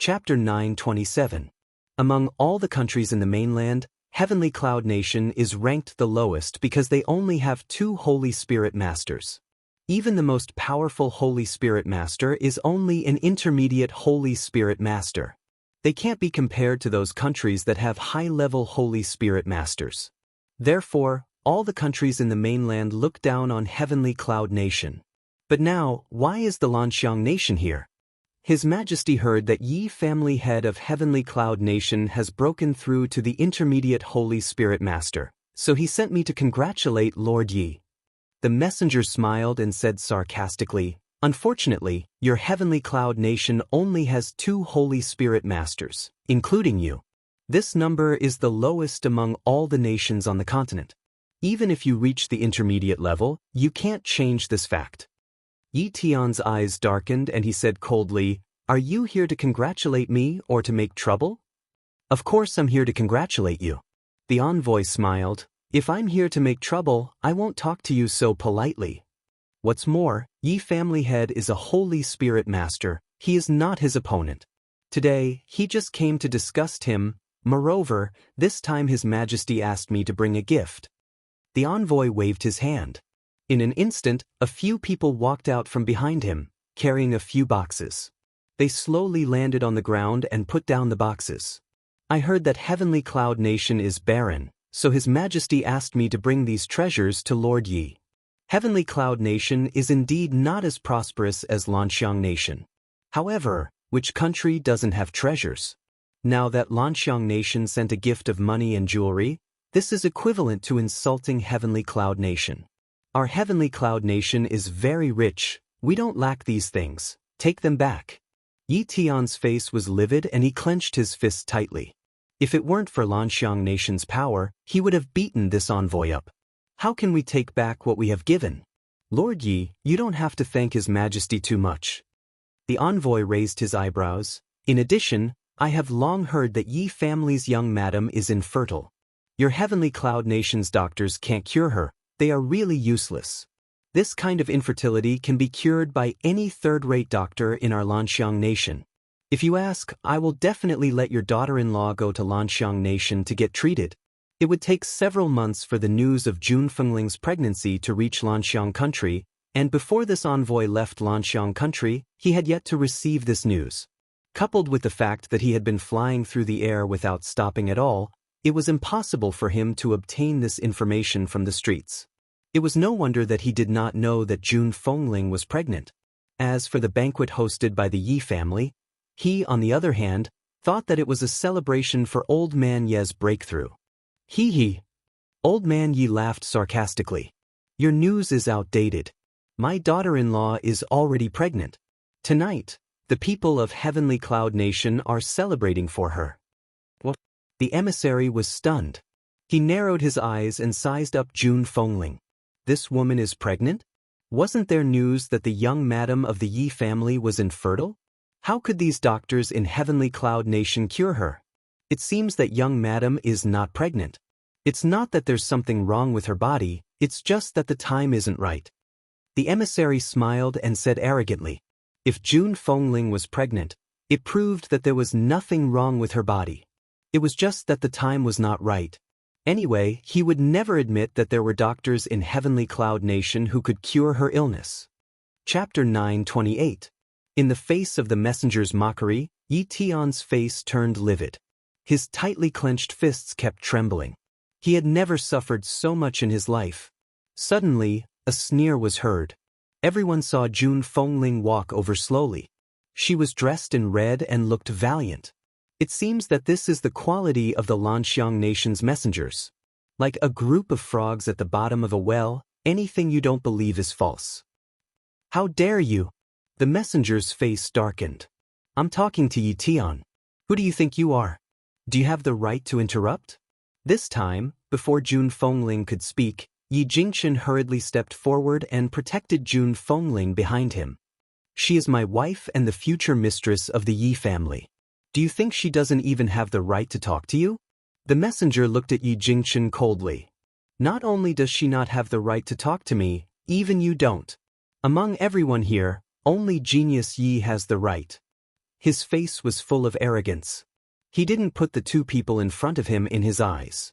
Chapter 927. Among all the countries in the mainland, Heavenly Cloud Nation is ranked the lowest because they only have 2 Holy Spirit Masters. Even the most powerful Holy Spirit Master is only an intermediate Holy Spirit Master. They can't be compared to those countries that have high-level Holy Spirit Masters. Therefore, all the countries in the mainland look down on Heavenly Cloud Nation. But now, why is the Xianxia nation here? His Majesty heard that Yi family head of Heavenly Cloud Nation has broken through to the intermediate Holy Spirit Master, so he sent me to congratulate Lord Yi. The messenger smiled and said sarcastically, "Unfortunately, your Heavenly Cloud Nation only has 2 Holy Spirit Masters, including you. This number is the lowest among all the nations on the continent. Even if you reach the intermediate level, you can't change this fact." Yi Tian's eyes darkened and he said coldly, "Are you here to congratulate me or to make trouble?" "Of course I'm here to congratulate you." The envoy smiled, "If I'm here to make trouble, I won't talk to you so politely. What's more, Yi family head is a Holy Spirit Master, he is not his opponent. Today, he just came to disgust him. Moreover, this time His Majesty asked me to bring a gift." The envoy waved his hand. In an instant, a few people walked out from behind him, carrying a few boxes. They slowly landed on the ground and put down the boxes. "I heard that Heavenly Cloud Nation is barren, so His Majesty asked me to bring these treasures to Lord Yi. Heavenly Cloud Nation is indeed not as prosperous as Xianxia Nation. However, which country doesn't have treasures? Now that Xianxia Nation sent a gift of money and jewelry, this is equivalent to insulting Heavenly Cloud Nation. Our Heavenly Cloud Nation is very rich, we don't lack these things, take them back." Yi Tian's face was livid and he clenched his fists tightly. If it weren't for Xianxia Nation's power, he would have beaten this envoy up. "How can we take back what we have given? Lord Yi, you don't have to thank His Majesty too much." The envoy raised his eyebrows. "In addition, I have long heard that Yi family's young madam is infertile. Your Heavenly Cloud Nation's doctors can't cure her. They are really useless. This kind of infertility can be cured by any third-rate doctor in our Xianxia Nation. If you ask, I will definitely let your daughter-in-law go to Xianxia Nation to get treated. It would take several months for the news of Jun Fengling's pregnancy to reach Xianxia country, and before this envoy left Xianxia country, he had yet to receive this news. Coupled with the fact that he had been flying through the air without stopping at all, it was impossible for him to obtain this information from the streets. It was no wonder that he did not know that Jun Fengling was pregnant. As for the banquet hosted by the Yi family, he, on the other hand, thought that it was a celebration for Old Man Ye's breakthrough. Hee. Old Man Yi laughed sarcastically. "Your news is outdated. My daughter-in-law is already pregnant. Tonight, the people of Heavenly Cloud Nation are celebrating for her." What? The emissary was stunned. He narrowed his eyes and sized up Jun Fengling. This woman is pregnant? Wasn't there news that the young madam of the Yi family was infertile? How could these doctors in Heavenly Cloud Nation cure her? It seems that young madam is not pregnant. It's not that there's something wrong with her body, it's just that the time isn't right. The emissary smiled and said arrogantly, "If Jun Fengling was pregnant, it proved that there was nothing wrong with her body. It was just that the time was not right. Anyway, he would never admit that there were doctors in Heavenly Cloud Nation who could cure her illness." Chapter 928. In the face of the messenger's mockery, Yi Tian's face turned livid. His tightly clenched fists kept trembling. He had never suffered so much in his life. Suddenly, a sneer was heard. Everyone saw Jun Fengling walk over slowly. She was dressed in red and looked valiant. It seems that this is the quality of the Xianxia Nation's messengers. Like a group of frogs at the bottom of a well, anything you don't believe is false. "How dare you?" The messenger's face darkened. "I'm talking to Yi Tian. Who do you think you are? Do you have the right to interrupt?" This time, before Jun Fengling could speak, Yi Jingchen hurriedly stepped forward and protected Jun Fengling behind him. "She is my wife and the future mistress of the Yi family. Do you think she doesn't even have the right to talk to you?" The messenger looked at Yi Jingchen coldly. "Not only does she not have the right to talk to me, even you don't. Among everyone here, only Genius Yi has the right." His face was full of arrogance. He didn't put the two people in front of him in his eyes.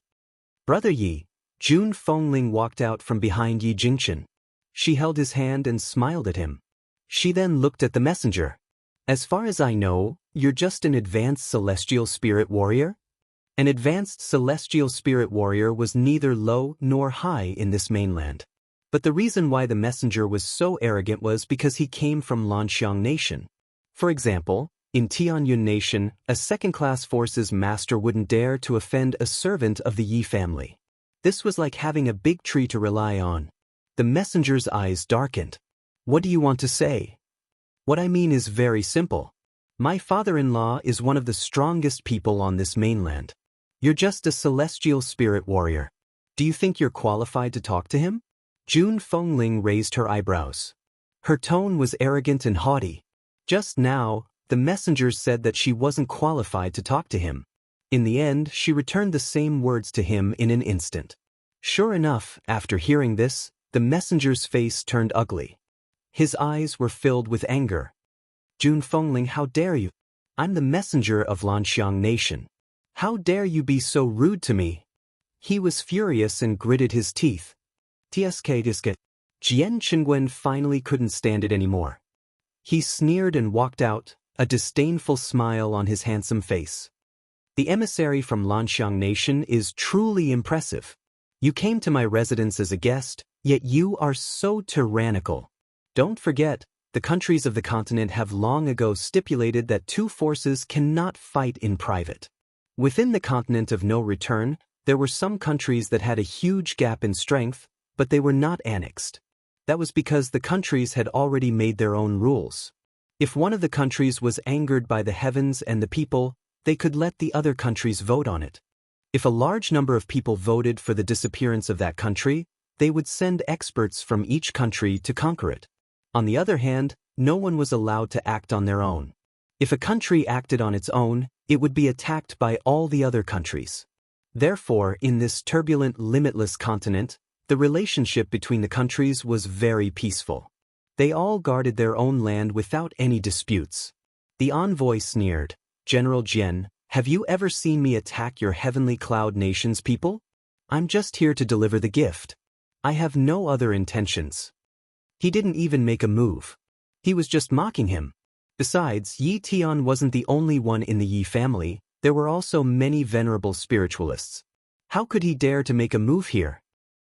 Brother Yi, Jun Fengling walked out from behind Yi Jingchen. She held his hand and smiled at him. She then looked at the messenger. As far as I know, you're just an advanced celestial spirit warrior? An advanced celestial spirit warrior was neither low nor high in this mainland. But the reason why the messenger was so arrogant was because he came from Lanxiang Nation. For example, in Tianyun Nation, a second-class forces master wouldn't dare to offend a servant of the Yi family. This was like having a big tree to rely on. The messenger's eyes darkened. What do you want to say? What I mean is very simple. My father-in-law is one of the strongest people on this mainland. You're just a celestial spirit warrior. Do you think you're qualified to talk to him? Jun Fengling raised her eyebrows. Her tone was arrogant and haughty. Just now, the messenger said that she wasn't qualified to talk to him. In the end, she returned the same words to him in an instant. Sure enough, after hearing this, the messenger's face turned ugly. His eyes were filled with anger. Jun Fengling, how dare you? I'm the messenger of Lanxiang Nation. How dare you be so rude to me? He was furious and gritted his teeth. Tsk. Jian Qingwen finally couldn't stand it anymore. He sneered and walked out, a disdainful smile on his handsome face. The emissary from Lanxiang Nation is truly impressive. You came to my residence as a guest, yet you are so tyrannical. Don't forget, the countries of the continent have long ago stipulated that two forces cannot fight in private. Within the continent of no return, there were some countries that had a huge gap in strength, but they were not annexed. That was because the countries had already made their own rules. If one of the countries was angered by the heavens and the people, they could let the other countries vote on it. If a large number of people voted for the disappearance of that country, they would send experts from each country to conquer it. On the other hand, no one was allowed to act on their own. If a country acted on its own, it would be attacked by all the other countries. Therefore, in this turbulent, limitless continent, the relationship between the countries was very peaceful. They all guarded their own land without any disputes. The envoy sneered, General Jian, have you ever seen me attack your heavenly cloud nation's people? I'm just here to deliver the gift. I have no other intentions. He didn't even make a move. He was just mocking him. Besides, Yi Tian wasn't the only one in the Yi family, there were also many venerable spiritualists. How could he dare to make a move here?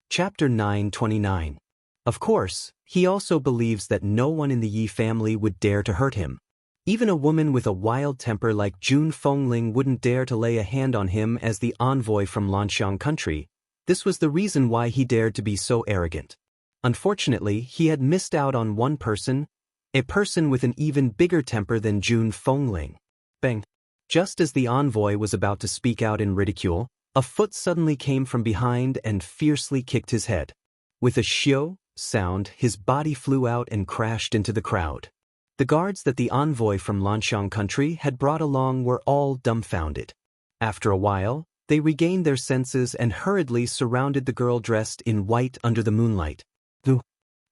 Chapter 929. Of course, he also believes that no one in the Yi family would dare to hurt him. Even a woman with a wild temper like Jun Fengling wouldn't dare to lay a hand on him as the envoy from Lanxiang country. This was the reason why he dared to be so arrogant. Unfortunately, he had missed out on one person, a person with an even bigger temper than Jun Fengling. Bang! Just as the envoy was about to speak out in ridicule, a foot suddenly came from behind and fiercely kicked his head. With a shio sound, his body flew out and crashed into the crowd. The guards that the envoy from Lanxiang country had brought along were all dumbfounded. After a while, they regained their senses and hurriedly surrounded the girl dressed in white under the moonlight.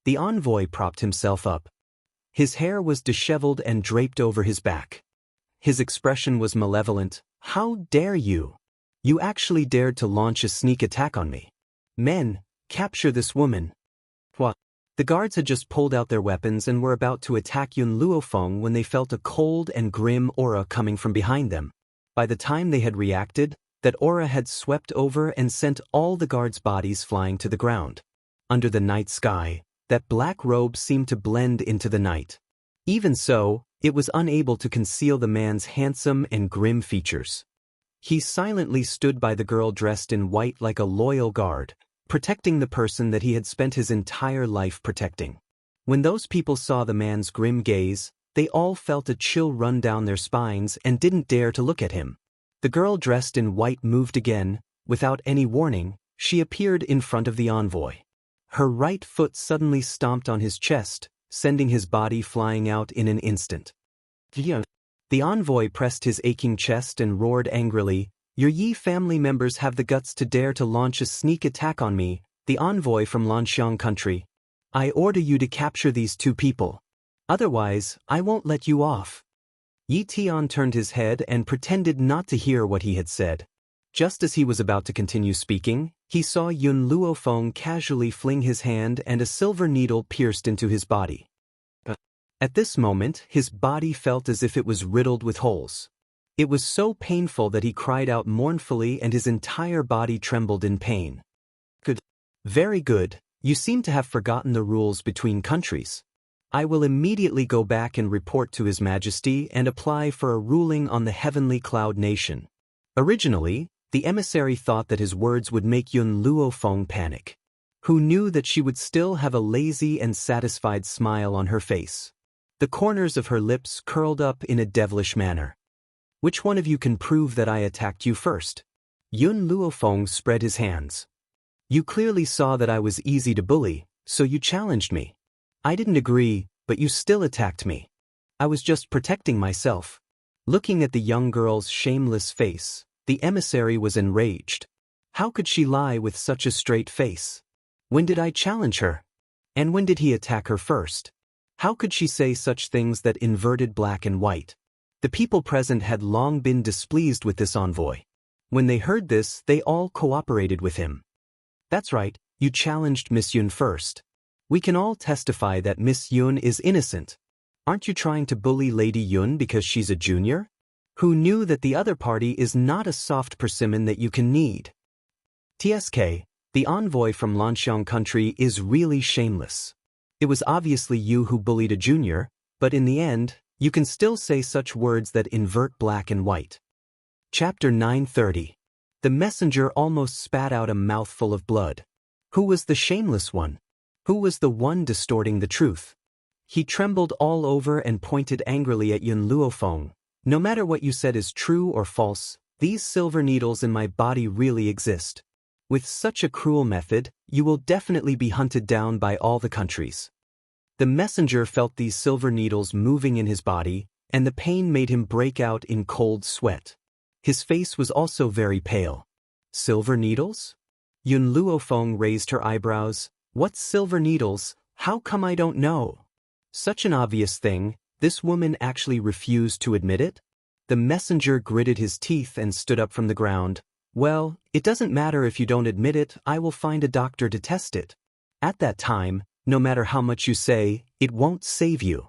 The envoy propped himself up. His hair was disheveled and draped over his back. His expression was malevolent. How dare you? You actually dared to launch a sneak attack on me. Men, capture this woman. What? The guards had just pulled out their weapons and were about to attack Yun Luofeng when they felt a cold and grim aura coming from behind them. By the time they had reacted, that aura had swept over and sent all the guards' bodies flying to the ground. Under the night sky, that black robe seemed to blend into the night. Even so, it was unable to conceal the man's handsome and grim features. He silently stood by the girl dressed in white like a loyal guard, protecting the person that he had spent his entire life protecting. When those people saw the man's grim gaze, they all felt a chill run down their spines and didn't dare to look at him. The girl dressed in white moved again. Without any warning, she appeared in front of the envoy. Her right foot suddenly stomped on his chest, sending his body flying out in an instant. The envoy pressed his aching chest and roared angrily, "Your Yi family members have the guts to dare to launch a sneak attack on me, the envoy from Lanxiang country. I order you to capture these two people. Otherwise, I won't let you off." Yi Tian turned his head and pretended not to hear what he had said. Just as he was about to continue speaking, he saw Yun Luofeng casually fling his hand and a silver needle pierced into his body. At this moment, his body felt as if it was riddled with holes. It was so painful that he cried out mournfully and his entire body trembled in pain. Good. Very good, you seem to have forgotten the rules between countries. I will immediately go back and report to His Majesty and apply for a ruling on the Heavenly Cloud Nation. Originally, the emissary thought that his words would make Yun Luofeng panic. Who knew that she would still have a lazy and satisfied smile on her face. The corners of her lips curled up in a devilish manner. Which one of you can prove that I attacked you first? Yun Luofeng spread his hands. You clearly saw that I was easy to bully, so you challenged me. I didn't agree, but you still attacked me. I was just protecting myself. Looking at the young girl's shameless face, the emissary was enraged. How could she lie with such a straight face? When did I challenge her? And when did he attack her first? How could she say such things that inverted black and white? The people present had long been displeased with this envoy. When they heard this, they all cooperated with him. That's right, you challenged Miss Yun first. We can all testify that Miss Yun is innocent. Aren't you trying to bully Lady Yun because she's a junior? Who knew that the other party is not a soft persimmon that you can knead? TSK, the envoy from Lanxiang country is really shameless. It was obviously you who bullied a junior, but in the end, you can still say such words that invert black and white. Chapter 930. The messenger almost spat out a mouthful of blood. Who was the shameless one? Who was the one distorting the truth? He trembled all over and pointed angrily at Yun Luofeng. No matter what you said is true or false, these silver needles in my body really exist. With such a cruel method, you will definitely be hunted down by all the countries. The messenger felt these silver needles moving in his body, and the pain made him break out in cold sweat. His face was also very pale. Silver needles? Yun Luofeng raised her eyebrows. What silver needles? How come I don't know? Such an obvious thing, this woman actually refused to admit it? The messenger gritted his teeth and stood up from the ground. Well, it doesn't matter if you don't admit it, I will find a doctor to test it. At that time, no matter how much you say, it won't save you.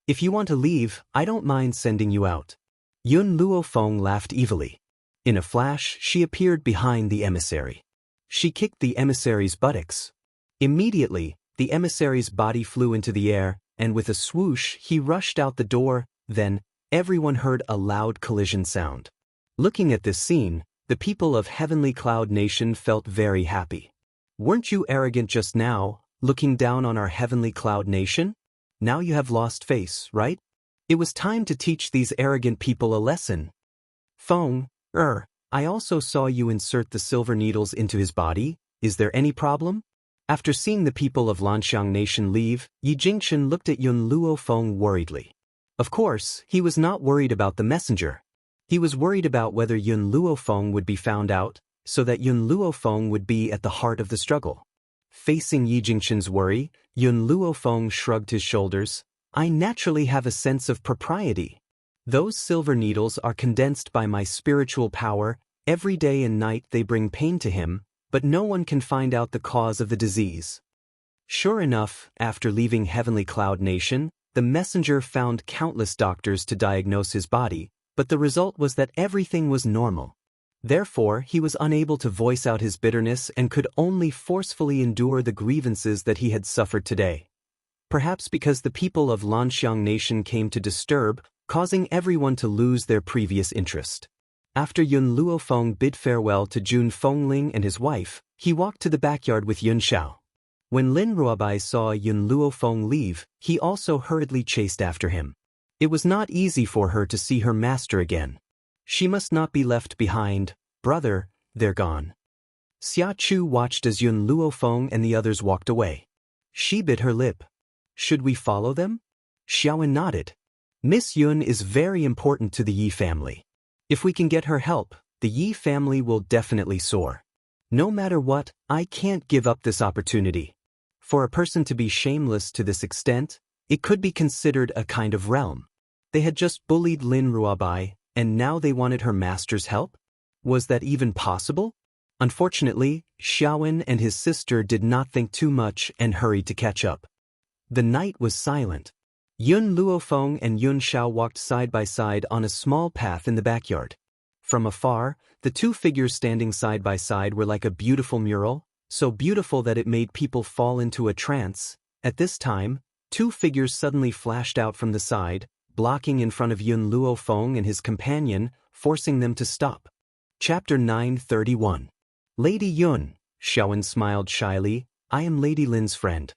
If you want to leave, I don't mind sending you out. Yun Luofeng laughed evilly. In a flash, she appeared behind the emissary. She kicked the emissary's buttocks. Immediately, the emissary's body flew into the air, and with a swoosh, he rushed out the door. Then, everyone heard a loud collision sound. Looking at this scene, the people of Heavenly Cloud Nation felt very happy. Weren't you arrogant just now, looking down on our Heavenly Cloud Nation? Now you have lost face, right? It was time to teach these arrogant people a lesson. Feng, I also saw you insert the silver needles into his body. Is there any problem? After seeing the people of Lanxiang Nation leave, Yi Jingchen looked at Yun Luofeng worriedly. Of course, he was not worried about the messenger. He was worried about whether Yun Luofeng would be found out, so that Yun Luofeng would be at the heart of the struggle. Facing Yi Jingchen's worry, Yun Luofeng shrugged his shoulders. I naturally have a sense of propriety. Those silver needles are condensed by my spiritual power. Every day and night they bring pain to him, but no one can find out the cause of the disease. Sure enough, after leaving Heavenly Cloud Nation, the messenger found countless doctors to diagnose his body, but the result was that everything was normal. Therefore, he was unable to voice out his bitterness and could only forcefully endure the grievances that he had suffered today. Perhaps because the people of Lanxiang Nation came to disturb, causing everyone to lose their previous interest. After Yun Luofeng bid farewell to Jun Fengling and his wife, he walked to the backyard with Yun Xiao. When Lin Ruobai saw Yun Luofeng leave, he also hurriedly chased after him. It was not easy for her to see her master again. She must not be left behind. Brother, they're gone. Xia Chu watched as Yun Luofeng and the others walked away. She bit her lip. Should we follow them? Xiaowen nodded. Miss Yun is very important to the Yi family. If we can get her help, the Yi family will definitely soar. No matter what, I can't give up this opportunity. For a person to be shameless to this extent, it could be considered a kind of realm. They had just bullied Lin Ruabai, and now they wanted her master's help? Was that even possible? Unfortunately, Xiaowen and his sister did not think too much and hurried to catch up. The night was silent. Yun Luofeng and Yun Xiao walked side by side on a small path in the backyard. From afar, the two figures standing side by side were like a beautiful mural, so beautiful that it made people fall into a trance. At this time, two figures suddenly flashed out from the side, blocking in front of Yun Luofeng and his companion, forcing them to stop. Chapter 931. Lady Yun, Xiaowen smiled shyly, I am Lady Lin's friend.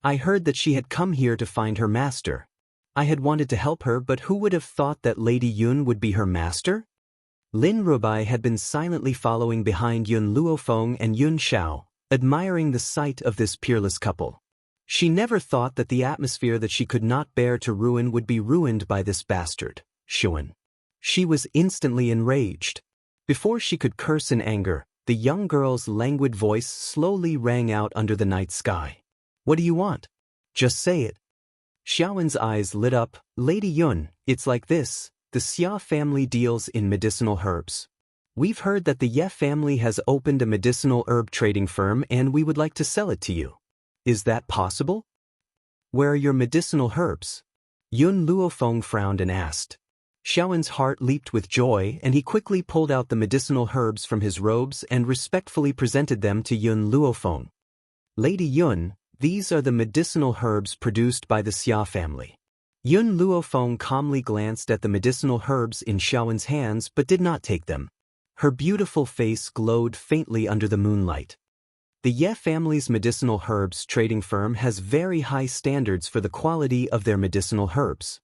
I heard that she had come here to find her master. I had wanted to help her, but who would have thought that Lady Yun would be her master? Lin Rubai had been silently following behind Yun Luofeng and Yun Xiao, admiring the sight of this peerless couple. She never thought that the atmosphere that she could not bear to ruin would be ruined by this bastard, Xiaowen. She was instantly enraged. Before she could curse in anger, the young girl's languid voice slowly rang out under the night sky. What do you want? Just say it. Xiaowen's eyes lit up. Lady Yun, it's like this. The Xia family deals in medicinal herbs. We've heard that the Ye family has opened a medicinal herb trading firm and we would like to sell it to you. Is that possible? Where are your medicinal herbs? Yun Luofeng frowned and asked. Xiaowen's heart leaped with joy and he quickly pulled out the medicinal herbs from his robes and respectfully presented them to Yun Luofeng. Lady Yun, these are the medicinal herbs produced by the Xia family. Yun Luofeng calmly glanced at the medicinal herbs in Xiaowen's hands but did not take them. Her beautiful face glowed faintly under the moonlight. The Ye family's medicinal herbs trading firm has very high standards for the quality of their medicinal herbs.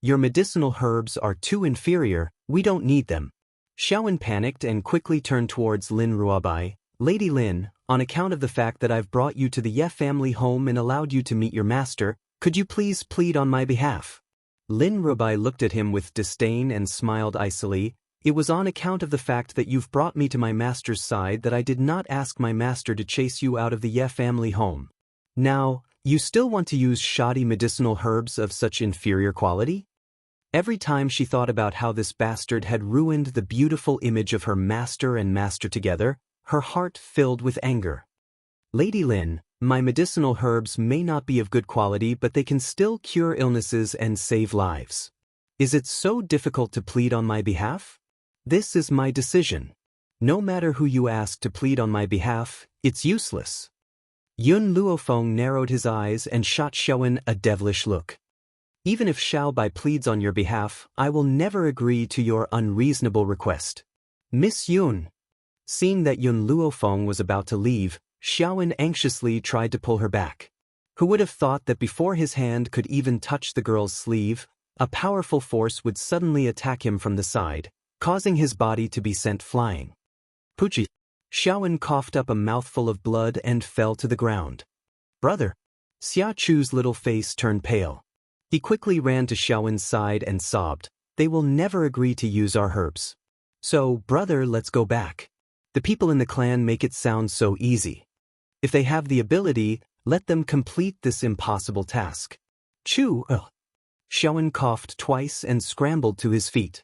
Your medicinal herbs are too inferior, we don't need them. Xiaowen panicked and quickly turned towards Lin Ruabai. Lady Lin, on account of the fact that I've brought you to the Ye family home and allowed you to meet your master, could you please plead on my behalf? Lin Ruabai looked at him with disdain and smiled icily. It was on account of the fact that you've brought me to my master's side that I did not ask my master to chase you out of the Ye family home. Now, you still want to use shoddy medicinal herbs of such inferior quality? Every time she thought about how this bastard had ruined the beautiful image of her master and master together, her heart filled with anger. Lady Lin, my medicinal herbs may not be of good quality but they can still cure illnesses and save lives. Is it so difficult to plead on my behalf? This is my decision. No matter who you ask to plead on my behalf, it's useless. Yun Luofeng narrowed his eyes and shot Xiaowen a devilish look. Even if Xiao Bai pleads on your behalf, I will never agree to your unreasonable request. Miss Yun. Seeing that Yun Luofeng was about to leave, Xiaowen anxiously tried to pull her back. Who would have thought that before his hand could even touch the girl's sleeve, a powerful force would suddenly attack him from the side, causing his body to be sent flying. Puchi. Xiaowen coughed up a mouthful of blood and fell to the ground. Brother. Xia Chu's little face turned pale. He quickly ran to Xiaowen's side and sobbed, they will never agree to use our herbs. So, brother, let's go back. The people in the clan make it sound so easy. If they have the ability, let them complete this impossible task. Chu, Xiaowen coughed twice and scrambled to his feet.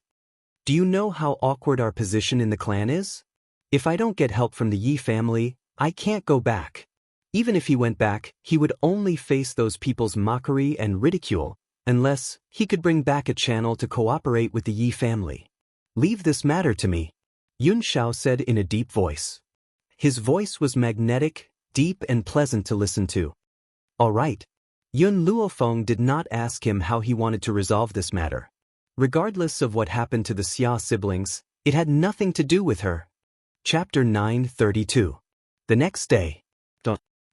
Do you know how awkward our position in the clan is? If I don't get help from the Yi family, I can't go back. Even if he went back, he would only face those people's mockery and ridicule, unless he could bring back a channel to cooperate with the Yi family. Leave this matter to me, Yun Xiao said in a deep voice. His voice was magnetic, deep and pleasant to listen to. All right. Yun Luofeng did not ask him how he wanted to resolve this matter. Regardless of what happened to the Xia siblings, it had nothing to do with her. Chapter 932. The next day.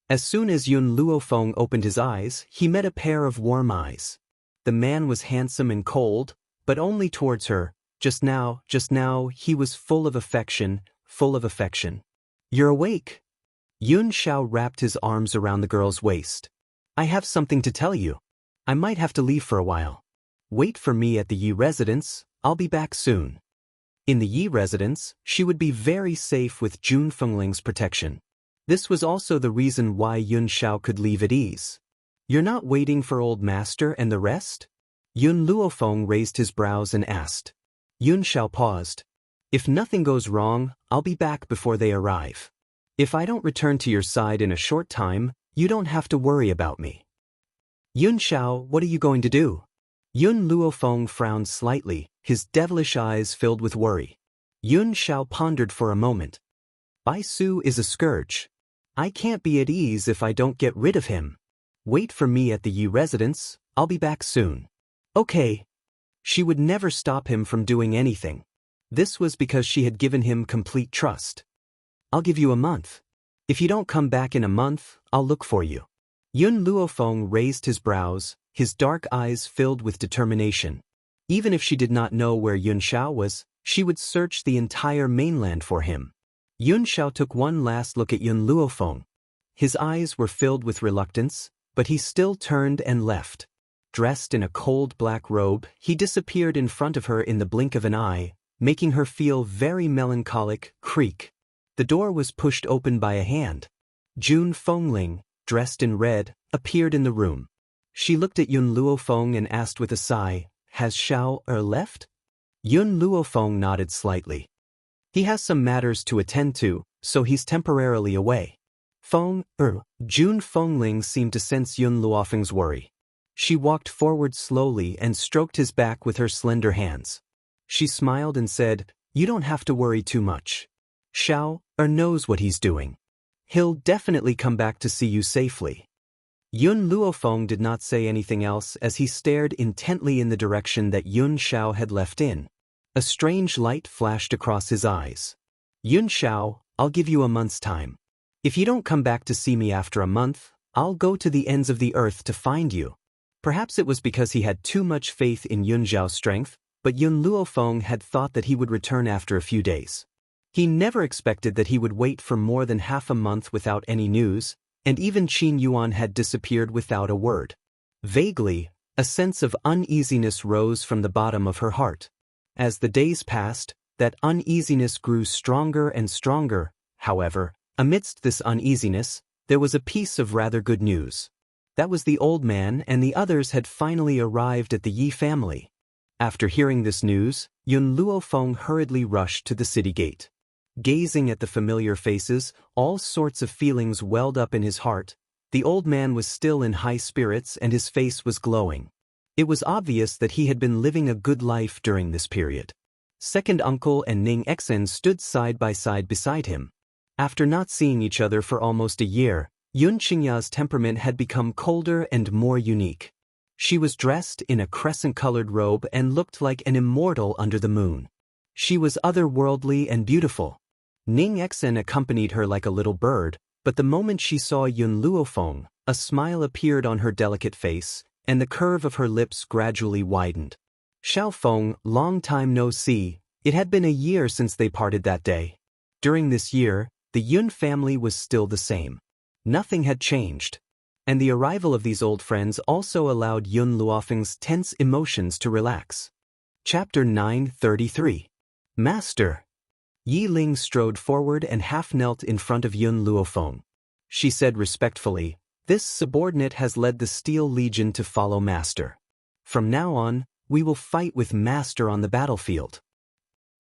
As soon as Yun Luofeng opened his eyes, he met a pair of warm eyes. The man was handsome and cold, but only towards her. Just now, he was full of affection. You're awake. Yun Xiao wrapped his arms around the girl's waist. I have something to tell you. I might have to leave for a while. Wait for me at the Yi residence, I'll be back soon. In the Yi residence, she would be very safe with Jun Fengling's protection. This was also the reason why Yun Xiao could leave at ease. You're not waiting for old master and the rest? Yun Luofeng raised his brows and asked. Yun Xiao paused. If nothing goes wrong, I'll be back before they arrive. If I don't return to your side in a short time, you don't have to worry about me. Yun Xiao, what are you going to do? Yun Luofeng frowned slightly, his devilish eyes filled with worry. Yun Xiao pondered for a moment. Bai Su is a scourge. I can't be at ease if I don't get rid of him. Wait for me at the Yi residence, I'll be back soon. Okay. She would never stop him from doing anything. This was because she had given him complete trust. I'll give you a month. If you don't come back in a month, I'll look for you. Yun Luofeng raised his brows, his dark eyes filled with determination. Even if she did not know where Yun Xiao was, she would search the entire mainland for him. Yun Xiao took one last look at Yun Luofeng. His eyes were filled with reluctance, but he still turned and left. Dressed in a cold black robe, he disappeared in front of her in the blink of an eye, making her feel very melancholic. Creak. The door was pushed open by a hand. Jun Fengling, dressed in red, appeared in the room. She looked at Yun Luofeng and asked with a sigh, Has Xiao left? Yun Luofeng nodded slightly. He has some matters to attend to, so he's temporarily away. Jun Fengling seemed to sense Yun Luofeng's worry. She walked forward slowly and stroked his back with her slender hands. She smiled and said, You don't have to worry too much. Xiao knows what he's doing. He'll definitely come back to see you safely. Yun Luofeng did not say anything else as he stared intently in the direction that Yun Xiao had left in. A strange light flashed across his eyes. Yun Xiao, I'll give you a month's time. If you don't come back to see me after a month, I'll go to the ends of the earth to find you. Perhaps it was because he had too much faith in Yun Xiao's strength, but Yun Luofeng had thought that he would return after a few days. He never expected that he would wait for more than half a month without any news, and even Qin Yuan had disappeared without a word. Vaguely, a sense of uneasiness rose from the bottom of her heart. As the days passed, that uneasiness grew stronger and stronger. However, amidst this uneasiness, there was a piece of rather good news. That was the old man and the others had finally arrived at the Yi family. After hearing this news, Yun Luofeng hurriedly rushed to the city gate. Gazing at the familiar faces, all sorts of feelings welled up in his heart. The old man was still in high spirits and his face was glowing. It was obvious that he had been living a good life during this period. Second uncle and Ning Exen stood side by side beside him. After not seeing each other for almost a year, Yun Qingya's temperament had become colder and more unique. She was dressed in a crescent-colored robe and looked like an immortal under the moon. She was otherworldly and beautiful. Ning Exen accompanied her like a little bird, but the moment she saw Yun Luofeng, a smile appeared on her delicate face, and the curve of her lips gradually widened. Xiaofeng, long time no see, it had been a year since they parted that day. During this year, the Yun family was still the same. Nothing had changed. And the arrival of these old friends also allowed Yun Luofeng's tense emotions to relax. Chapter 933. Master. Yi Ling strode forward and half-knelt in front of Yun Luofeng. She said respectfully, This subordinate has led the Steel Legion to follow Master. From now on, we will fight with Master on the battlefield.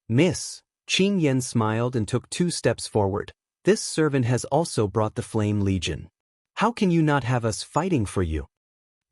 Miss. Qin Yan smiled and took 2 steps forward. This servant has also brought the Flame Legion. How can you not have us fighting for you?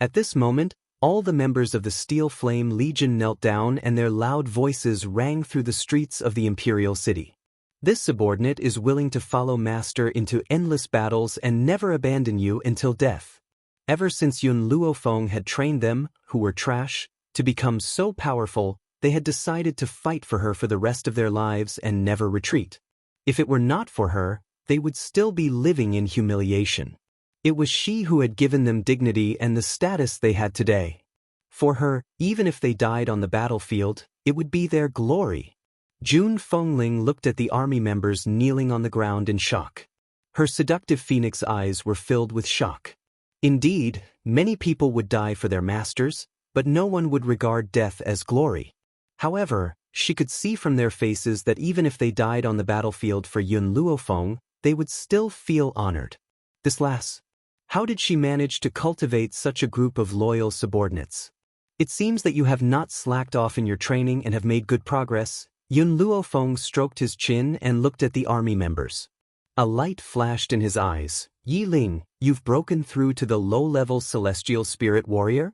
At this moment, all the members of the Steel Flame Legion knelt down and their loud voices rang through the streets of the Imperial City. This subordinate is willing to follow Master into endless battles and never abandon you until death. Ever since Yun Luofeng had trained them, who were trash, to become so powerful, they had decided to fight for her for the rest of their lives and never retreat. If it were not for her, they would still be living in humiliation. It was she who had given them dignity and the status they had today. For her, even if they died on the battlefield, it would be their glory. Jun Fengling looked at the army members kneeling on the ground in shock. Her seductive phoenix eyes were filled with shock. Indeed, many people would die for their masters, but no one would regard death as glory. However, she could see from their faces that even if they died on the battlefield for Yun Luofeng, they would still feel honored. This lass. How did she manage to cultivate such a group of loyal subordinates? It seems that you have not slacked off in your training and have made good progress. Yun Luofeng stroked his chin and looked at the army members. A light flashed in his eyes. Yi Ling, you've broken through to the low-level celestial spirit warrior?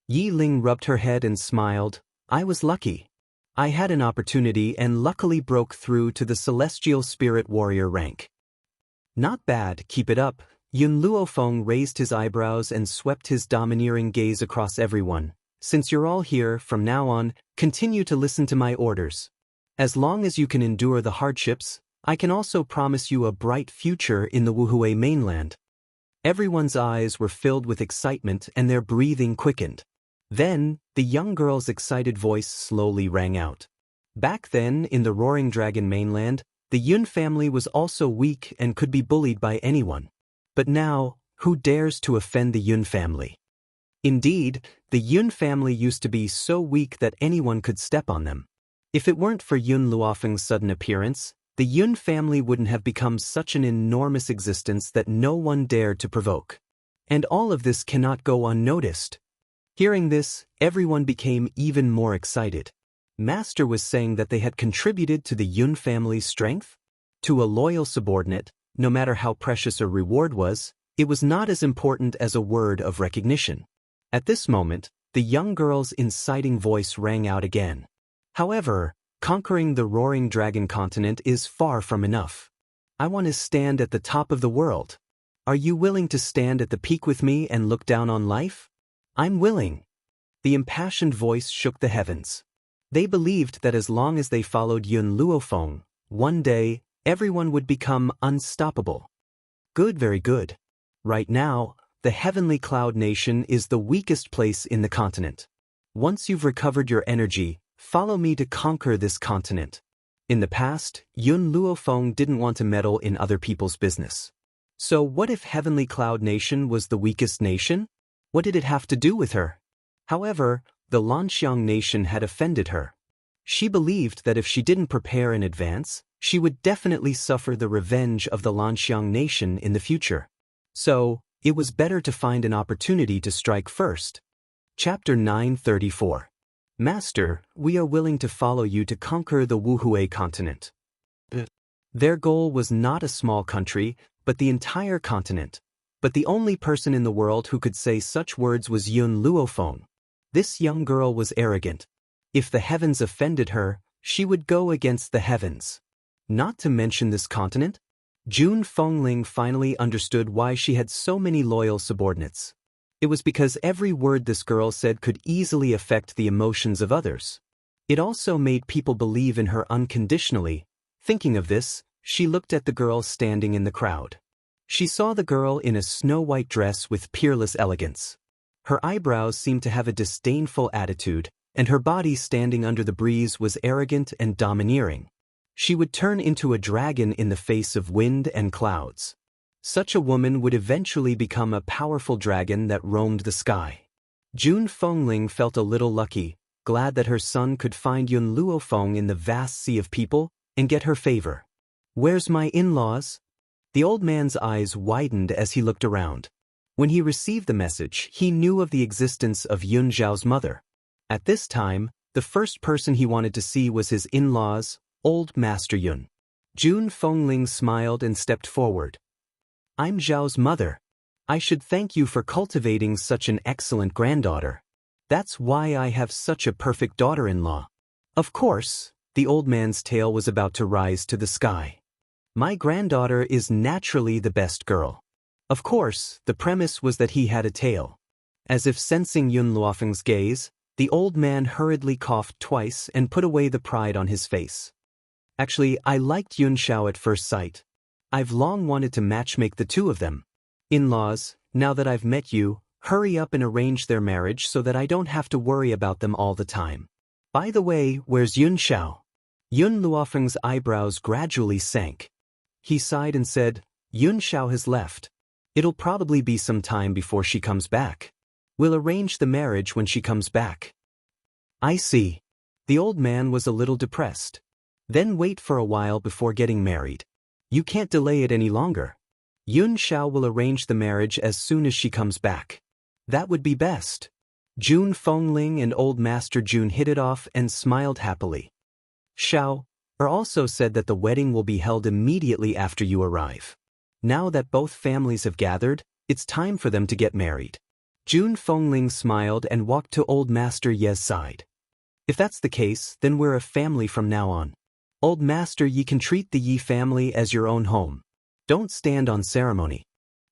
Yi Ling rubbed her head and smiled. I was lucky. I had an opportunity and luckily broke through to the celestial spirit warrior rank. Not bad, keep it up. Yun Luofeng raised his eyebrows and swept his domineering gaze across everyone. Since you're all here, from now on, continue to listen to my orders. As long as you can endure the hardships, I can also promise you a bright future in the Wuhui mainland. Everyone's eyes were filled with excitement and their breathing quickened. Then, the young girl's excited voice slowly rang out. Back then, in the Roaring Dragon mainland, the Yun family was also weak and could be bullied by anyone. But now, who dares to offend the Yun family? Indeed, the Yun family used to be so weak that anyone could step on them. If it weren't for Yun Luofeng's sudden appearance, the Yun family wouldn't have become such an enormous existence that no one dared to provoke. And all of this cannot go unnoticed. Hearing this, everyone became even more excited. Master was saying that they had contributed to the Yun family's strength? To a loyal subordinate, no matter how precious a reward was, it was not as important as a word of recognition. At this moment, the young girl's inciting voice rang out again. However, conquering the Roaring Dragon continent is far from enough. I want to stand at the top of the world. Are you willing to stand at the peak with me and look down on life? I'm willing. The impassioned voice shook the heavens. They believed that as long as they followed Yun Luofeng, one day, everyone would become unstoppable. Good, very good. Right now, the Heavenly Cloud Nation is the weakest place in the continent. Once you've recovered your energy, follow me to conquer this continent. In the past, Yun Luofeng didn't want to meddle in other people's business. So what if Heavenly Cloud Nation was the weakest nation? What did it have to do with her? However, the Lanxiang nation had offended her. She believed that if she didn't prepare in advance, she would definitely suffer the revenge of the Lanxiang nation in the future. So, it was better to find an opportunity to strike first. Chapter 934. Master, we are willing to follow you to conquer the Wuhui continent. Their goal was not a small country, but the entire continent. But the only person in the world who could say such words was Yun Luofeng. This young girl was arrogant. If the heavens offended her, she would go against the heavens. Not to mention this continent? Jun Fengling finally understood why she had so many loyal subordinates. It was because every word this girl said could easily affect the emotions of others. It also made people believe in her unconditionally. Thinking of this, she looked at the girl standing in the crowd. She saw the girl in a snow-white dress with peerless elegance. Her eyebrows seemed to have a disdainful attitude, and her body standing under the breeze was arrogant and domineering. She would turn into a dragon in the face of wind and clouds. Such a woman would eventually become a powerful dragon that roamed the sky. Jun Fengling felt a little lucky, glad that her son could find Yun Luofeng in the vast sea of people and get her favor. Where's my in-laws? The old man's eyes widened as he looked around. When he received the message, he knew of the existence of Yun Zhao's mother. At this time, the first person he wanted to see was his in-laws, old Master Yun. Jun Fengling smiled and stepped forward. I'm Zhao's mother. I should thank you for cultivating such an excellent granddaughter. That's why I have such a perfect daughter-in-law. Of course, the old man's tail was about to rise to the sky. My granddaughter is naturally the best girl. Of course, the premise was that he had a tail. As if sensing Yun Luofeng's gaze, the old man hurriedly coughed twice and put away the pride on his face. Actually, I liked Yun Xiao at first sight. I've long wanted to matchmake the two of them. In-laws, now that I've met you, hurry up and arrange their marriage so that I don't have to worry about them all the time. By the way, where's Yun Xiao? Yun Luofeng's eyebrows gradually sank. He sighed and said, Yun Xiao has left. It'll probably be some time before she comes back. We'll arrange the marriage when she comes back. I see. The old man was a little depressed. Then wait for a while before getting married. You can't delay it any longer. Yun Xiao will arrange the marriage as soon as she comes back. That would be best. Jun Fengling and Old Master Jun hit it off and smiled happily. Xiao also said that the wedding will be held immediately after you arrive. Now that both families have gathered, it's time for them to get married. Jun Fengling smiled and walked to Old Master Ye's side. If that's the case, then we're a family from now on. Old Master Yi can treat the Yi family as your own home. Don't stand on ceremony.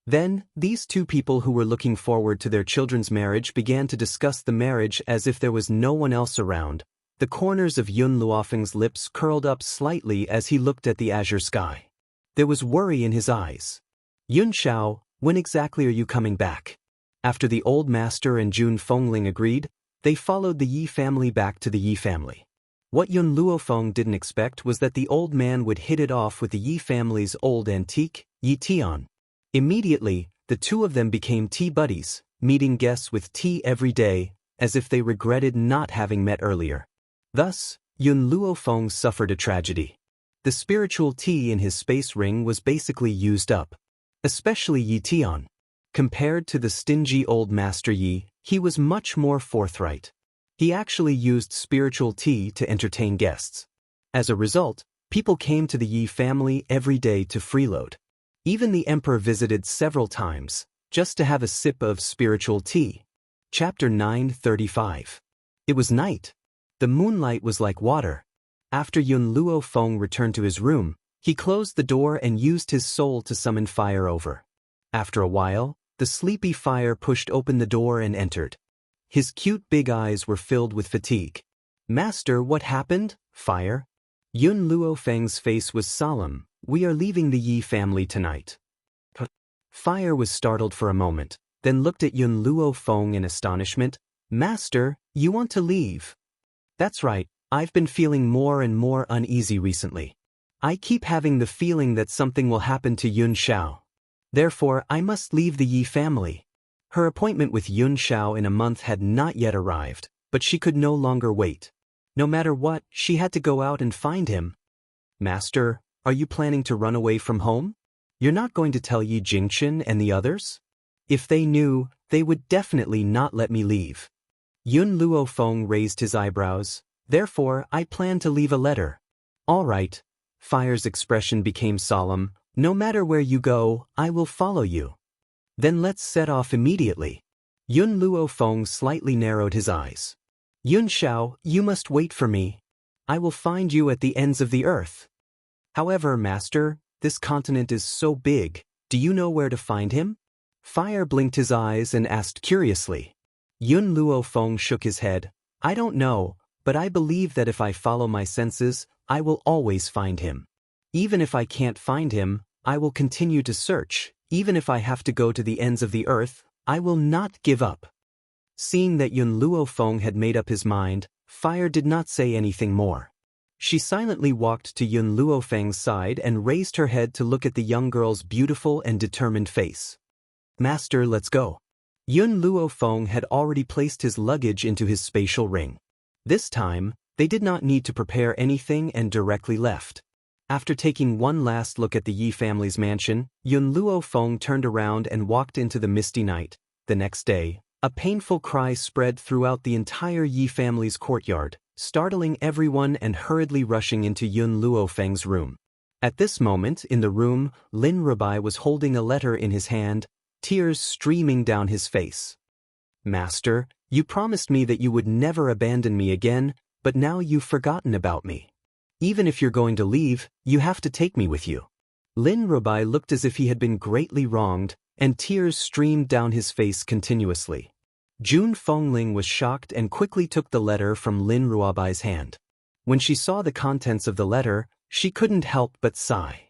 Then, these two people who were looking forward to their children's marriage began to discuss the marriage as if there was no one else around. The corners of Yun Luofeng's lips curled up slightly as he looked at the azure sky. There was worry in his eyes. Yun Xiao, when exactly are you coming back? After the Old Master and Jun Fengling agreed, they followed the Yi family back to the Yi family. What Yun Luofeng didn't expect was that the old man would hit it off with the Yi family's old antique, Yi Tian. Immediately, the two of them became tea buddies, meeting guests with tea every day, as if they regretted not having met earlier. Thus, Yun Luofeng suffered a tragedy. The spiritual tea in his space ring was basically used up. Especially Yi Tian. Compared to the stingy old Master Yi, he was much more forthright. He actually used spiritual tea to entertain guests. As a result, people came to the Yi family every day to freeload. Even the emperor visited several times, just to have a sip of spiritual tea. Chapter 935. It was night. The moonlight was like water. After Yun Luofeng returned to his room, he closed the door and used his soul to summon fire over. After a while, the sleepy fire pushed open the door and entered. His cute big eyes were filled with fatigue. Master, what happened? Fire? Yun Luofeng's face was solemn. We are leaving the Yi family tonight. Fire was startled for a moment, then looked at Yun Luofeng in astonishment. Master, you want to leave? That's right, I've been feeling more and more uneasy recently. I keep having the feeling that something will happen to Yun Xiao. Therefore, I must leave the Yi family. Her appointment with Yun Xiao in a month had not yet arrived, but she could no longer wait. No matter what, she had to go out and find him. Master, are you planning to run away from home? You're not going to tell Yi Jingchen and the others? If they knew, they would definitely not let me leave. Yun Luofeng raised his eyebrows. Therefore, I plan to leave a letter. All right. Fire's expression became solemn. No matter where you go, I will follow you. Then let's set off immediately. Yun Luofeng slightly narrowed his eyes. Yun Xiao, you must wait for me. I will find you at the ends of the earth. However, Master, this continent is so big, do you know where to find him? Fire blinked his eyes and asked curiously. Yun Luofeng shook his head. I don't know, but I believe that if I follow my senses, I will always find him. Even if I can't find him, I will continue to search. Even if I have to go to the ends of the earth, I will not give up. Seeing that Yun Luofeng had made up his mind, Fire did not say anything more. She silently walked to Yun Luofeng's side and raised her head to look at the young girl's beautiful and determined face. Master, let's go. Yun Luofeng had already placed his luggage into his spatial ring. This time, they did not need to prepare anything and directly left. After taking one last look at the Yi family's mansion, Yun Luofeng turned around and walked into the misty night. The next day, a painful cry spread throughout the entire Yi family's courtyard, startling everyone and hurriedly rushing into Yun Luofeng's room. At this moment, in the room, Lin Rubai was holding a letter in his hand, tears streaming down his face. Master, you promised me that you would never abandon me again, but now you've forgotten about me. Even if you're going to leave, you have to take me with you. Lin Rubai looked as if he had been greatly wronged, and tears streamed down his face continuously. Jun Fengling was shocked and quickly took the letter from Lin Ruobai's hand. When she saw the contents of the letter, she couldn't help but sigh.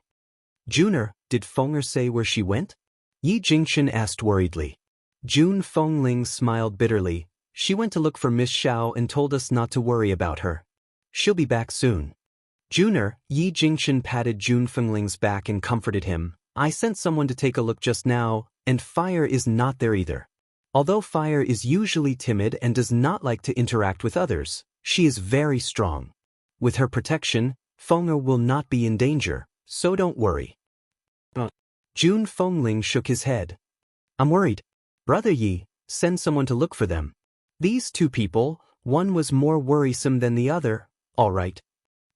Juner, did Fenger say where she went? Yi Jingchen asked worriedly. Jun Fengling smiled bitterly. She went to look for Miss Xiao and told us not to worry about her. She'll be back soon. Juner, Yi Jingchen patted Jun Fengling's back and comforted him. I sent someone to take a look just now, and Fire is not there either. Although Fire is usually timid and does not like to interact with others, she is very strong. With her protection, Fenger will not be in danger, so don't worry. Jun Fengling shook his head. I'm worried. Brother Yi, send someone to look for them. These two people, one was more worrisome than the other, all right.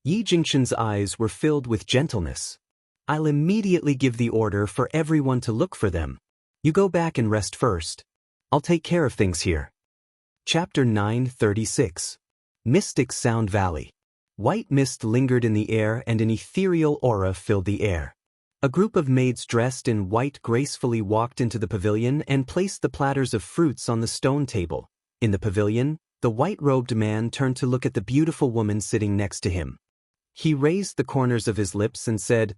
Yi Jingxun's eyes were filled with gentleness. I'll immediately give the order for everyone to look for them. You go back and rest first. I'll take care of things here. Chapter 936. Mystic Sound Valley. White mist lingered in the air and an ethereal aura filled the air. A group of maids dressed in white gracefully walked into the pavilion and placed the platters of fruits on the stone table. In the pavilion, the white-robed man turned to look at the beautiful woman sitting next to him. He raised the corners of his lips and said,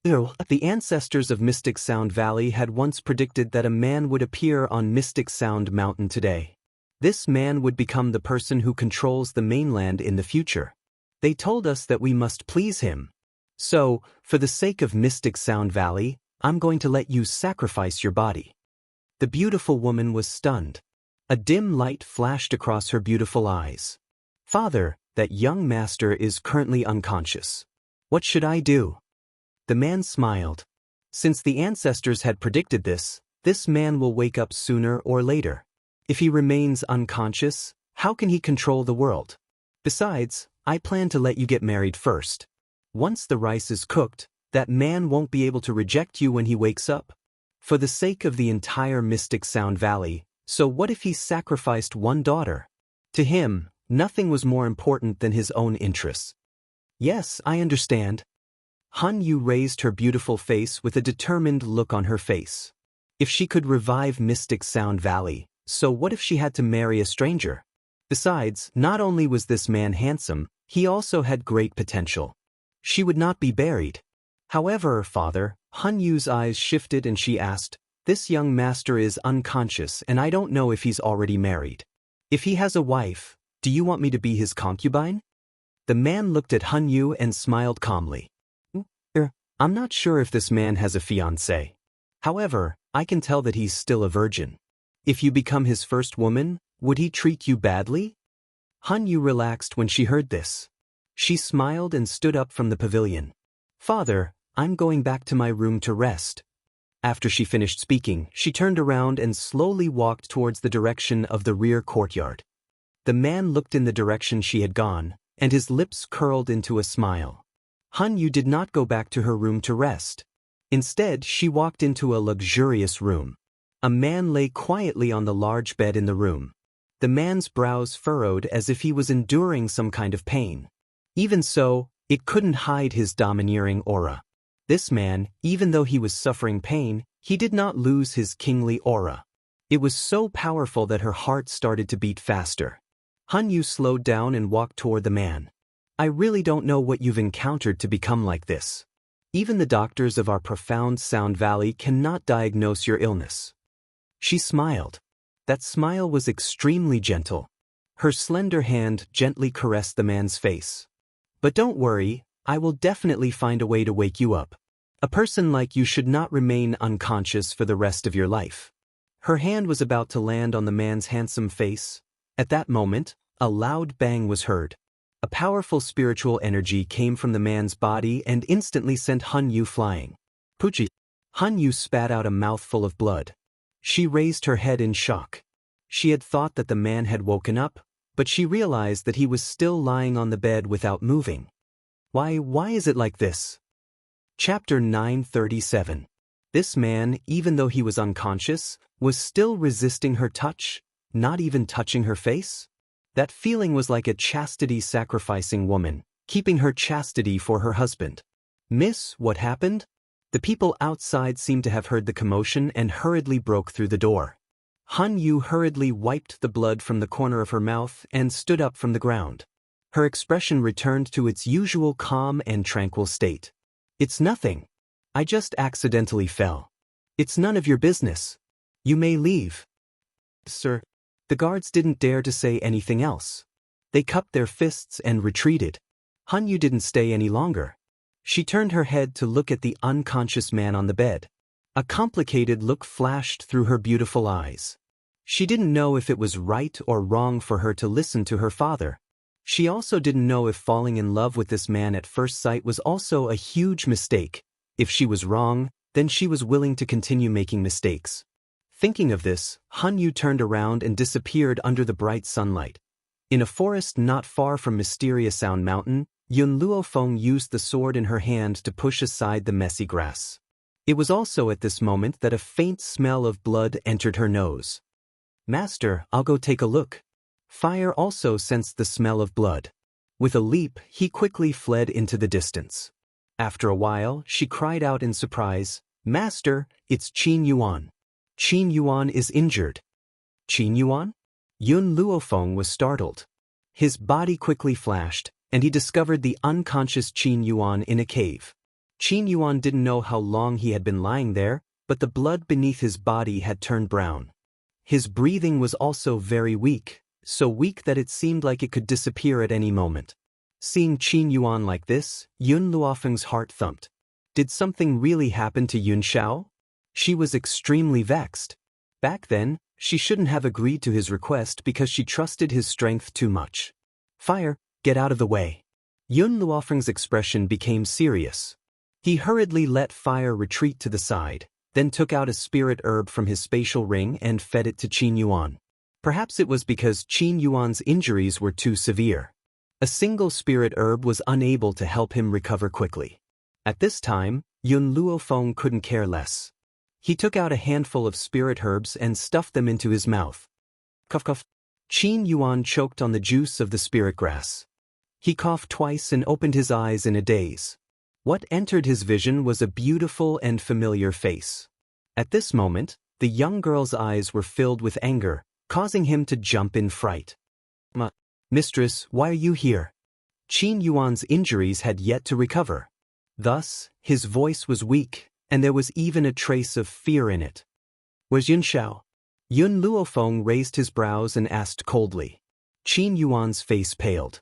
The ancestors of Mystic Sound Valley had once predicted that a man would appear on Mystic Sound Mountain today. This man would become the person who controls the mainland in the future. They told us that we must please him. So, for the sake of Mystic Sound Valley, I'm going to let you sacrifice your body. The beautiful woman was stunned. A dim light flashed across her beautiful eyes. Father, that young master is currently unconscious. What should I do? The man smiled. Since the ancestors had predicted this man will wake up sooner or later. If he remains unconscious, how can he control the world? Besides, I plan to let you get married first. Once the rice is cooked, that man won't be able to reject you when he wakes up. For the sake of the entire Mystic Sound Valley, so what if he sacrificed one daughter? To him, nothing was more important than his own interests. Yes, I understand. Han Yu raised her beautiful face with a determined look on her face. If she could revive Mystic Sound Valley, so what if she had to marry a stranger? Besides, not only was this man handsome, he also had great potential. She would not be buried. However, father, Han Yu's eyes shifted and she asked, This young master is unconscious and I don't know if he's already married. If he has a wife, do you want me to be his concubine? The man looked at Han Yu and smiled calmly. I'm not sure if this man has a fiancée. However, I can tell that he's still a virgin. If you become his first woman, would he treat you badly? Han Yu relaxed when she heard this. She smiled and stood up from the pavilion. Father, I'm going back to my room to rest. After she finished speaking, she turned around and slowly walked towards the direction of the rear courtyard. The man looked in the direction she had gone, and his lips curled into a smile. Han Yu did not go back to her room to rest. Instead, she walked into a luxurious room. A man lay quietly on the large bed in the room. The man's brows furrowed as if he was enduring some kind of pain. Even so, it couldn't hide his domineering aura. This man, even though he was suffering pain, he did not lose his kingly aura. It was so powerful that her heart started to beat faster. Han Yu slowed down and walked toward the man. I really don't know what you've encountered to become like this. Even the doctors of our profound Sound Valley cannot diagnose your illness. She smiled. That smile was extremely gentle. Her slender hand gently caressed the man's face. But don't worry, I will definitely find a way to wake you up. A person like you should not remain unconscious for the rest of your life. Her hand was about to land on the man's handsome face. At that moment, a loud bang was heard. A powerful spiritual energy came from the man's body and instantly sent Han Yu flying. Puchi! Han Yu spat out a mouthful of blood. She raised her head in shock. She had thought that the man had woken up, but she realized that he was still lying on the bed without moving. Why is it like this? Chapter 937. This man, even though he was unconscious, was still resisting her touch, not even touching her face? That feeling was like a chastity-sacrificing woman, keeping her chastity for her husband. Miss, what happened? The people outside seemed to have heard the commotion and hurriedly broke through the door. Han Yu hurriedly wiped the blood from the corner of her mouth and stood up from the ground. Her expression returned to its usual calm and tranquil state. It's nothing. I just accidentally fell. It's none of your business. You may leave. Sir. The guards didn't dare to say anything else. They cupped their fists and retreated. Han Yu didn't stay any longer. She turned her head to look at the unconscious man on the bed. A complicated look flashed through her beautiful eyes. She didn't know if it was right or wrong for her to listen to her father. She also didn't know if falling in love with this man at first sight was also a huge mistake. If she was wrong, then she was willing to continue making mistakes. Thinking of this, Han Yu turned around and disappeared under the bright sunlight. In a forest not far from Mysterious Sound Mountain, Yun Luofeng used the sword in her hand to push aside the messy grass. It was also at this moment that a faint smell of blood entered her nose. "Master, I'll go take a look." Fire also sensed the smell of blood. With a leap, he quickly fled into the distance. After a while, she cried out in surprise, "Master, it's Qin Yuan. Qin Yuan is injured." "Qin Yuan?" Yun Luofeng was startled. His body quickly flashed, and he discovered the unconscious Qin Yuan in a cave. Qin Yuan didn't know how long he had been lying there, but the blood beneath his body had turned brown. His breathing was also very weak, so weak that it seemed like it could disappear at any moment. Seeing Qin Yuan like this, Yun Luofeng's heart thumped. Did something really happen to Yun Xiao? She was extremely vexed. Back then, she shouldn't have agreed to his request because she trusted his strength too much. "Fire, get out of the way." Yun Luofeng's expression became serious. He hurriedly let Fire retreat to the side, then took out a spirit herb from his spatial ring and fed it to Qin Yuan. Perhaps it was because Qin Yuan's injuries were too severe. A single spirit herb was unable to help him recover quickly. At this time, Yun Luofeng couldn't care less. He took out a handful of spirit herbs and stuffed them into his mouth. Cough cough. Qin Yuan choked on the juice of the spirit grass. He coughed twice and opened his eyes in a daze. What entered his vision was a beautiful and familiar face. At this moment, the young girl's eyes were filled with anger, causing him to jump in fright. "Mistress, why are you here?" Qin Yuan's injuries had yet to recover. Thus, his voice was weak, and there was even a trace of fear in it. "Was Yun Xiao?" Yun Luofeng raised his brows and asked coldly. Qin Yuan's face paled.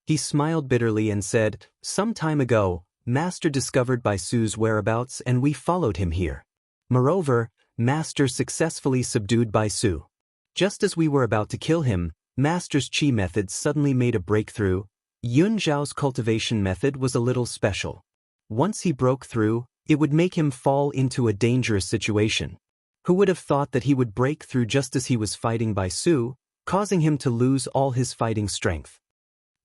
He smiled bitterly and said, "Some time ago, Master discovered Baisu's whereabouts and we followed him here. Moreover, Master successfully subdued Baisu. Just as we were about to kill him, Master's Qi method suddenly made a breakthrough. Yun Zhao's cultivation method was a little special. Once he broke through, it would make him fall into a dangerous situation. Who would have thought that he would break through just as he was fighting Baisu, causing him to lose all his fighting strength?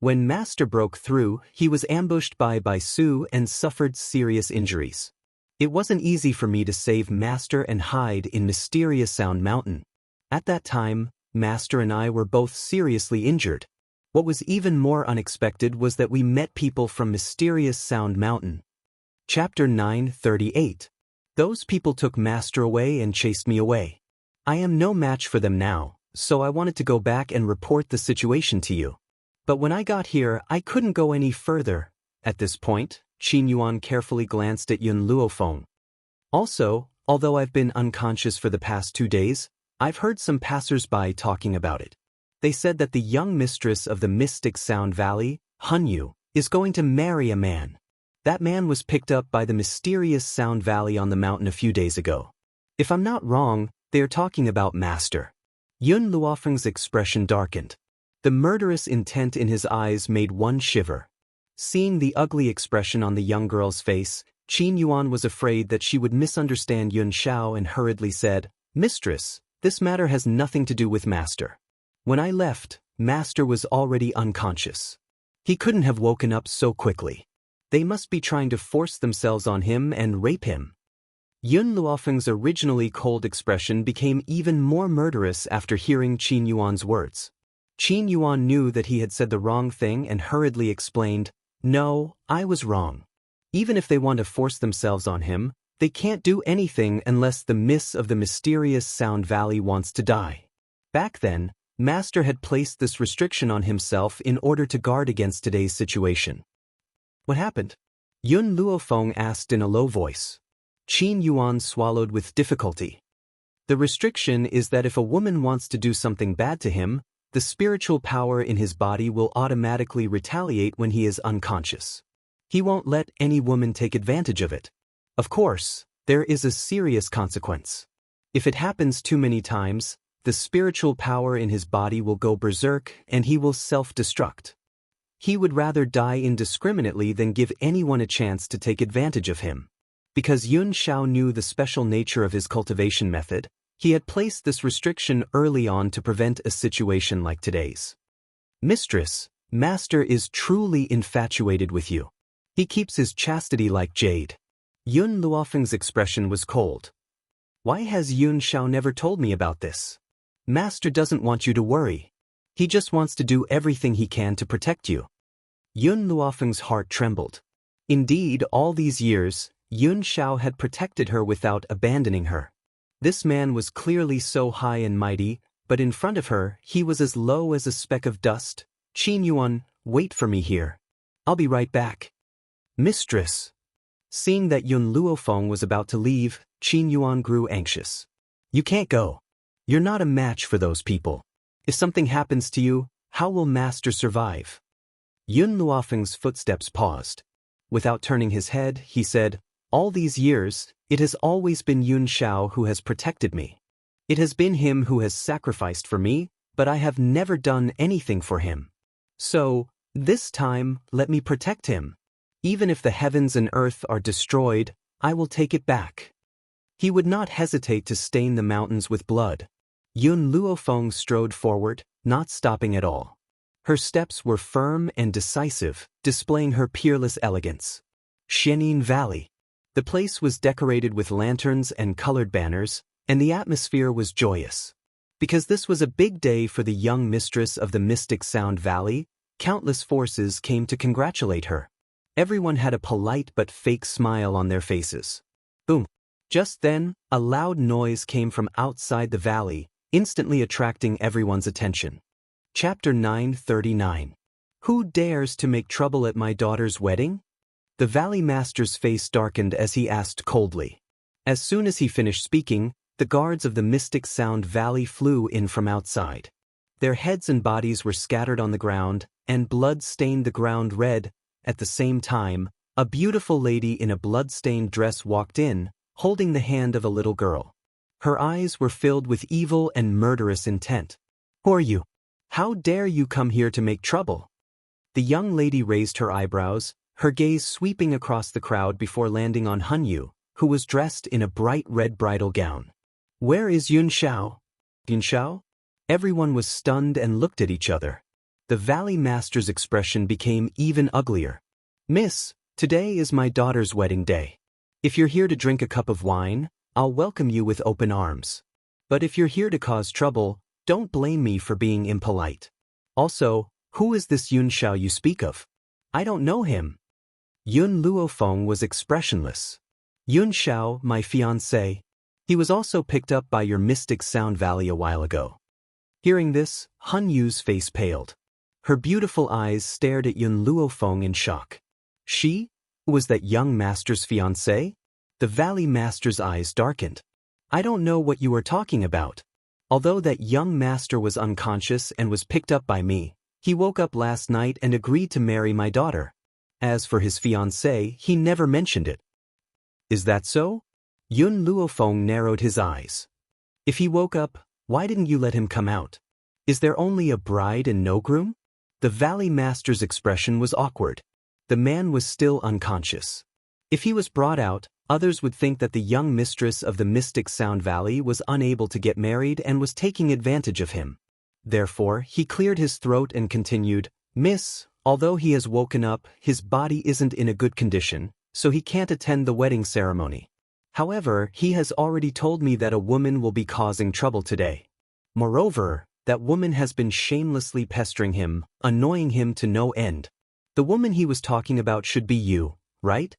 When Master broke through, he was ambushed by Baisu and suffered serious injuries. It wasn't easy for me to save Master and hide in Mysterious Sound Mountain. At that time, Master and I were both seriously injured. What was even more unexpected was that we met people from Mysterious Sound Mountain." Chapter 938. "Those people took Master away and chased me away. I am no match for them now, so I wanted to go back and report the situation to you. But when I got here, I couldn't go any further." At this point, Qin Yuan carefully glanced at Yun Luofeng. "Also, although I've been unconscious for the past 2 days, I've heard some passers-by talking about it. They said that the young mistress of the Mystic Sound Valley, Han Yu, is going to marry a man. That man was picked up by the Mysterious Sound Valley on the mountain a few days ago. If I'm not wrong, they are talking about Master." Yun Luofeng's expression darkened. The murderous intent in his eyes made one shiver. Seeing the ugly expression on the young girl's face, Qin Yuan was afraid that she would misunderstand Yun Xiao and hurriedly said, "Mistress, this matter has nothing to do with Master. When I left, Master was already unconscious. He couldn't have woken up so quickly. They must be trying to force themselves on him and rape him." Yun Luofeng's originally cold expression became even more murderous after hearing Qin Yuan's words. Qin Yuan knew that he had said the wrong thing and hurriedly explained, "No, I was wrong. Even if they want to force themselves on him, they can't do anything unless the Miss of the Mysterious Sound Valley wants to die." Back then, Master had placed this restriction on himself in order to guard against today's situation. "What happened?" Yun Luofeng asked in a low voice. Qin Yuan swallowed with difficulty. "The restriction is that if a woman wants to do something bad to him, the spiritual power in his body will automatically retaliate when he is unconscious. He won't let any woman take advantage of it. Of course, there is a serious consequence. If it happens too many times, the spiritual power in his body will go berserk and he will self-destruct. He would rather die indiscriminately than give anyone a chance to take advantage of him." Because Yun Xiao knew the special nature of his cultivation method, He had placed this restriction early on to prevent a situation like today's. Mistress, Master is truly infatuated with you. He keeps his chastity like jade. Yun Luofeng's expression was cold. Why has Yun Xiao never told me about this? Master doesn't want you to worry. He just wants to do everything he can to protect you. Yun Luofeng's heart trembled. Indeed, all these years, Yun Xiao had protected her without abandoning her. This man was clearly so high and mighty, but in front of her, he was as low as a speck of dust. Qin Yuan, wait for me here. I'll be right back. Mistress. Seeing that Yun Luofeng was about to leave, Qin Yuan grew anxious. You can't go. You're not a match for those people. If something happens to you, how will Master survive? Yun Luofeng's footsteps paused. Without turning his head, he said, all these years, it has always been Yun Xiao who has protected me. It has been him who has sacrificed for me, but I have never done anything for him. So, this time, let me protect him. Even if the heavens and earth are destroyed, I will take it back. He would not hesitate to stain the mountains with blood. Yun Luofeng strode forward, not stopping at all. Her steps were firm and decisive, displaying her peerless elegance. Xianxia Valley. The place was decorated with lanterns and colored banners, and the atmosphere was joyous. Because this was a big day for the young mistress of the Mystic Sound Valley, countless forces came to congratulate her. Everyone had a polite but fake smile on their faces. Boom! Just then, a loud noise came from outside the valley, instantly attracting everyone's attention. Chapter 939. Who dares to make trouble at my daughter's wedding? The Valley Master's face darkened as he asked coldly. As soon as he finished speaking, the guards of the Mystic Sound Valley flew in from outside. Their heads and bodies were scattered on the ground, and blood stained the ground red. At the same time, a beautiful lady in a blood-stained dress walked in, holding the hand of a little girl. Her eyes were filled with evil and murderous intent. Who are you? How dare you come here to make trouble? The young lady raised her eyebrows, her gaze sweeping across the crowd before landing on Hunyu, who was dressed in a bright red bridal gown. Where is Yun Xiao? Yun Xiao? Everyone was stunned and looked at each other. The Valley Master's expression became even uglier. Miss, today is my daughter's wedding day. If you're here to drink a cup of wine, I'll welcome you with open arms. But if you're here to cause trouble, don't blame me for being impolite. Also, who is this Yun Xiao you speak of? I don't know him. Yun Luofeng was expressionless. Yun Xiao, my fiancé. He was also picked up by your Mystic Sound Valley a while ago. Hearing this, Han Yu's face paled. Her beautiful eyes stared at Yun Luofeng in shock. She? Was that young master's fiancé? The Valley Master's eyes darkened. I don't know what you are talking about. Although that young master was unconscious and was picked up by me, he woke up last night and agreed to marry my daughter. As for his fiancée, he never mentioned it. Is that so? Yun Luofeng narrowed his eyes. If he woke up, why didn't you let him come out? Is there only a bride and no groom? The Valley Master's expression was awkward. The man was still unconscious. If he was brought out, others would think that the young mistress of the Mystic Sound Valley was unable to get married and was taking advantage of him. Therefore, he cleared his throat and continued, Miss, although he has woken up, his body isn't in a good condition, so he can't attend the wedding ceremony. However, he has already told me that a woman will be causing trouble today. Moreover, that woman has been shamelessly pestering him, annoying him to no end. The woman he was talking about should be you, right?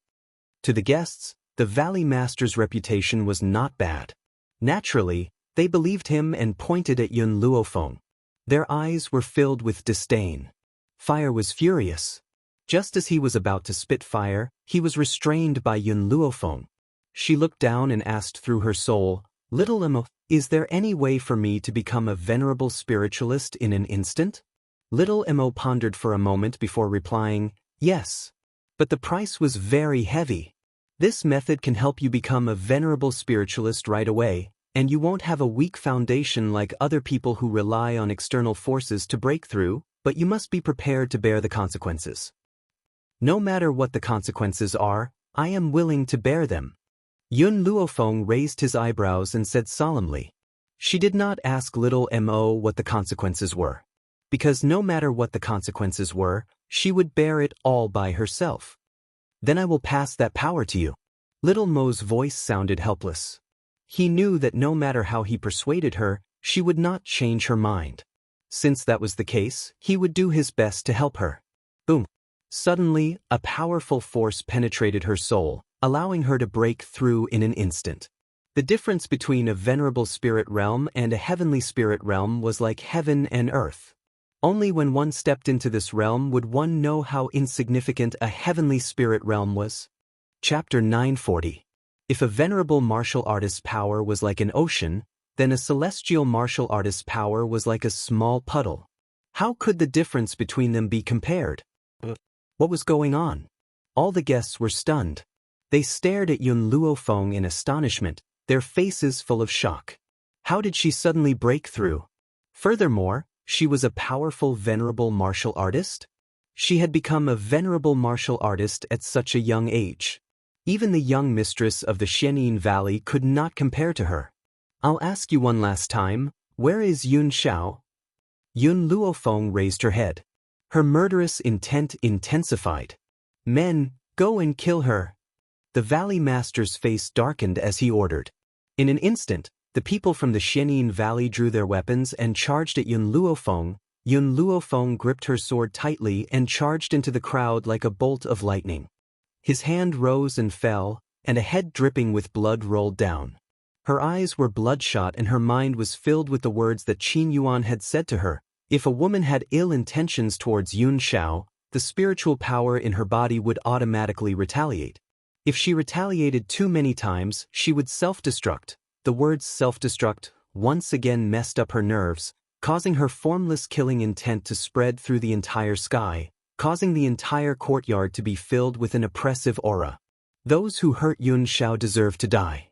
To the guests, the Valley Master's reputation was not bad. Naturally, they believed him and pointed at Yun Luofeng. Their eyes were filled with disdain. Fire was furious. Just as he was about to spit fire, he was restrained by Yun Luofeng. She looked down and asked through her soul, Little Emo, is there any way for me to become a venerable spiritualist in an instant? Little Emo pondered for a moment before replying, Yes. But the price was very heavy. This method can help you become a venerable spiritualist right away, and you won't have a weak foundation like other people who rely on external forces to break through, but you must be prepared to bear the consequences. No matter what the consequences are, I am willing to bear them. Yun Luofeng raised his eyebrows and said solemnly, She did not ask little Mo what the consequences were. Because no matter what the consequences were, she would bear it all by herself. Then I will pass that power to you. Little Mo's voice sounded helpless. He knew that no matter how he persuaded her, she would not change her mind. Since that was the case, he would do his best to help her. Boom. Suddenly, a powerful force penetrated her soul, allowing her to break through in an instant. The difference between a venerable spirit realm and a heavenly spirit realm was like heaven and earth. Only when one stepped into this realm would one know how insignificant a heavenly spirit realm was. Chapter 940. If a venerable martial artist's power was like an ocean, then a celestial martial artist's power was like a small puddle. How could the difference between them be compared? What was going on? All the guests were stunned. They stared at Yun Luofeng in astonishment, their faces full of shock. How did she suddenly break through? Furthermore, she was a powerful venerable martial artist? She had become a venerable martial artist at such a young age. Even the young mistress of the Xianxia Valley could not compare to her. I'll ask you one last time, where is Yun Xiao? Yun Luofeng raised her head. Her murderous intent intensified. Men, go and kill her. The valley master's face darkened as he ordered. In an instant, the people from the Xianxia Valley drew their weapons and charged at Yun Luofeng. Yun Luofeng gripped her sword tightly and charged into the crowd like a bolt of lightning. His hand rose and fell, and a head dripping with blood rolled down. Her eyes were bloodshot and her mind was filled with the words that Qin Yuan had said to her. If a woman had ill intentions towards Yun Xiao, the spiritual power in her body would automatically retaliate. If she retaliated too many times, she would self-destruct. The words self-destruct once again messed up her nerves, causing her formless killing intent to spread through the entire sky, causing the entire courtyard to be filled with an oppressive aura. Those who hurt Yun Xiao deserve to die.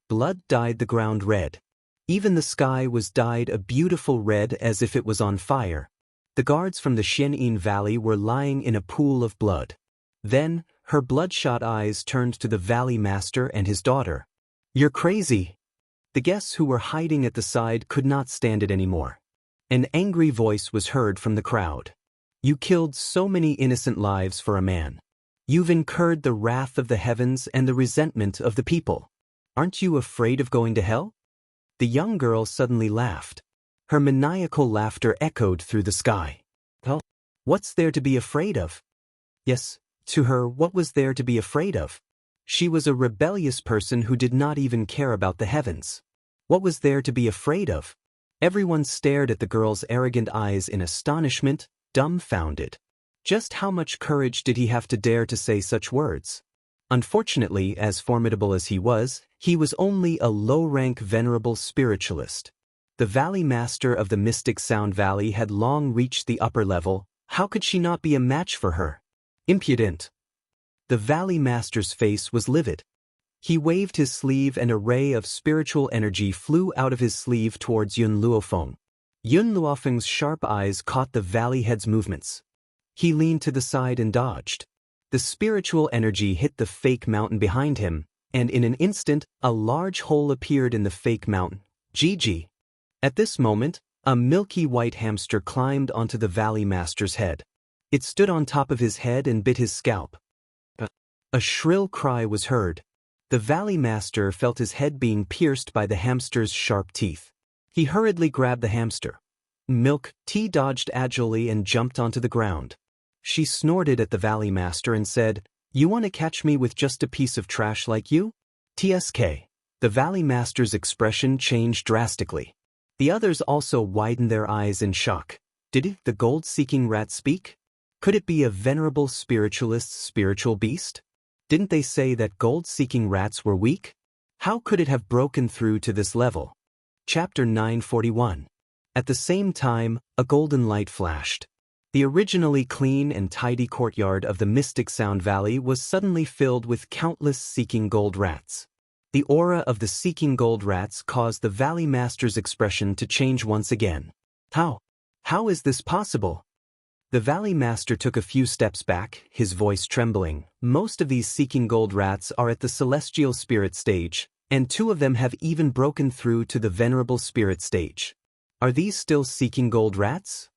Blood dyed the ground red. Even the sky was dyed a beautiful red as if it was on fire. The guards from the Xianxia Valley were lying in a pool of blood. Then, her bloodshot eyes turned to the valley master and his daughter. You're crazy. The guests who were hiding at the side could not stand it anymore. An angry voice was heard from the crowd. You killed so many innocent lives for a man. You've incurred the wrath of the heavens and the resentment of the people. Aren't you afraid of going to hell? The young girl suddenly laughed. Her maniacal laughter echoed through the sky. Well, what's there to be afraid of? Yes, to her, what was there to be afraid of? She was a rebellious person who did not even care about the heavens. What was there to be afraid of? Everyone stared at the girl's arrogant eyes in astonishment, dumbfounded. Just how much courage did he have to dare to say such words? Unfortunately, as formidable as he was only a low-rank venerable spiritualist. The valley master of the mystic Sound Valley had long reached the upper level. How could she not be a match for her? Impudent. The valley master's face was livid. He waved his sleeve and a ray of spiritual energy flew out of his sleeve towards Yun Luofeng. Yun Luofeng's sharp eyes caught the valley head's movements. He leaned to the side and dodged. The spiritual energy hit the fake mountain behind him, and in an instant, a large hole appeared in the fake mountain. GG. At this moment, a milky white hamster climbed onto the valley master's head. It stood on top of his head and bit his scalp. A shrill cry was heard. The valley master felt his head being pierced by the hamster's sharp teeth. He hurriedly grabbed the hamster. Milk Tea dodged agilely and jumped onto the ground. She snorted at the valley master and said, You want to catch me with just a piece of trash like you? TSK. The valley master's expression changed drastically. The others also widened their eyes in shock. Did the gold-seeking rat speak? Could it be a venerable spiritualist's spiritual beast? Didn't they say that gold-seeking rats were weak? How could it have broken through to this level? Chapter 941. At the same time, a golden light flashed. The originally clean and tidy courtyard of the mystic Sound Valley was suddenly filled with countless seeking gold rats. The aura of the seeking gold rats caused the valley master's expression to change once again. How is this possible? The valley master took a few steps back, his voice trembling. Most of these seeking gold rats are at the celestial spirit stage. and 2 of them have even broken through to the venerable spirit stage. Are these still seeking gold rats?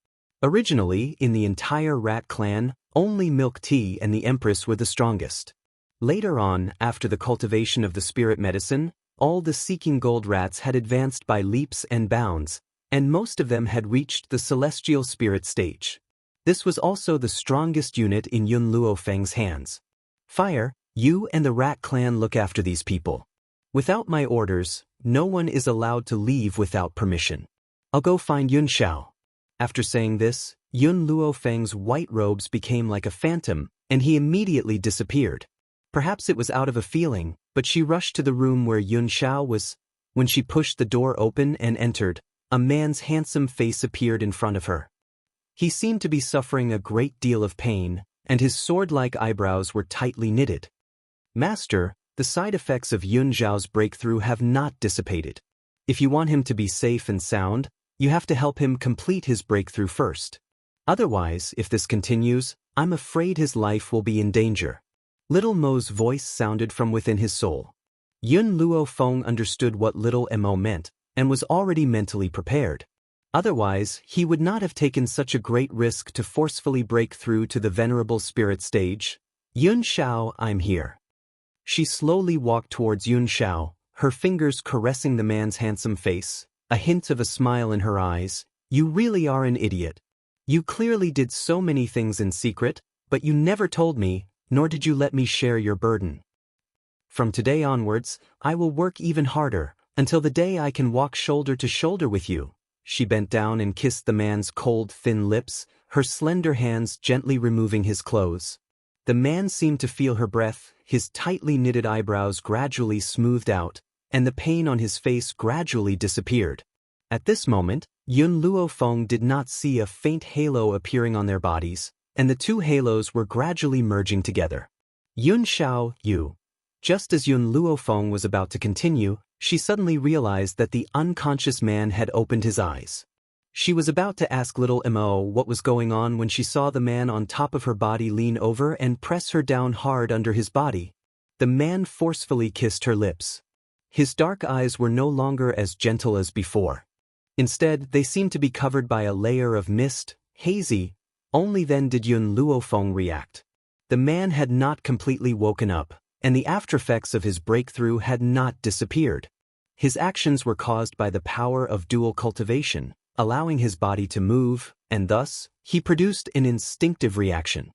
Originally, in the entire rat clan, only Milk Tea and the Empress were the strongest. Later on, after the cultivation of the spirit medicine, all the seeking gold rats had advanced by leaps and bounds, and most of them had reached the celestial spirit stage. This was also the strongest unit in Yun Luofeng's hands. Fire, you and the rat clan look after these people. Without my orders, no one is allowed to leave without permission. I'll go find Yun Xiao. After saying this, Yun Luofeng's white robes became like a phantom, and he immediately disappeared. Perhaps it was out of a feeling, but she rushed to the room where Yun Xiao was. When she pushed the door open and entered, a man's handsome face appeared in front of her. He seemed to be suffering a great deal of pain, and his sword-like eyebrows were tightly knitted. Master, the side effects of Yun Xiao's breakthrough have not dissipated. If you want him to be safe and sound, you have to help him complete his breakthrough first. Otherwise, if this continues, I'm afraid his life will be in danger. Little Mo's voice sounded from within his soul. Yun Luofeng understood what Little Mo meant, and was already mentally prepared. Otherwise, he would not have taken such a great risk to forcefully break through to the venerable spirit stage. Yun Xiao, I'm here. She slowly walked towards Yun Xiao, her fingers caressing the man's handsome face, a hint of a smile in her eyes. You really are an idiot. You clearly did so many things in secret, but you never told me, nor did you let me share your burden. From today onwards, I will work even harder, until the day I can walk shoulder to shoulder with you. She bent down and kissed the man's cold, thin lips, her slender hands gently removing his clothes. The man seemed to feel her breath, his tightly knitted eyebrows gradually smoothed out, and the pain on his face gradually disappeared. At this moment, Yun Luofeng did not see a faint halo appearing on their bodies, and the 2 halos were gradually merging together. Yun Xiao, you. Just as Yun Luofeng was about to continue, she suddenly realized that the unconscious man had opened his eyes. She was about to ask Little Mo what was going on when she saw the man on top of her body lean over and press her down hard under his body. The man forcefully kissed her lips. His dark eyes were no longer as gentle as before. Instead, they seemed to be covered by a layer of mist, hazy. Only then did Yun Luofeng react. The man had not completely woken up, and the aftereffects of his breakthrough had not disappeared. His actions were caused by the power of dual cultivation, allowing his body to move, and thus, he produced an instinctive reaction.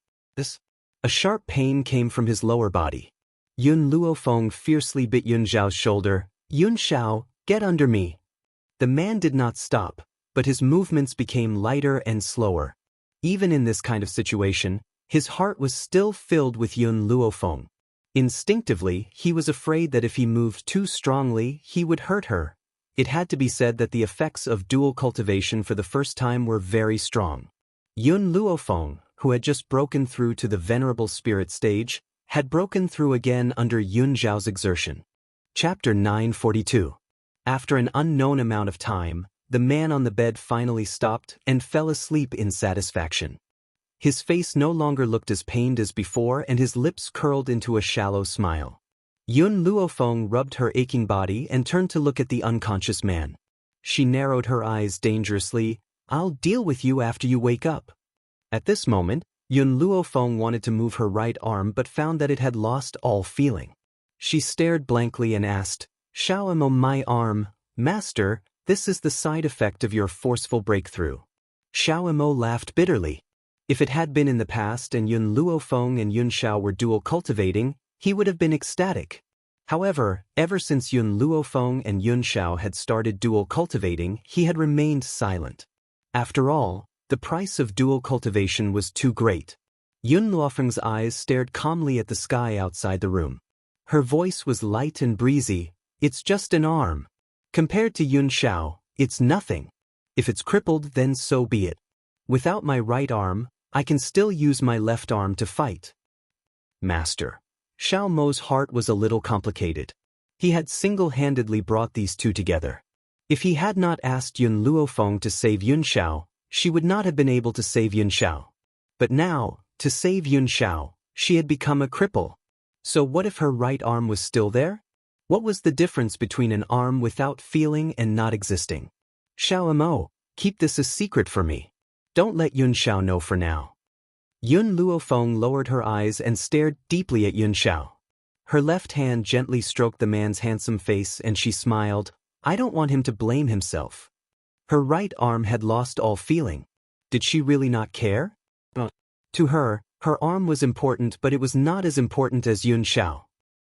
A sharp pain came from his lower body. Yun Luofeng fiercely bit Yun Xiao's shoulder. Yun Xiao, get under me. The man did not stop, but his movements became lighter and slower. Even in this kind of situation, his heart was still filled with Yun Luofeng. Instinctively, he was afraid that if he moved too strongly, he would hurt her. It had to be said that the effects of dual cultivation for the first time were very strong. Yun Luofeng, who had just broken through to the venerable spirit stage, had broken through again under Yun Xiao's exertion. Chapter 942. After an unknown amount of time, the man on the bed finally stopped and fell asleep in satisfaction. His face no longer looked as pained as before, and his lips curled into a shallow smile. Yun Luofeng rubbed her aching body and turned to look at the unconscious man. She narrowed her eyes dangerously. I'll deal with you after you wake up. At this moment, Yun Luofeng wanted to move her right arm but found that it had lost all feeling. She stared blankly and asked, Xiao my arm, Master, this is the side effect of your forceful breakthrough. Xiao laughed bitterly. If it had been in the past and Yun Luofeng and Yun Xiao were dual cultivating, he would have been ecstatic. However, ever since Yun Luofeng and Yun Xiao had started dual cultivating, he had remained silent. After all, the price of dual cultivation was too great. Yun Luofeng's eyes stared calmly at the sky outside the room. Her voice was light and breezy. It's just an arm. Compared to Yun Xiao, it's nothing. If it's crippled, then so be it. Without my right arm, I can still use my left arm to fight. Master. Xiao Mo's heart was a little complicated. He had single-handedly brought these 2 together. If he had not asked Yun Luofeng to save Yun Xiao, she would not have been able to save Yun Xiao. But now, to save Yun Xiao, she had become a cripple. So what if her right arm was still there? What was the difference between an arm without feeling and not existing? Xiao Mo, keep this a secret for me. Don't let Yun Xiao know for now. Yun Luofeng lowered her eyes and stared deeply at Yun Xiao. Her left hand gently stroked the man's handsome face and she smiled. I don't want him to blame himself. Her right arm had lost all feeling. Did she really not care? To her, her arm was important, but it was not as important as Yun Xiao.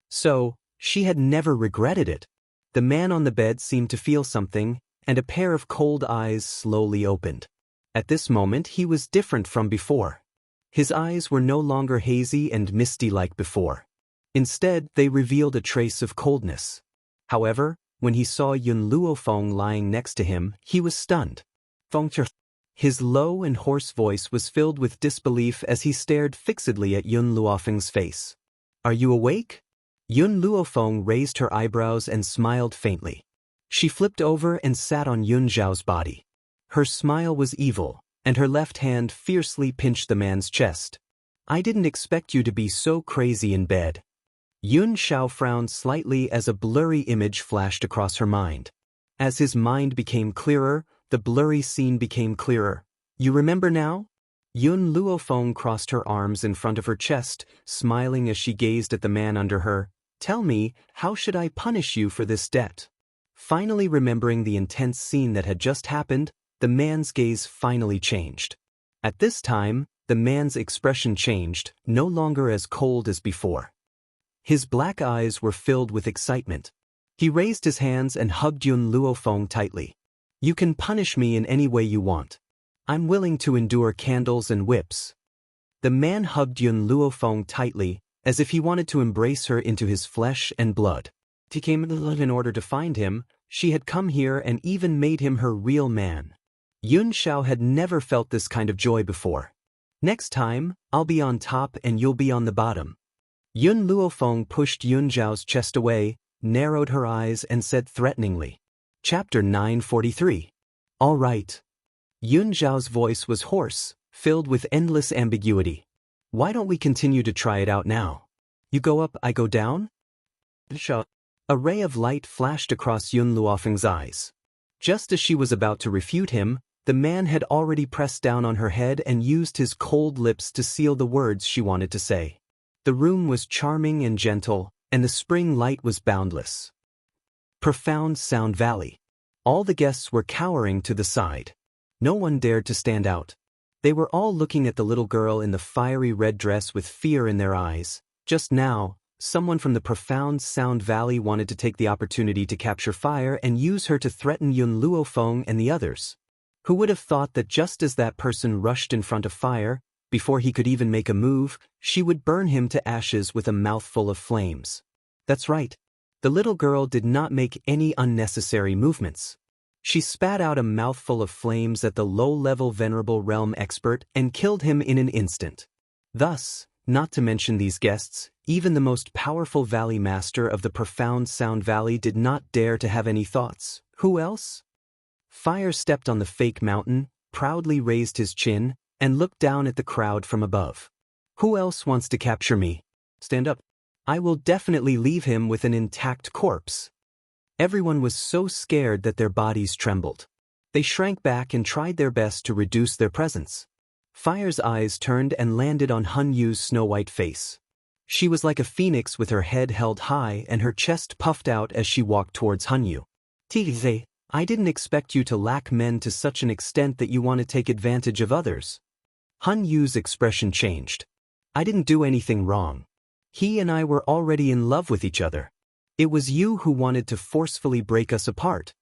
So, she had never regretted it. The man on the bed seemed to feel something, and a pair of cold eyes slowly opened. At this moment he was different from before. His eyes were no longer hazy and misty like before. Instead, they revealed a trace of coldness. However, when he saw Yun Luofeng lying next to him, he was stunned. His low and hoarse voice was filled with disbelief as he stared fixedly at Yun Luofeng's face. Are you awake? Yun Luofeng raised her eyebrows and smiled faintly. She flipped over and sat on Yun Zhao's body. Her smile was evil, and her left hand fiercely pinched the man's chest. I didn't expect you to be so crazy in bed. Yun Xiao frowned slightly as a blurry image flashed across her mind. As his mind became clearer, the blurry scene became clearer. You remember now? Yun Luofeng crossed her arms in front of her chest, smiling as she gazed at the man under her. Tell me, how should I punish you for this debt? Finally remembering the intense scene that had just happened, the man's gaze finally changed. At this time, the man's expression changed, no longer as cold as before. His black eyes were filled with excitement. He raised his hands and hugged Yun Luofeng tightly. You can punish me in any way you want. I'm willing to endure candles and whips. The man hugged Yun Luofeng tightly, as if he wanted to embrace her into his flesh and blood. He came in order to find him. She had come here and even made him her real man. Yun Xiao had never felt this kind of joy before. Next time, I'll be on top and you'll be on the bottom. Yun Luofeng pushed Yun Zhao's chest away, narrowed her eyes and said threateningly. Chapter 943. All right. Yun Zhao's voice was hoarse, filled with endless ambiguity. Why don't we continue to try it out now? You go up, I go down? A ray of light flashed across Yun Luofeng's eyes. Just as she was about to refute him, the man had already pressed down on her head and used his cold lips to seal the words she wanted to say. The room was charming and gentle, and the spring light was boundless. Profound Sound Valley. All the guests were cowering to the side. No one dared to stand out. They were all looking at the little girl in the fiery red dress with fear in their eyes. Just now, someone from the Profound Sound Valley wanted to take the opportunity to capture fire and use her to threaten Yun Luofeng and the others. Who would have thought that just as that person rushed in front of fire, before he could even make a move, she would burn him to ashes with a mouthful of flames. That's right. The little girl did not make any unnecessary movements. She spat out a mouthful of flames at the low-level Venerable Realm expert and killed him in an instant. Thus, not to mention these guests, even the most powerful Valley Master of the Profound Sound Valley did not dare to have any thoughts. Who else? Fire stepped on the fake mountain, proudly raised his chin, and looked down at the crowd from above. Who else wants to capture me? Stand up. I will definitely leave him with an intact corpse. Everyone was so scared that their bodies trembled. They shrank back and tried their best to reduce their presence. Fire's eyes turned and landed on Han Yu's snow-white face. She was like a phoenix with her head held high and her chest puffed out as she walked towards Han Yu. Tize, I didn't expect you to lack men to such an extent that you want to take advantage of others. Han Yu's expression changed. I didn't do anything wrong. He and I were already in love with each other. It was you who wanted to forcefully break us apart.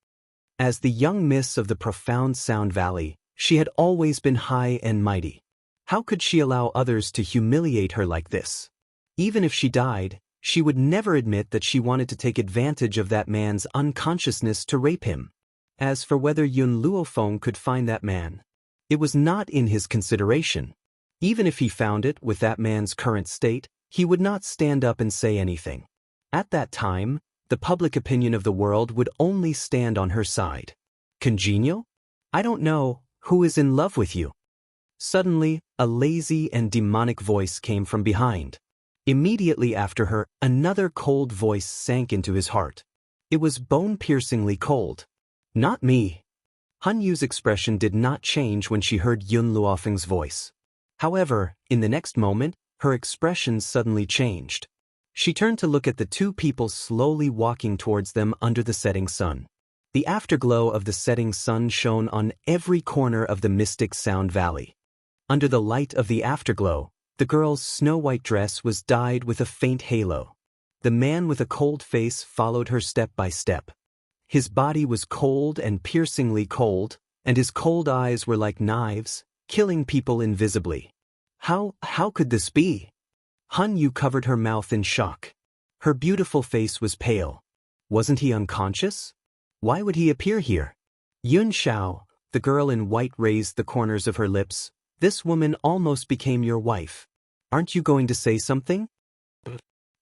As the young miss of the Profound Sound Valley, she had always been high and mighty. How could she allow others to humiliate her like this? Even if she died, she would never admit that she wanted to take advantage of that man's unconsciousness to rape him. As for whether Yun Luofeng could find that man, it was not in his consideration. Even if he found it with that man's current state, he would not stand up and say anything. At that time, the public opinion of the world would only stand on her side. Congenial? I don't know, who is in love with you? Suddenly, a lazy and demonic voice came from behind. Immediately after her, another cold voice sank into his heart. It was bone-piercingly cold. Not me. Han Yu's expression did not change when she heard Yun Luofeng's voice. However, in the next moment, her expression suddenly changed. She turned to look at the two people slowly walking towards them under the setting sun. The afterglow of the setting sun shone on every corner of the mystic Sound Valley. Under the light of the afterglow, the girl's snow-white dress was dyed with a faint halo. The man with a cold face followed her step by step. His body was cold and piercingly cold, and his cold eyes were like knives, killing people invisibly. How could this be? Han Yu covered her mouth in shock. Her beautiful face was pale. Wasn't he unconscious? Why would he appear here? Yun Xiao, the girl in white, raised the corners of her lips. This woman almost became your wife. Aren't you going to say something?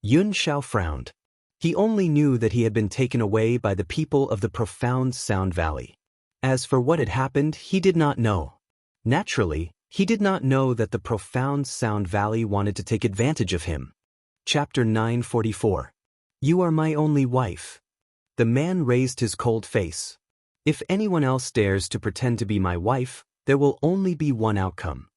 Yun Xiao frowned. He only knew that he had been taken away by the people of the profound Sound Valley. As for what had happened, he did not know. Naturally, he did not know that the profound Sound Valley wanted to take advantage of him. Chapter 944. You are my only wife. The man raised his cold face. If anyone else dares to pretend to be my wife, there will only be one outcome.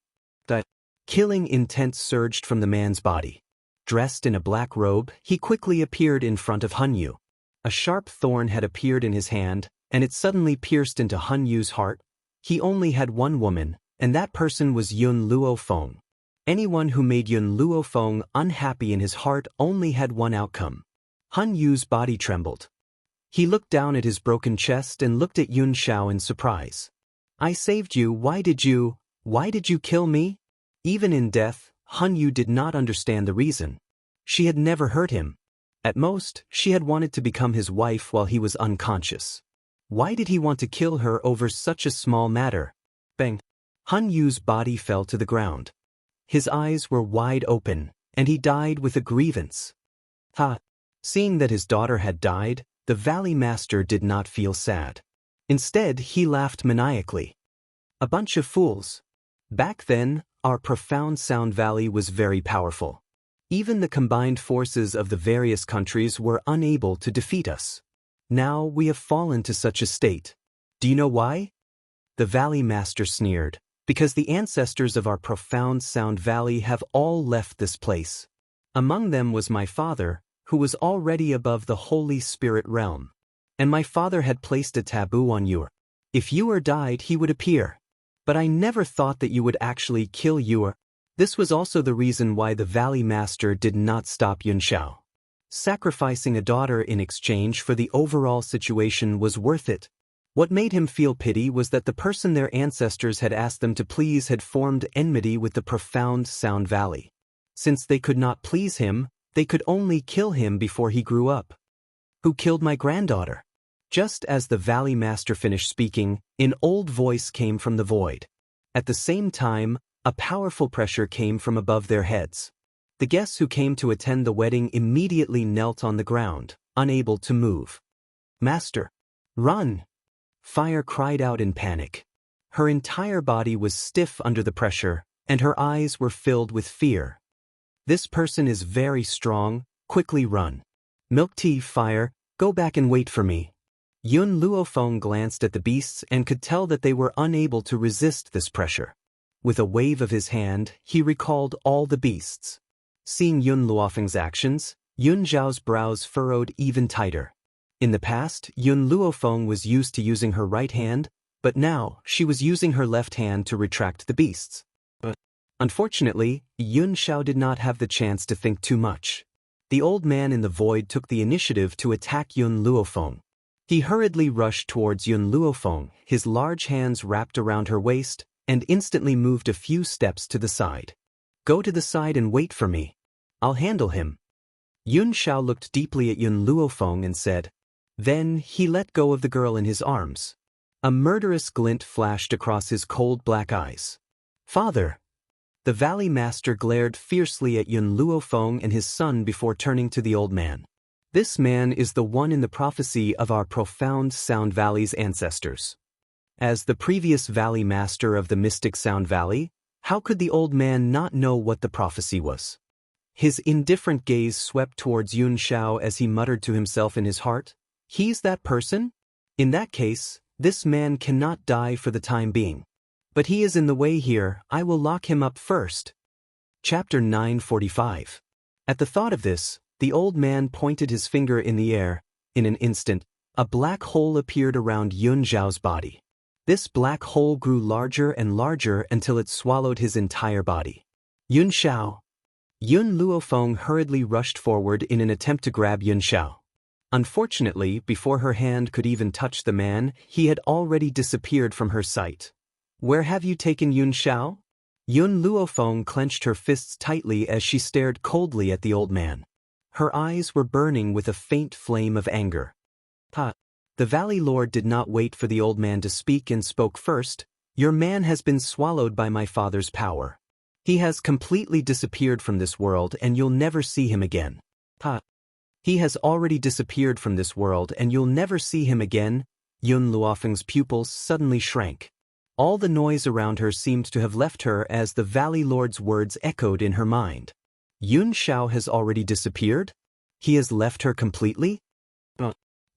The killing intent surged from the man's body. Dressed in a black robe, he quickly appeared in front of Han Yu. A sharp thorn had appeared in his hand, and it suddenly pierced into Han Yu's heart. He only had one woman, and that person was Yun Luofeng. Anyone who made Yun Luofeng unhappy in his heart only had one outcome. Han Yu's body trembled. He looked down at his broken chest and looked at Yun Xiao in surprise. I saved you, why did you kill me? Even in death, Han Yu did not understand the reason. She had never hurt him. At most, she had wanted to become his wife while he was unconscious. Why did he want to kill her over such a small matter? Bang! Han Yu's body fell to the ground. His eyes were wide open, and he died with a grievance. Seeing that his daughter had died, the Valley Master did not feel sad. Instead, he laughed maniacally. A bunch of fools. Back then, our profound Sound Valley was very powerful. Even the combined forces of the various countries were unable to defeat us. Now we have fallen to such a state. Do you know why? The Valley Master sneered. Because the ancestors of our profound Sound Valley have all left this place. Among them was my father, who was already above the Holy Spirit realm. And my father had placed a taboo on Yu. If Yu died, he would appear. But I never thought that you would actually kill Yu. This was also the reason why the Valley Master did not stop Yun Xiao. Sacrificing a daughter in exchange for the overall situation was worth it. What made him feel pity was that the person their ancestors had asked them to please had formed enmity with the profound Sound Valley. Since they could not please him, they could only kill him before he grew up. Who killed my granddaughter? Just as the Valley Master finished speaking, an old voice came from the void. At the same time, a powerful pressure came from above their heads. The guests who came to attend the wedding immediately knelt on the ground, unable to move. Master, run! Fire cried out in panic. Her entire body was stiff under the pressure, and her eyes were filled with fear. This person is very strong, quickly run. Milk Tea, Fire, go back and wait for me. Yun Luofeng glanced at the beasts and could tell that they were unable to resist this pressure. With a wave of his hand, he recalled all the beasts. Seeing Yun Luofeng's actions, Yun Zhao's brows furrowed even tighter. In the past, Yun Luofeng was used to using her right hand, but now she was using her left hand to retract the beasts. But unfortunately, Yun Xiao did not have the chance to think too much. The old man in the void took the initiative to attack Yun Luofeng. He hurriedly rushed towards Yun Luofeng, his large hands wrapped around her waist, and instantly moved a few steps to the side. Go to the side and wait for me. I'll handle him. Yun Xiao looked deeply at Yun Luofeng and said. Then he let go of the girl in his arms. A murderous glint flashed across his cold black eyes. Father! The Valley Master glared fiercely at Yun Luofeng and his son before turning to the old man. This man is the one in the prophecy of our profound Sound Valley's ancestors. As the previous Valley Master of the mystic Sound Valley, how could the old man not know what the prophecy was? His indifferent gaze swept towards Yun Xiao as he muttered to himself in his heart, "He's that person? In that case, this man cannot die for the time being. But he is in the way here, I will lock him up first." Chapter 945. At the thought of this, the old man pointed his finger in the air. In an instant, a black hole appeared around Yun Xiao's body. This black hole grew larger and larger until it swallowed his entire body. "Yun Xiao!" Yun Luofeng hurriedly rushed forward in an attempt to grab Yun Xiao. Unfortunately, before her hand could even touch the man, he had already disappeared from her sight. "Where have you taken Yun Xiao?" Yun Luofeng clenched her fists tightly as she stared coldly at the old man. Her eyes were burning with a faint flame of anger. "Ha!" The Valley Lord did not wait for the old man to speak and spoke first. "Your man has been swallowed by my father's power. He has completely disappeared from this world and you'll never see him again." "Ha! He has already disappeared from this world and you'll never see him again." Yun Luofeng's pupils suddenly shrank. All the noise around her seemed to have left her as the Valley Lord's words echoed in her mind. Yun Xiao has already disappeared? He has left her completely?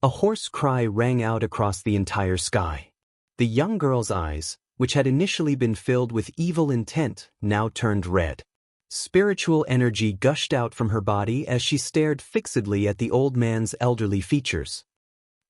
A hoarse cry rang out across the entire sky. The young girl's eyes, which had initially been filled with evil intent, now turned red. Spiritual energy gushed out from her body as she stared fixedly at the old man's elderly features.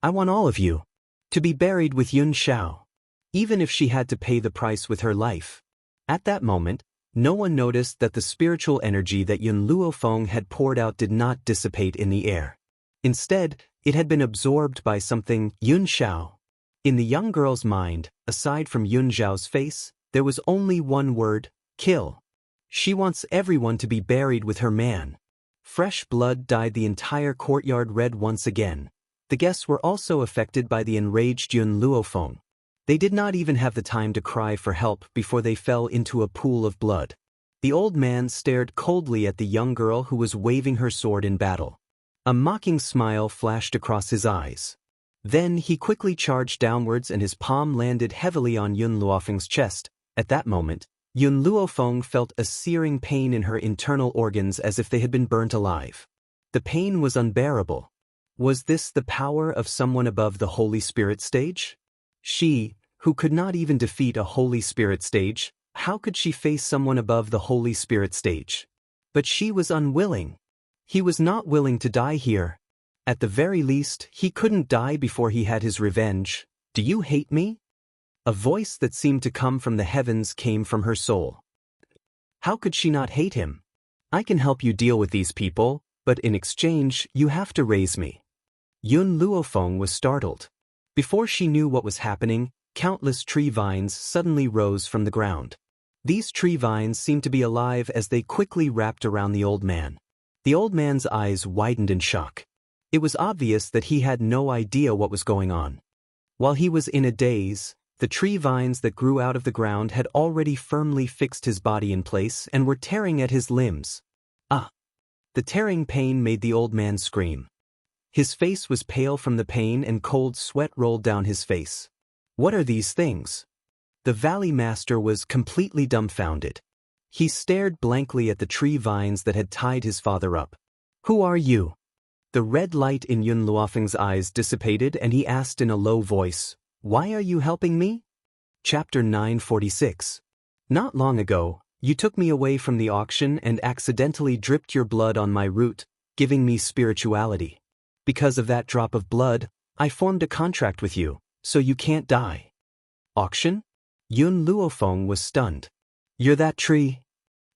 "I want all of you to be buried with Yun Xiao, even if she had to pay the price with her life." At that moment, no one noticed that the spiritual energy that Yun Luofeng had poured out did not dissipate in the air. Instead, it had been absorbed by something. Yun Xiao. In the young girl's mind, aside from Yun Xiao's face, there was only one word: kill. She wants everyone to be buried with her man. Fresh blood dyed the entire courtyard red once again. The guests were also affected by the enraged Yun Luofeng. They did not even have the time to cry for help before they fell into a pool of blood. The old man stared coldly at the young girl who was waving her sword in battle. A mocking smile flashed across his eyes. Then he quickly charged downwards and his palm landed heavily on Yun Luofeng's chest. At that moment, Yun Luofeng felt a searing pain in her internal organs as if they had been burnt alive. The pain was unbearable. Was this the power of someone above the Holy Spirit stage? She, who could not even defeat a Holy Spirit stage, how could she face someone above the Holy Spirit stage? But she was unwilling. He was not willing to die here. At the very least, he couldn't die before he had his revenge. "Do you hate me?" A voice that seemed to come from the heavens came from her soul. How could she not hate him? "I can help you deal with these people, but in exchange, you have to raise me." Yun Luofeng was startled. Before she knew what was happening, countless tree vines suddenly rose from the ground. These tree vines seemed to be alive as they quickly wrapped around the old man. The old man's eyes widened in shock. It was obvious that he had no idea what was going on. While he was in a daze, the tree vines that grew out of the ground had already firmly fixed his body in place and were tearing at his limbs. Ah! The tearing pain made the old man scream. His face was pale from the pain and cold sweat rolled down his face. "What are these things?" The Valley Master was completely dumbfounded. He stared blankly at the tree vines that had tied his father up. "Who are you?" The red light in Yun Luofeng's eyes dissipated and he asked in a low voice, "Why are you helping me?" Chapter 946. "Not long ago, you took me away from the auction and accidentally dripped your blood on my root, giving me spirituality. Because of that drop of blood, I formed a contract with you, so you can't die." "Auction?" Yun Luofeng was stunned. "You're that tree?"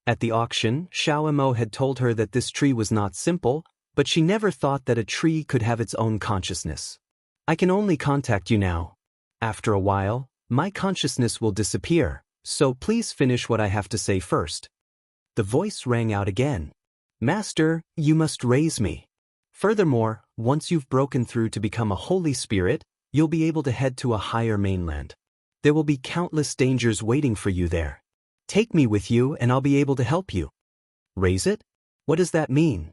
At the auction, Xiaomo had told her that this tree was not simple, but she never thought that a tree could have its own consciousness. "I can only contact you now. After a while, my consciousness will disappear, so please finish what I have to say first." The voice rang out again. "Master, you must raise me. Furthermore, once you've broken through to become a Holy Spirit, you'll be able to head to a higher mainland. There will be countless dangers waiting for you there. Take me with you and I'll be able to help you." "Raise it? What does that mean?"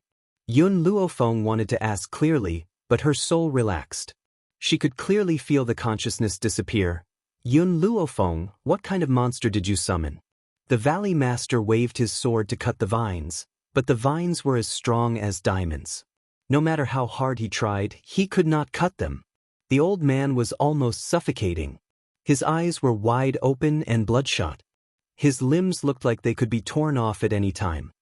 Yun Luofeng wanted to ask clearly, but her soul relaxed. She could clearly feel the consciousness disappear. "Yun Luofeng, what kind of monster did you summon?" The Valley Master waved his sword to cut the vines, but the vines were as strong as diamonds. No matter how hard he tried, he could not cut them. The old man was almost suffocating. His eyes were wide open and bloodshot. His limbs looked like they could be torn off at any time.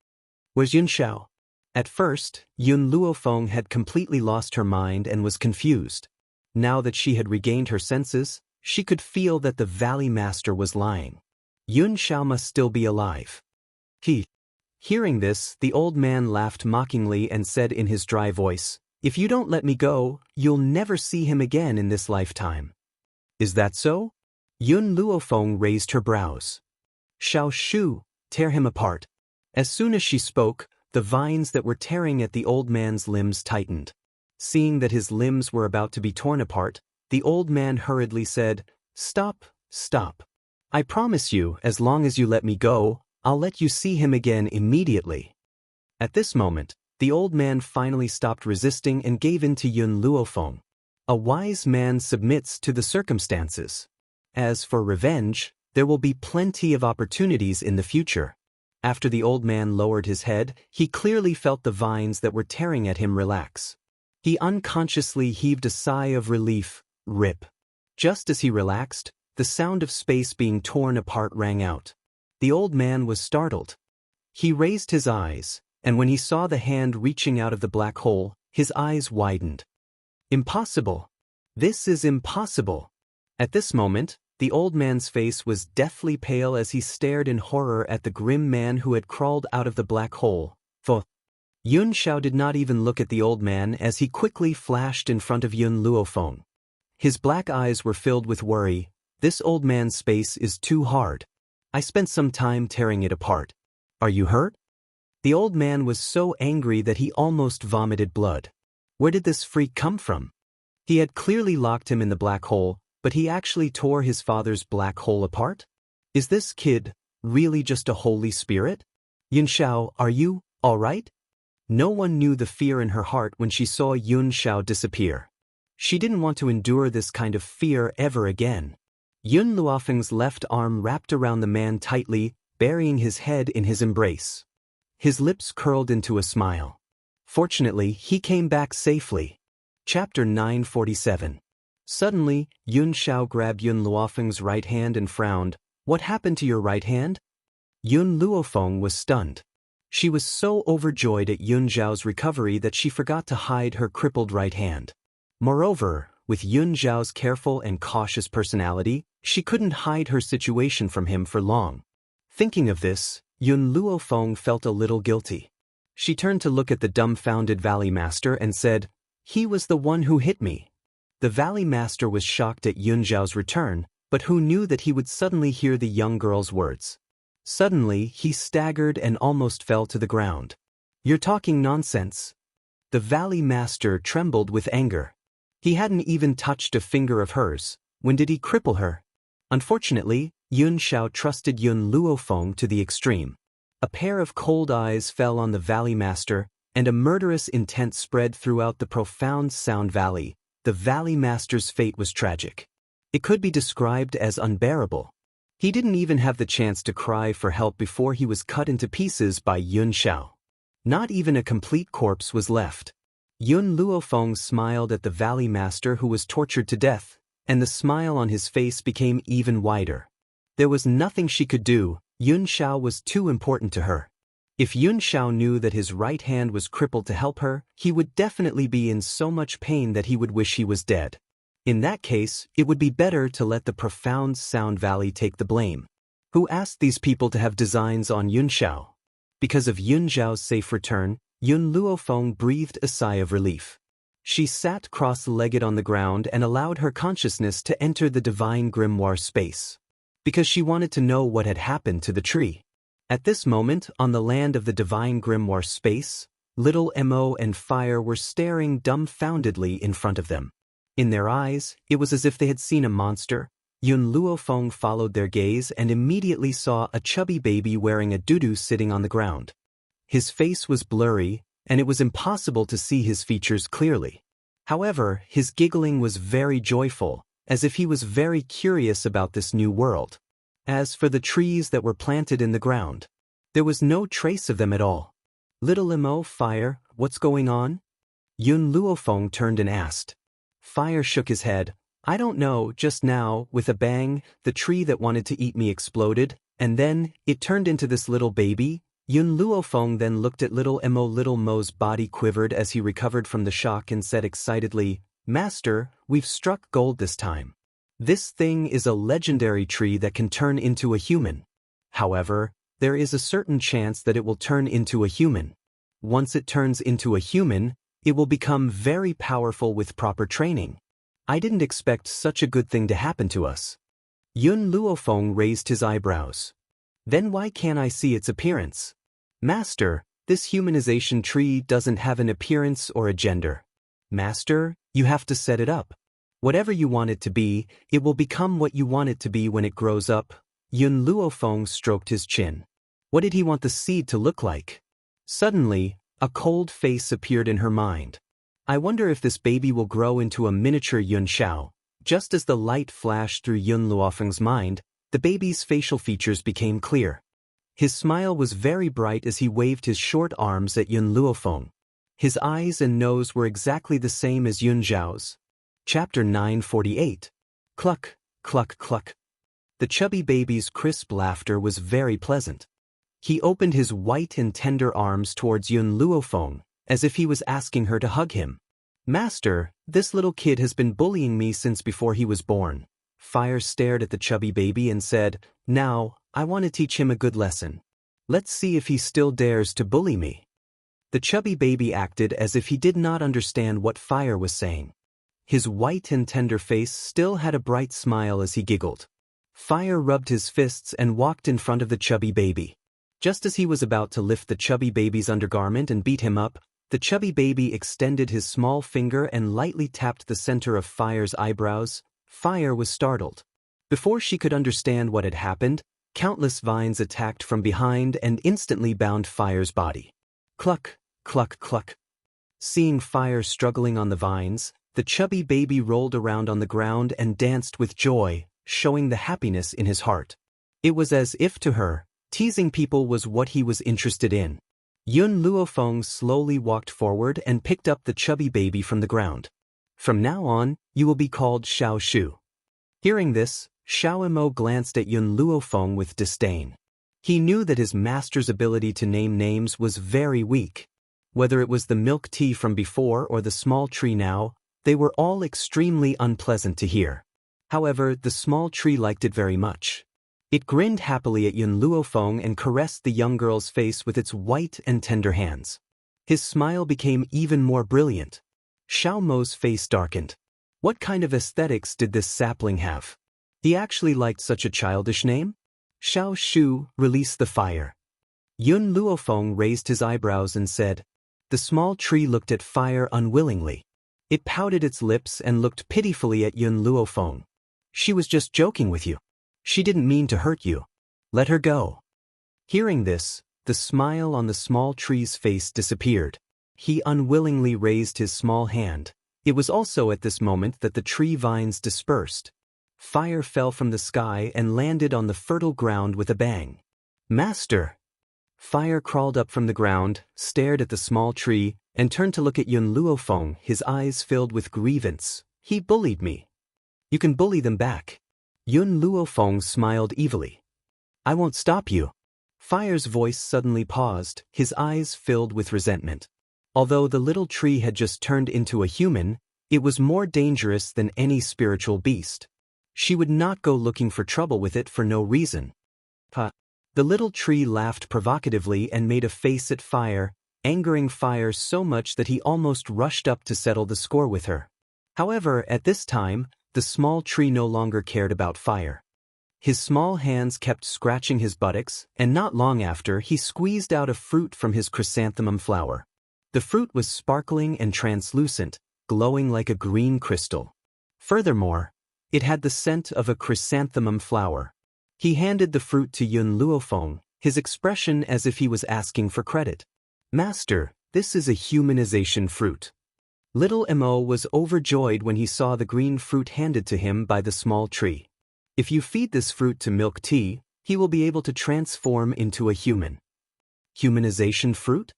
Was Yunxiao? At first, Yun Luofeng had completely lost her mind and was confused. Now that she had regained her senses, she could feel that the Valley Master was lying. Yunxiao must still be alive. Hearing this, the old man laughed mockingly and said in his dry voice, "If you don't let me go, you'll never see him again in this lifetime." "Is that so?" Yun Luofeng raised her brows. "Shao Shu, tear him apart." As soon as she spoke, the vines that were tearing at the old man's limbs tightened. Seeing that his limbs were about to be torn apart, the old man hurriedly said, "Stop, stop. I promise you, as long as you let me go, I'll let you see him again immediately." At this moment, the old man finally stopped resisting and gave in to Yun Luofeng. A wise man submits to the circumstances. As for revenge, there will be plenty of opportunities in the future. After the old man lowered his head, he clearly felt the vines that were tearing at him relax. He unconsciously heaved a sigh of relief, rip. Just as he relaxed, the sound of space being torn apart rang out. The old man was startled. He raised his eyes, and when he saw the hand reaching out of the black hole, his eyes widened. Impossible! This is impossible! At this moment, the old man's face was deathly pale as he stared in horror at the grim man who had crawled out of the black hole. Yun Xiao did not even look at the old man as he quickly flashed in front of Yun Luofeng. His black eyes were filled with worry. "This old man's space is too hard. I spent some time tearing it apart. Are you hurt?" The old man was so angry that he almost vomited blood. Where did this freak come from? He had clearly locked him in the black hole, but he actually tore his father's black hole apart? Is this kid really just a holy spirit? "Yun Xiao, are you all right?" No one knew the fear in her heart when she saw Yun Xiao disappear. She didn't want to endure this kind of fear ever again. Yun Luofeng's left arm wrapped around the man tightly, burying his head in his embrace. His lips curled into a smile. Fortunately, he came back safely. Chapter 947. Suddenly, Yun Xiao grabbed Yun Luofeng's right hand and frowned. "What happened to your right hand?" Yun Luofeng was stunned. She was so overjoyed at Yun Xiao's recovery that she forgot to hide her crippled right hand. Moreover, with Yun Xiao's careful and cautious personality, she couldn't hide her situation from him for long. Thinking of this, Yun Luofeng felt a little guilty. She turned to look at the dumbfounded Valley Master and said, "He was the one who hit me." The Valley Master was shocked at Yun Xiao's return, but who knew that he would suddenly hear the young girl's words. Suddenly, he staggered and almost fell to the ground. "You're talking nonsense." The Valley Master trembled with anger. He hadn't even touched a finger of hers. When did he cripple her? Unfortunately, Yun Xiao trusted Yun Luofeng to the extreme. A pair of cold eyes fell on the Valley Master, and a murderous intent spread throughout the profound Sound Valley. The Valley Master's fate was tragic. It could be described as unbearable. He didn't even have the chance to cry for help before he was cut into pieces by Yun Xiao. Not even a complete corpse was left. Yun Luofeng smiled at the Valley Master who was tortured to death, and the smile on his face became even wider. There was nothing she could do. Yun Xiao was too important to her. If Yun Xiao knew that his right hand was crippled to help her, he would definitely be in so much pain that he would wish he was dead. In that case, it would be better to let the profound Sound Valley take the blame. Who asked these people to have designs on Yun Xiao? Because of Yun Xiao's safe return, Yun Luofeng breathed a sigh of relief. She sat cross-legged on the ground and allowed her consciousness to enter the divine grimoire space. Because she wanted to know what had happened to the tree. At this moment, on the land of the divine grimoire space, little Mo and Fire were staring dumbfoundedly in front of them. In their eyes, it was as if they had seen a monster. Yun Luofeng followed their gaze and immediately saw a chubby baby wearing a tutu sitting on the ground. His face was blurry, and it was impossible to see his features clearly. However, his giggling was very joyful, as if he was very curious about this new world. As for the trees that were planted in the ground, there was no trace of them at all. Little Mo, Fire, what's going on? Yun Luofeng turned and asked. Fire shook his head. I don't know, just now, with a bang, the tree that wanted to eat me exploded, and then, it turned into this little baby. Yun Luofeng then looked at Little Mo. Little Mo's body quivered as he recovered from the shock and said excitedly, Master, we've struck gold this time. This thing is a legendary tree that can turn into a human. However, there is a certain chance that it will turn into a human. Once it turns into a human, it will become very powerful with proper training. I didn't expect such a good thing to happen to us. Yun Luofeng raised his eyebrows. Then why can't I see its appearance? Master, this humanization tree doesn't have an appearance or a gender. Master, you have to set it up. Whatever you want it to be, it will become what you want it to be when it grows up. Yun Luofeng stroked his chin. What did he want the seed to look like? Suddenly, a cold face appeared in her mind. I wonder if this baby will grow into a miniature Yun Xiao. Just as the light flashed through Yun Luofeng's mind, the baby's facial features became clear. His smile was very bright as he waved his short arms at Yun Luofeng. His eyes and nose were exactly the same as Yun Xiao's. Chapter 948. Cluck, cluck, cluck. The chubby baby's crisp laughter was very pleasant. He opened his white and tender arms towards Yun Luofeng, as if he was asking her to hug him. Master, this little kid has been bullying me since before he was born. Fire stared at the chubby baby and said, Now, I want to teach him a good lesson. Let's see if he still dares to bully me. The chubby baby acted as if he did not understand what Fire was saying. His white and tender face still had a bright smile as he giggled. Fire rubbed his fists and walked in front of the chubby baby. Just as he was about to lift the chubby baby's undergarment and beat him up, the chubby baby extended his small finger and lightly tapped the center of Fire's eyebrows. Fire was startled. Before she could understand what had happened, countless vines attacked from behind and instantly bound Fire's body. Cluck, cluck, cluck. Seeing Fire struggling on the vines, the chubby baby rolled around on the ground and danced with joy, showing the happiness in his heart. It was as if to her, teasing people was what he was interested in. Yun Luofeng slowly walked forward and picked up the chubby baby from the ground. From now on, you will be called Xiao Shu. Hearing this, Xiao Mo glanced at Yun Luofeng with disdain. He knew that his master's ability to name names was very weak. Whether it was the milk tea from before or the small tree now, they were all extremely unpleasant to hear. However, the small tree liked it very much. It grinned happily at Yun Luofeng and caressed the young girl's face with its white and tender hands. His smile became even more brilliant. Xiao Mo's face darkened. What kind of aesthetics did this sapling have? He actually liked such a childish name? Xiao Shu, release the fire. Yun Luofeng raised his eyebrows and said. The small tree looked at Fire unwillingly. It pouted its lips and looked pitifully at Yun Luofeng. She was just joking with you. She didn't mean to hurt you. Let her go. Hearing this, the smile on the small tree's face disappeared. He unwillingly raised his small hand. It was also at this moment that the tree vines dispersed. Fire fell from the sky and landed on the fertile ground with a bang. Master! Fire crawled up from the ground, stared at the small tree, and turned to look at Yun Luofeng, his eyes filled with grievance. He bullied me. You can bully them back. Yun Luofeng smiled evilly. I won't stop you. Fire's voice suddenly paused, his eyes filled with resentment. Although the little tree had just turned into a human, it was more dangerous than any spiritual beast. She would not go looking for trouble with it for no reason. Ha! The little tree laughed provocatively and made a face at Fire, angering Fire so much that he almost rushed up to settle the score with her. However, at this time, the small tree no longer cared about Fire. His small hands kept scratching his buttocks, and not long after he squeezed out a fruit from his chrysanthemum flower. The fruit was sparkling and translucent, glowing like a green crystal. Furthermore, it had the scent of a chrysanthemum flower. He handed the fruit to Yun Luofeng, his expression as if he was asking for credit. Master, this is a humanization fruit. Little Mo was overjoyed when he saw the green fruit handed to him by the small tree. If you feed this fruit to milk tea, he will be able to transform into a human. Humanization fruit?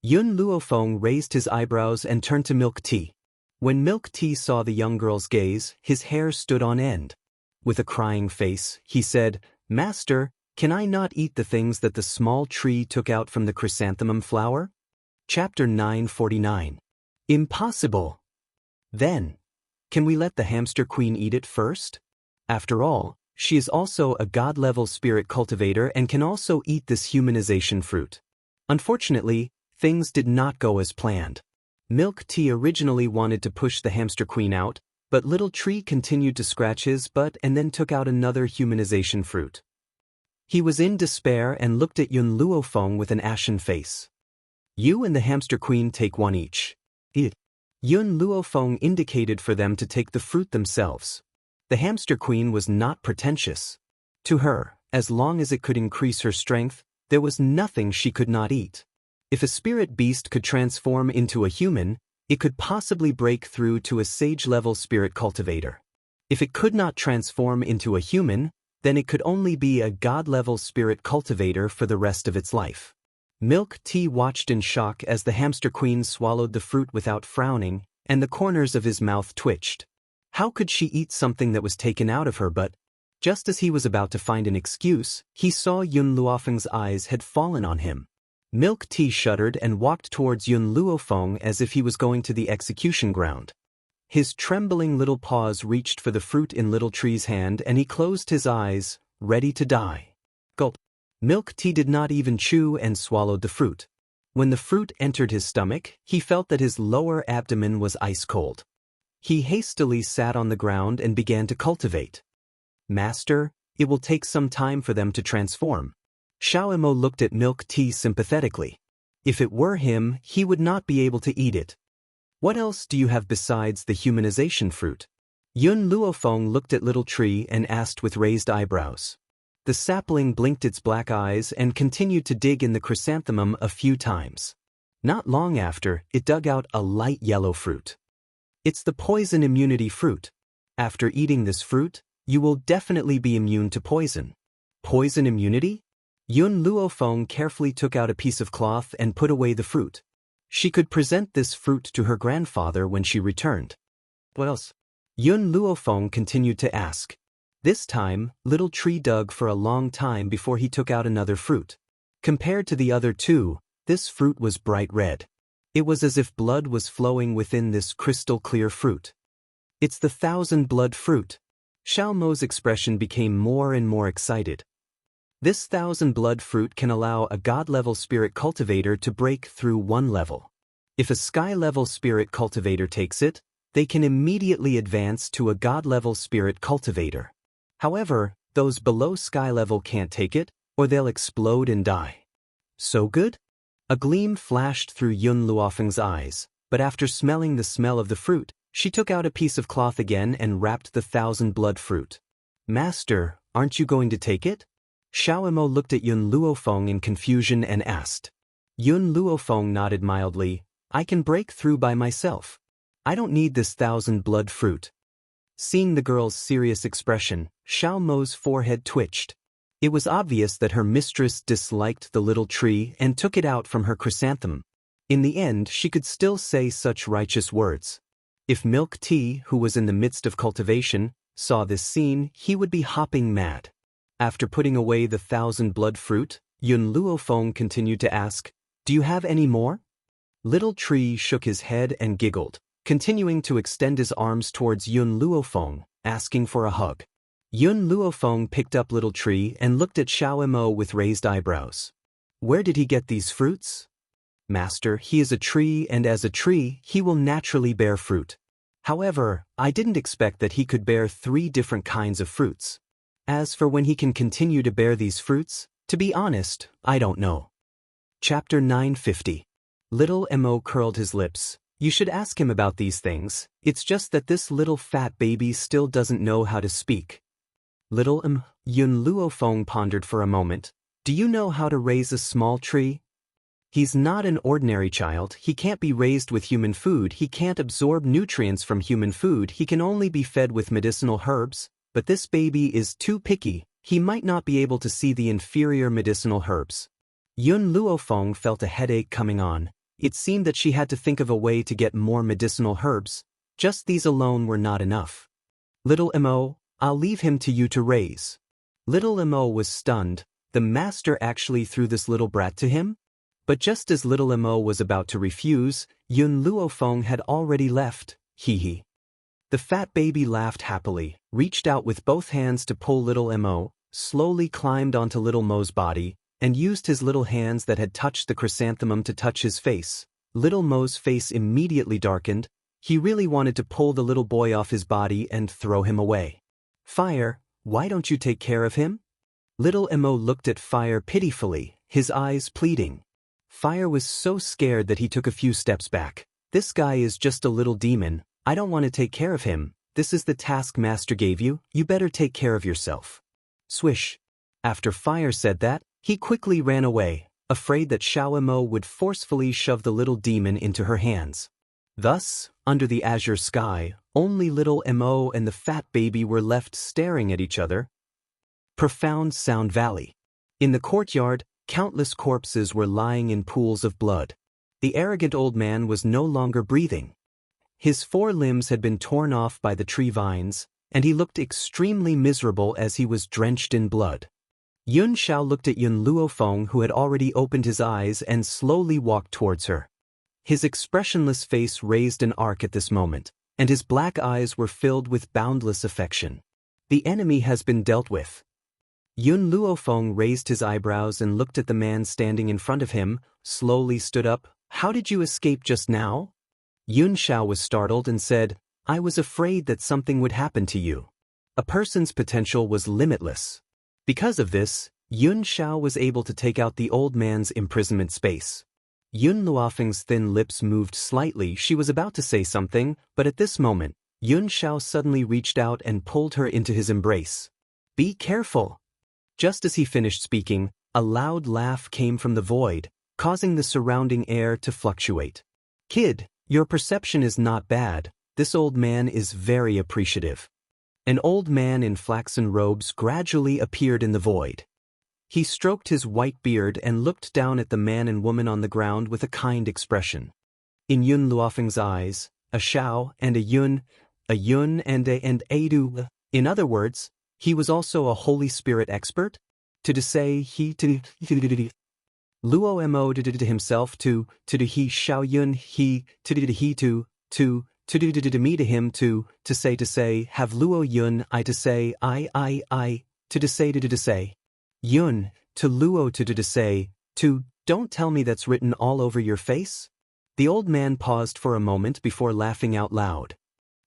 Yun Luofeng raised his eyebrows and turned to Milk Tea. When Milk Tea saw the young girl's gaze, his hair stood on end. With a crying face, he said, "Master, can I not eat the things that the small tree took out from the chrysanthemum flower?" Chapter 949. Impossible. Then, can we let the hamster queen eat it first? After all, she is also a god-level spirit cultivator and can also eat this humanization fruit. Unfortunately, things did not go as planned. Milk Tea originally wanted to push the hamster queen out, but Little Tree continued to scratch his butt and then took out another humanization fruit. He was in despair and looked at Yun Luofeng with an ashen face. "You and the hamster queen take one each." Yun Luofeng indicated for them to take the fruit themselves. The hamster queen was not pretentious. To her, as long as it could increase her strength, there was nothing she could not eat. If a spirit beast could transform into a human, it could possibly break through to a sage-level spirit cultivator. If it could not transform into a human, then it could only be a god-level spirit cultivator for the rest of its life. Milk Tea watched in shock as the hamster queen swallowed the fruit without frowning, and the corners of his mouth twitched. How could she eat something that was taken out of her? But just as he was about to find an excuse, he saw Yun Luofeng's eyes had fallen on him. Milk Tea shuddered and walked towards Yun Luofeng as if he was going to the execution ground. His trembling little paws reached for the fruit in Little Tree's hand and he closed his eyes, ready to die. Gulp. Milk Tea did not even chew and swallowed the fruit. When the fruit entered his stomach, he felt that his lower abdomen was ice cold. He hastily sat on the ground and began to cultivate. "Master, it will take some time for them to transform." Xiaomo looked at Milk Tea sympathetically. If it were him, he would not be able to eat it. "What else do you have besides the humanization fruit?" Yun Luofeng looked at Little Tree and asked with raised eyebrows. The sapling blinked its black eyes and continued to dig in the chrysanthemum a few times. Not long after, it dug out a light yellow fruit. "It's the poison immunity fruit. After eating this fruit, you will definitely be immune to poison." Poison immunity? Yun Luofeng carefully took out a piece of cloth and put away the fruit. She could present this fruit to her grandfather when she returned. "What else?" Yun Luofeng continued to ask. This time, Little Tree dug for a long time before he took out another fruit. Compared to the other two, this fruit was bright red. It was as if blood was flowing within this crystal-clear fruit. "It's the 1,000-blood fruit." Xiaomo's expression became more and more excited. This 1,000-blood fruit can allow a god-level spirit cultivator to break through one level. If a sky-level spirit cultivator takes it, they can immediately advance to a god-level spirit cultivator. However, those below sky level can't take it, or they'll explode and die. "So good?" A gleam flashed through Yun Luofeng's eyes, but after smelling the smell of the fruit, she took out a piece of cloth again and wrapped the 1,000-blood fruit. "Master, aren't you going to take it?" Xiaomo looked at Yun Luofeng in confusion and asked. Yun Luofeng nodded mildly. "I can break through by myself. I don't need this 1,000-blood fruit." Seeing the girl's serious expression, Xiaomo's forehead twitched. It was obvious that her mistress disliked the Little Tree and took it out from her chrysanthemum. In the end, she could still say such righteous words. If Milk Tea, who was in the midst of cultivation, saw this scene, he would be hopping mad. After putting away the 1,000-blood fruit, Yun Luofeng continued to ask, "Do you have any more?" Little Tree shook his head and giggled, continuing to extend his arms towards Yun Luofeng, asking for a hug. Yun Luofeng picked up Little Tree and looked at Xiaomo with raised eyebrows. "Where did he get these fruits?" "Master, he is a tree and as a tree, he will naturally bear fruit. However, I didn't expect that he could bear 3 different kinds of fruits. As for when he can continue to bear these fruits, to be honest, I don't know." Chapter 950. Little Mo curled his lips. "You should ask him about these things. It's just that this little fat baby still doesn't know how to speak." Little Yun Luofeng pondered for a moment. "Do you know how to raise a small tree?" "He's not an ordinary child. He can't be raised with human food. He can't absorb nutrients from human food. He can only be fed with medicinal herbs. But this baby is too picky. He might not be able to see the inferior medicinal herbs." Yun Luofeng felt a headache coming on. It seemed that she had to think of a way to get more medicinal herbs. Just these alone were not enough. Little Mo, I'll leave him to you to raise. Little Mo was stunned. The master actually threw this little brat to him? But just as little Mo was about to refuse, Yun Luofeng had already left. Hee. The fat baby laughed happily, reached out with both hands to pull little Mo, slowly climbed onto little Mo's body, and used his little hands that had touched the chrysanthemum to touch his face. Little Mo's face immediately darkened. He really wanted to pull the little boy off his body and throw him away. Fire, why don't you take care of him? Little Mo looked at Fire pitifully, his eyes pleading. Fire was so scared that he took a few steps back. This guy is just a little demon. I don't want to take care of him. This is the task Master gave you. You better take care of yourself. Swish. After Fire said that, he quickly ran away, afraid that Xiao Mo would forcefully shove the little demon into her hands. Thus, under the azure sky, only little Mo and the fat baby were left staring at each other. Profound Sound Valley. In the courtyard, countless corpses were lying in pools of blood. The arrogant old man was no longer breathing. His 4 limbs had been torn off by the tree vines, and he looked extremely miserable as he was drenched in blood. Yun Xiao looked at Yun Luofeng, who had already opened his eyes and slowly walked towards her. His expressionless face raised an arc at this moment, and his black eyes were filled with boundless affection. The enemy has been dealt with. Yun Luofeng raised his eyebrows and looked at the man standing in front of him, slowly stood up. How did you escape just now? Yun Xiao was startled and said, I was afraid that something would happen to you. A person's potential was limitless. Because of this, Yun Xiao was able to take out the old man's imprisonment space. Yun Luofeng's thin lips moved slightly. She was about to say something, but at this moment, Yun Xiao suddenly reached out and pulled her into his embrace. Be careful. Just as he finished speaking, a loud laugh came from the void, causing the surrounding air to fluctuate. Kid, your perception is not bad. This old man is very appreciative. An old man in flaxen robes gradually appeared in the void. He stroked his white beard and looked down at the man and woman on the ground with a kind expression. In Yun Luofeng's eyes, a Xiao and a Yun and a Du. In other words, he was also a Holy Spirit expert? To say he to Luo Mo to himself to he Xiao Yun he to me to him to say have Luo Yun I to say I to say Yun to Luo to say to don't tell me that's written all over your face? The old man paused for a moment before laughing out loud.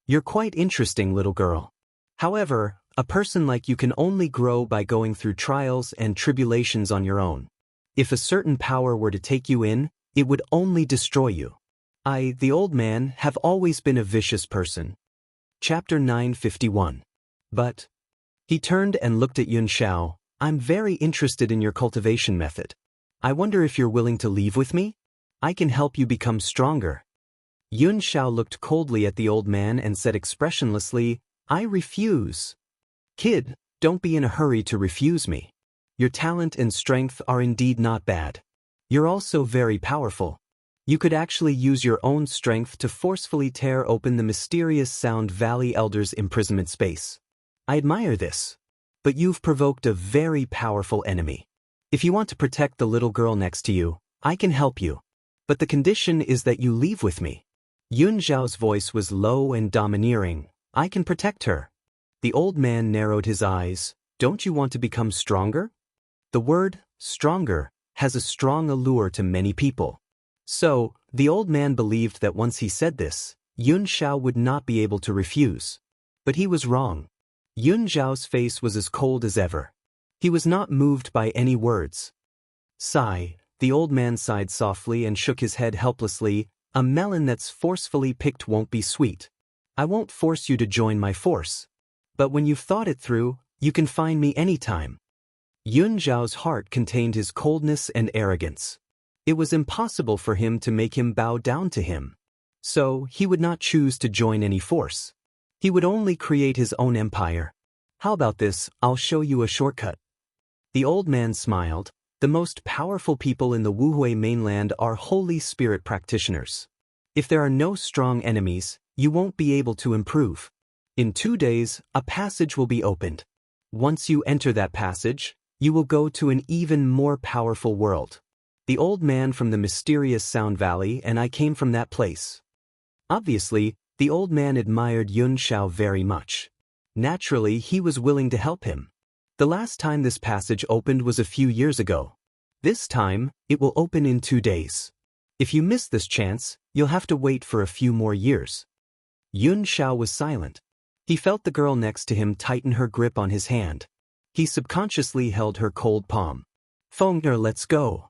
You're quite interesting, little girl. However, a person like you can only grow by going through trials and tribulations on your own. If a certain power were to take you in, it would only destroy you. I, the old man, have always been a vicious person. Chapter 951. But. He turned and looked at Yun Xiao. I'm very interested in your cultivation method. I wonder if you're willing to leave with me? I can help you become stronger. Yun Xiao looked coldly at the old man and said expressionlessly, I refuse. Kid, don't be in a hurry to refuse me. Your talent and strength are indeed not bad. You're also very powerful. You could actually use your own strength to forcefully tear open the mysterious Sound Valley Elder's imprisonment space. I admire this. But you've provoked a very powerful enemy. If you want to protect the little girl next to you, I can help you. But the condition is that you leave with me. Yun Xiao's voice was low and domineering. I can protect her. The old man narrowed his eyes. Don't you want to become stronger? The word, stronger, has a strong allure to many people. So, the old man believed that once he said this, Yun Xiao would not be able to refuse. But he was wrong. Yun Xiao's face was as cold as ever. He was not moved by any words. Sigh, the old man sighed softly and shook his head helplessly. A melon that's forcefully picked won't be sweet. I won't force you to join my force. But when you've thought it through, you can find me anytime. Yun Xiao's heart contained his coldness and arrogance. It was impossible for him to make him bow down to him. So, he would not choose to join any force. He would only create his own empire. How about this? I'll show you a shortcut. The old man smiled. The most powerful people in the Wuhui mainland are Holy Spirit practitioners. If there are no strong enemies, you won't be able to improve. In 2 days, a passage will be opened. Once you enter that passage, you will go to an even more powerful world. The old man from the mysterious Sound Valley and I came from that place. Obviously, the old man admired Yun Xiao very much. Naturally, he was willing to help him. The last time this passage opened was a few years ago. This time, it will open in 2 days. If you miss this chance, you'll have to wait for a few more years. Yun Xiao was silent. He felt the girl next to him tighten her grip on his hand. He subconsciously held her cold palm. "Feng'er, let's go."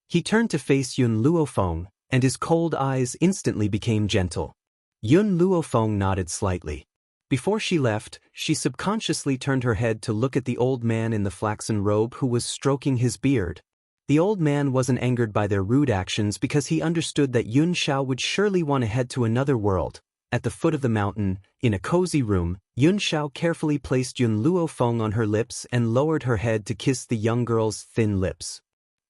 He turned to face Yun Luofeng, and his cold eyes instantly became gentle. Yun Luofeng nodded slightly. Before she left, she subconsciously turned her head to look at the old man in the flaxen robe who was stroking his beard. The old man wasn't angered by their rude actions because he understood that Yun Xiao would surely want to head to another world. At the foot of the mountain, in a cozy room, Yun Xiao carefully placed Yun Luofeng on her lips and lowered her head to kiss the young girl's thin lips.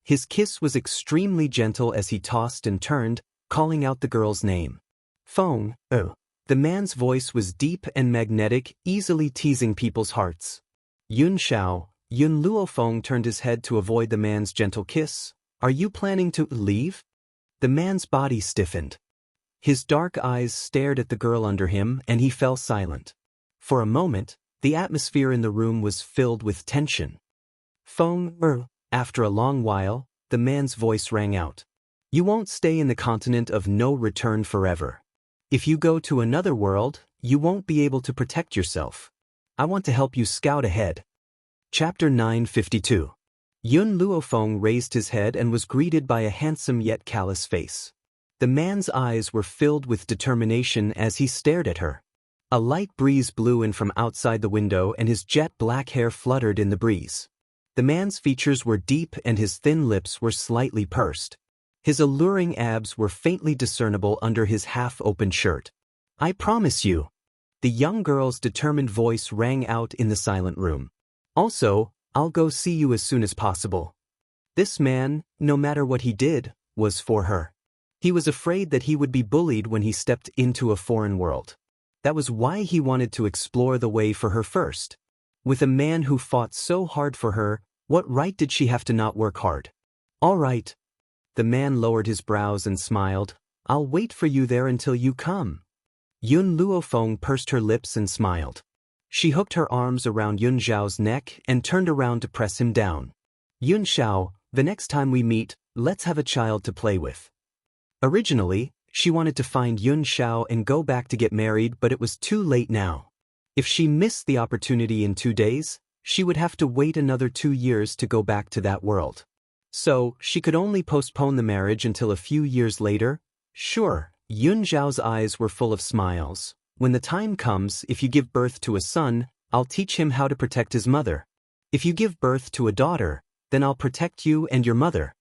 His kiss was extremely gentle as he tossed and turned, calling out the girl's name. "Feng, oh." The man's voice was deep and magnetic, easily teasing people's hearts. Yun Luofeng turned his head to avoid the man's gentle kiss. "Are you planning to leave?" The man's body stiffened. His dark eyes stared at the girl under him and he fell silent. For a moment, the atmosphere in the room was filled with tension. "Feng, After a long while, the man's voice rang out. "You won't stay in the continent of no return forever. If you go to another world, you won't be able to protect yourself. I want to help you scout ahead." Chapter 952. Yun Luofeng raised his head and was greeted by a handsome yet callous face. The man's eyes were filled with determination as he stared at her. A light breeze blew in from outside the window and his jet black hair fluttered in the breeze. The man's features were deep and his thin lips were slightly pursed. His alluring abs were faintly discernible under his half-opened shirt. "I promise you." The young girl's determined voice rang out in the silent room. "Also, I'll go see you as soon as possible." This man, no matter what he did, was for her. He was afraid that he would be bullied when he stepped into a foreign world. That was why he wanted to explore the way for her first. With a man who fought so hard for her, what right did she have to not work hard? "All right." The man lowered his brows and smiled. "I'll wait for you there until you come." Yun Luofeng pursed her lips and smiled. She hooked her arms around Yun Xiao's neck and turned around to press him down. "Yun Xiao, the next time we meet, let's have a child to play with." Originally, she wanted to find Yun Xiao and go back to get married, but it was too late now. If she missed the opportunity in 2 days, she would have to wait another 2 years to go back to that world. So, she could only postpone the marriage until a few years later. Sure, Yun Xiao's eyes were full of smiles. "When the time comes, if you give birth to a son, I'll teach him how to protect his mother. If you give birth to a daughter, then I'll protect you and your mother."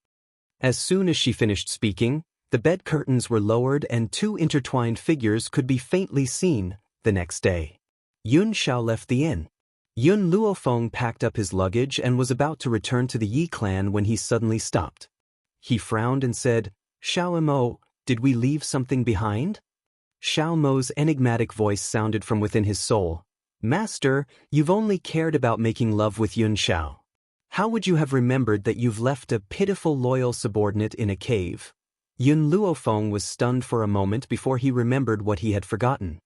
As soon as she finished speaking, the bed curtains were lowered and 2 intertwined figures could be faintly seen. The next day, Yun Xiao left the inn. Yun Luofeng packed up his luggage and was about to return to the Yi clan when he suddenly stopped. He frowned and said, "Xiao Mo, did we leave something behind?" Xiao Mo's enigmatic voice sounded from within his soul. "Master, you've only cared about making love with Yun Xiao. How would you have remembered that you've left a pitiful loyal subordinate in a cave?" Yun Luofeng was stunned for a moment before he remembered what he had forgotten.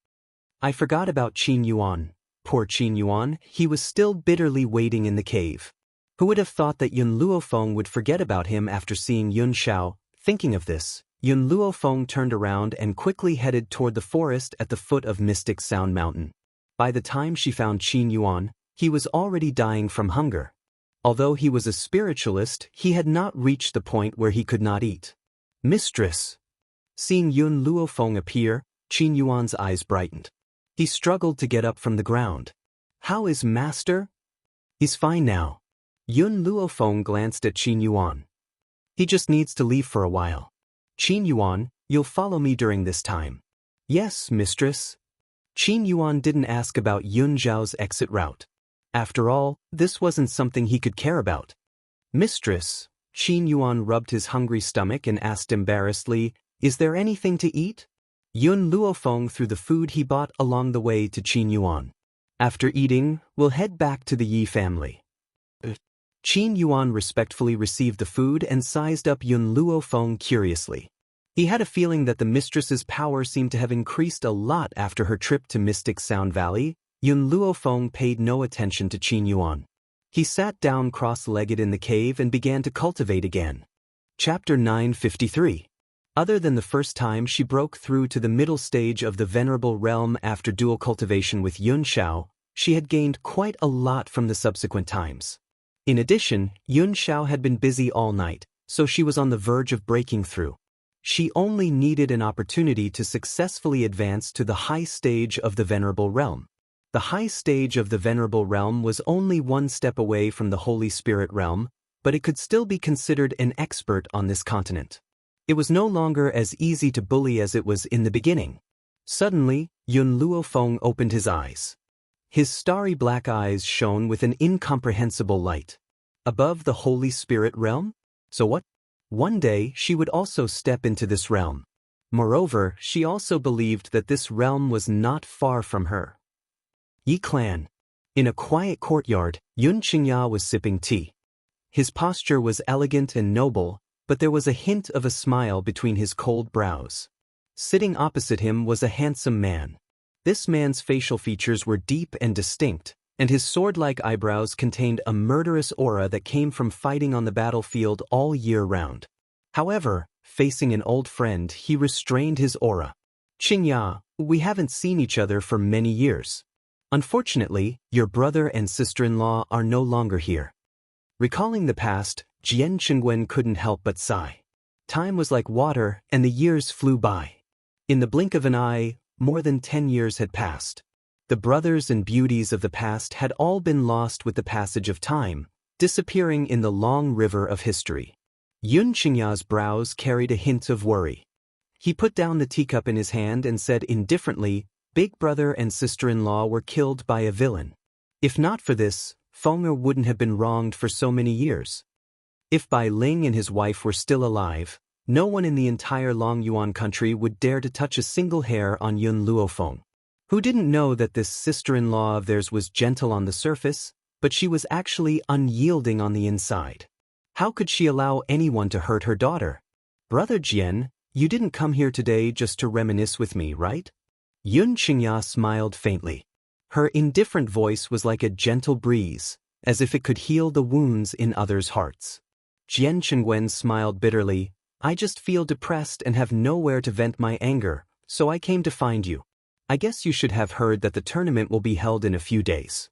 "I forgot about Qin Yuan." Poor Qin Yuan, he was still bitterly waiting in the cave. Who would have thought that Yun Luofeng would forget about him after seeing Yun Xiao? Thinking of this, Yun Luofeng turned around and quickly headed toward the forest at the foot of Mystic Sound Mountain. By the time she found Qin Yuan, he was already dying from hunger. Although he was a spiritualist, he had not reached the point where he could not eat. "Mistress." Seeing Yun Luofeng appear, Qin Yuan's eyes brightened. He struggled to get up from the ground. "How is Master?" "He's fine now." Yun Luofeng glanced at Qin Yuan. "He just needs to leave for a while." "Qin Yuan, you'll follow me during this time." "Yes, mistress." Qin Yuan didn't ask about Yun Zhao's exit route. After all, this wasn't something he could care about. Mistress, Qin Yuan rubbed his hungry stomach and asked embarrassedly, "Is there anything to eat?" Yun Luofeng threw the food he bought along the way to Qin Yuan. "After eating, we'll head back to the Yi family." Qin Yuan respectfully received the food and sized up Yun Luofeng curiously. He had a feeling that the mistress's power seemed to have increased a lot after her trip to Mystic Sound Valley. Yun Luofeng paid no attention to Qin Yuan. He sat down cross-legged in the cave and began to cultivate again. Chapter 953. Other than the first time she broke through to the middle stage of the Venerable Realm after dual cultivation with Yun Xiao, she had gained quite a lot from the subsequent times. In addition, Yun Xiao had been busy all night, so she was on the verge of breaking through. She only needed an opportunity to successfully advance to the high stage of the Venerable Realm. The high stage of the Venerable Realm was only one step away from the Holy Spirit Realm, but it could still be considered an expert on this continent. It was no longer as easy to bully as it was in the beginning. Suddenly, Yun Luofeng opened his eyes. His starry black eyes shone with an incomprehensible light. Above the Holy Spirit Realm? So what? One day she would also step into this realm. Moreover, she also believed that this realm was not far from her. Yi Clan. In a quiet courtyard, Yun Xianxia was sipping tea. His posture was elegant and noble, but there was a hint of a smile between his cold brows. Sitting opposite him was a handsome man. This man's facial features were deep and distinct, and his sword-like eyebrows contained a murderous aura that came from fighting on the battlefield all year round. However, facing an old friend, he restrained his aura. "Xianxia, we haven't seen each other for many years. Unfortunately, your brother and sister-in-law are no longer here." Recalling the past, Jian Qingwen couldn't help but sigh. Time was like water, and the years flew by. In the blink of an eye, more than 10 years had passed. The brothers and beauties of the past had all been lost with the passage of time, disappearing in the long river of history. Yun Xianxia's brows carried a hint of worry. He put down the teacup in his hand and said indifferently, "Big brother and sister-in-law were killed by a villain. If not for this, Fenger wouldn't have been wronged for so many years." If Bai Ling and his wife were still alive, no one in the entire Long Yuan country would dare to touch a single hair on Yun Luofeng. Who didn't know that this sister-in-law of theirs was gentle on the surface, but she was actually unyielding on the inside? How could she allow anyone to hurt her daughter? "Brother Jian, you didn't come here today just to reminisce with me, right?" Yun Xianxia smiled faintly. Her indifferent voice was like a gentle breeze, as if it could heal the wounds in others' hearts. Jian Qingwen smiled bitterly. "I just feel depressed and have nowhere to vent my anger, so I came to find you. I guess you should have heard that the tournament will be held in a few days.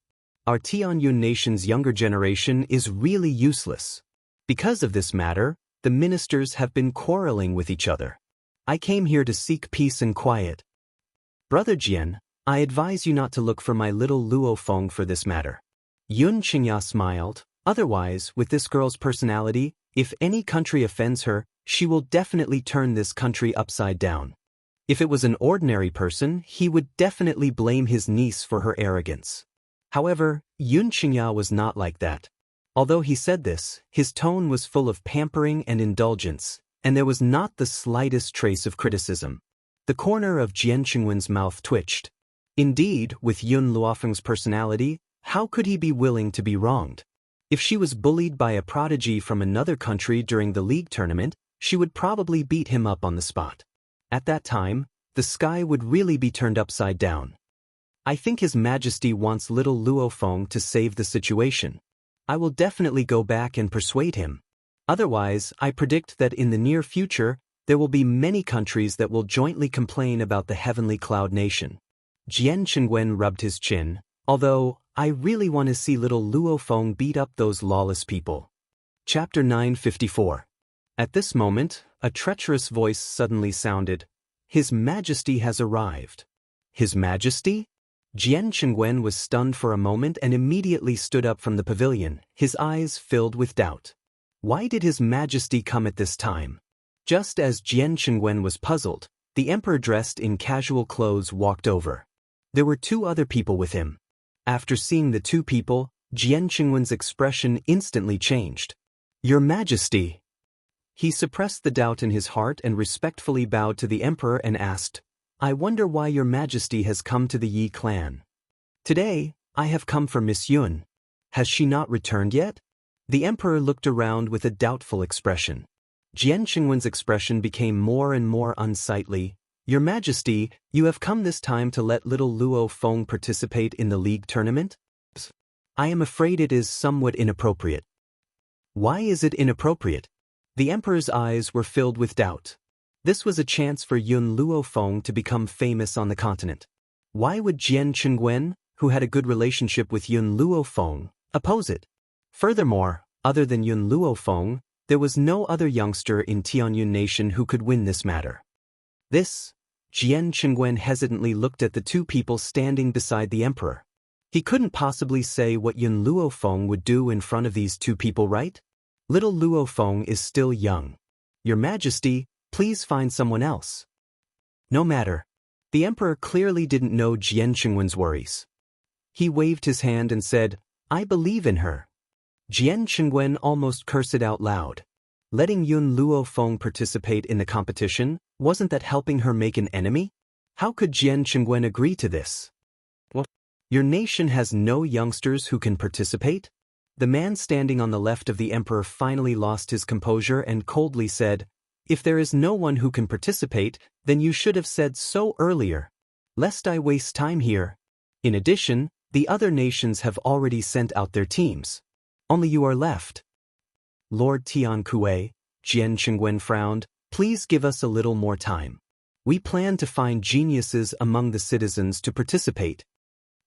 Our Tianyun nation's younger generation is really useless. Because of this matter, the ministers have been quarreling with each other. I came here to seek peace and quiet. Brother Jian, I advise you not to look for my little Luofeng for this matter." Yun Xianxia smiled. "Otherwise, with this girl's personality, if any country offends her, she will definitely turn this country upside down. If it was an ordinary person, he would definitely blame his niece for her arrogance." However, Yun Xianxia was not like that. Although he said this, his tone was full of pampering and indulgence, and there was not the slightest trace of criticism. The corner of Jian Qingwen's mouth twitched. Indeed, with Yun Luofeng's personality, how could he be willing to be wronged? If she was bullied by a prodigy from another country during the league tournament, she would probably beat him up on the spot. At that time, the sky would really be turned upside down. "I think His Majesty wants little Luofeng to save the situation. I will definitely go back and persuade him. Otherwise, I predict that in the near future, there will be many countries that will jointly complain about the Heavenly Cloud Nation." Jian Qingwen rubbed his chin. "Although, I really want to see little Luofeng beat up those lawless people." Chapter 954. At this moment, a treacherous voice suddenly sounded. "His Majesty has arrived." His Majesty? Jian Qingwen was stunned for a moment and immediately stood up from the pavilion, his eyes filled with doubt. Why did His Majesty come at this time? Just as Jian Qingwen was puzzled, the emperor dressed in casual clothes walked over. There were 2 other people with him. After seeing the 2 people, Jian Qingwen's expression instantly changed. Your Majesty. He suppressed the doubt in his heart and respectfully bowed to the emperor and asked, I wonder why your Majesty has come to the Yi clan. Today, I have come for Miss Yun. Has she not returned yet? The emperor looked around with a doubtful expression. Jian Qingwen's expression became more and more unsightly. Your Majesty, you have come this time to let little Luo Feng participate in the league tournament? I am afraid it is somewhat inappropriate. Why is it inappropriate? The emperor's eyes were filled with doubt. This was a chance for Yun Luo Feng to become famous on the continent. Why would Jian Qingwen, who had a good relationship with Yun Luo Feng, oppose it? Furthermore, other than Yun Luo Feng, there was no other youngster in Tianyun Nation who could win this matter. Jian Qingwen hesitantly looked at the two people standing beside the emperor. He couldn't possibly say what Yun Luo Feng would do in front of these two people, right? Little Luo Feng is still young. Your Majesty, please find someone else. No matter. The emperor clearly didn't know Jian Qingwen's worries. He waved his hand and said, I believe in her. Jian Qingwen almost cursed out loud. Letting Yun Luo Feng participate in the competition, wasn't that helping her make an enemy? How could Jian Qingwen agree to this? What? Your nation has no youngsters who can participate? The man standing on the left of the emperor finally lost his composure and coldly said, If there is no one who can participate, then you should have said so earlier. Lest I waste time here. In addition, the other nations have already sent out their teams. Only you are left. Lord Tian Kuei, Jian Qingwen frowned, please give us a little more time. We plan to find geniuses among the citizens to participate.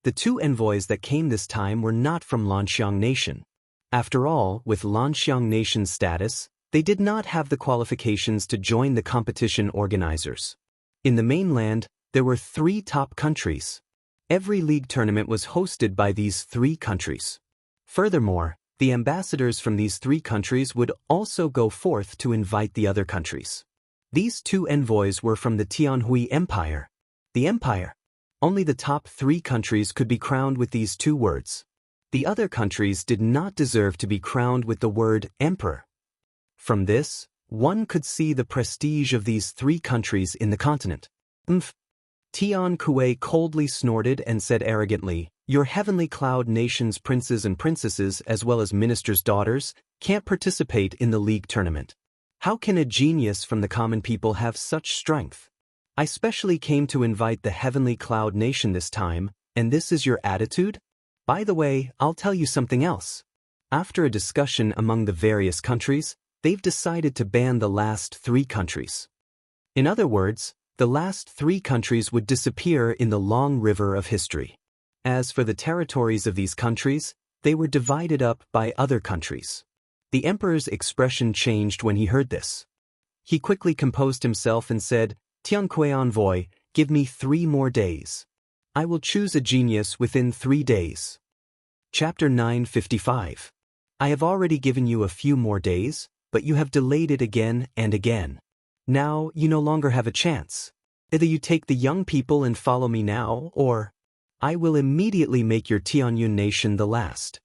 The two envoys that came this time were not from Lanxiang Nation. After all, with Lanxiang Nation's status, they did not have the qualifications to join the competition organizers. In the mainland, there were 3 top countries. Every league tournament was hosted by these 3 countries. Furthermore, the ambassadors from these 3 countries would also go forth to invite the other countries. These 2 envoys were from the Tianhui Empire. The empire. Only the top 3 countries could be crowned with these 2 words. The other countries did not deserve to be crowned with the word emperor. From this, one could see the prestige of these 3 countries in the continent. Tian Kuei coldly snorted and said arrogantly, Your heavenly cloud nation's princes and princesses as well as ministers' daughters can't participate in the league tournament. How can a genius from the common people have such strength? I specially came to invite the heavenly cloud nation this time, and this is your attitude? By the way, I'll tell you something else. After a discussion among the various countries, they've decided to ban the last 3 countries. In other words, the last 3 countries would disappear in the long river of history. As for the territories of these countries, they were divided up by other countries. The emperor's expression changed when he heard this. He quickly composed himself and said, Tianquai envoy, give me 3 more days. I will choose a genius within 3 days. Chapter 955. I have already given you a few more days, but you have delayed it again and again. Now you no longer have a chance. Either you take the young people and follow me now, or I will immediately make your Tianyun nation the last.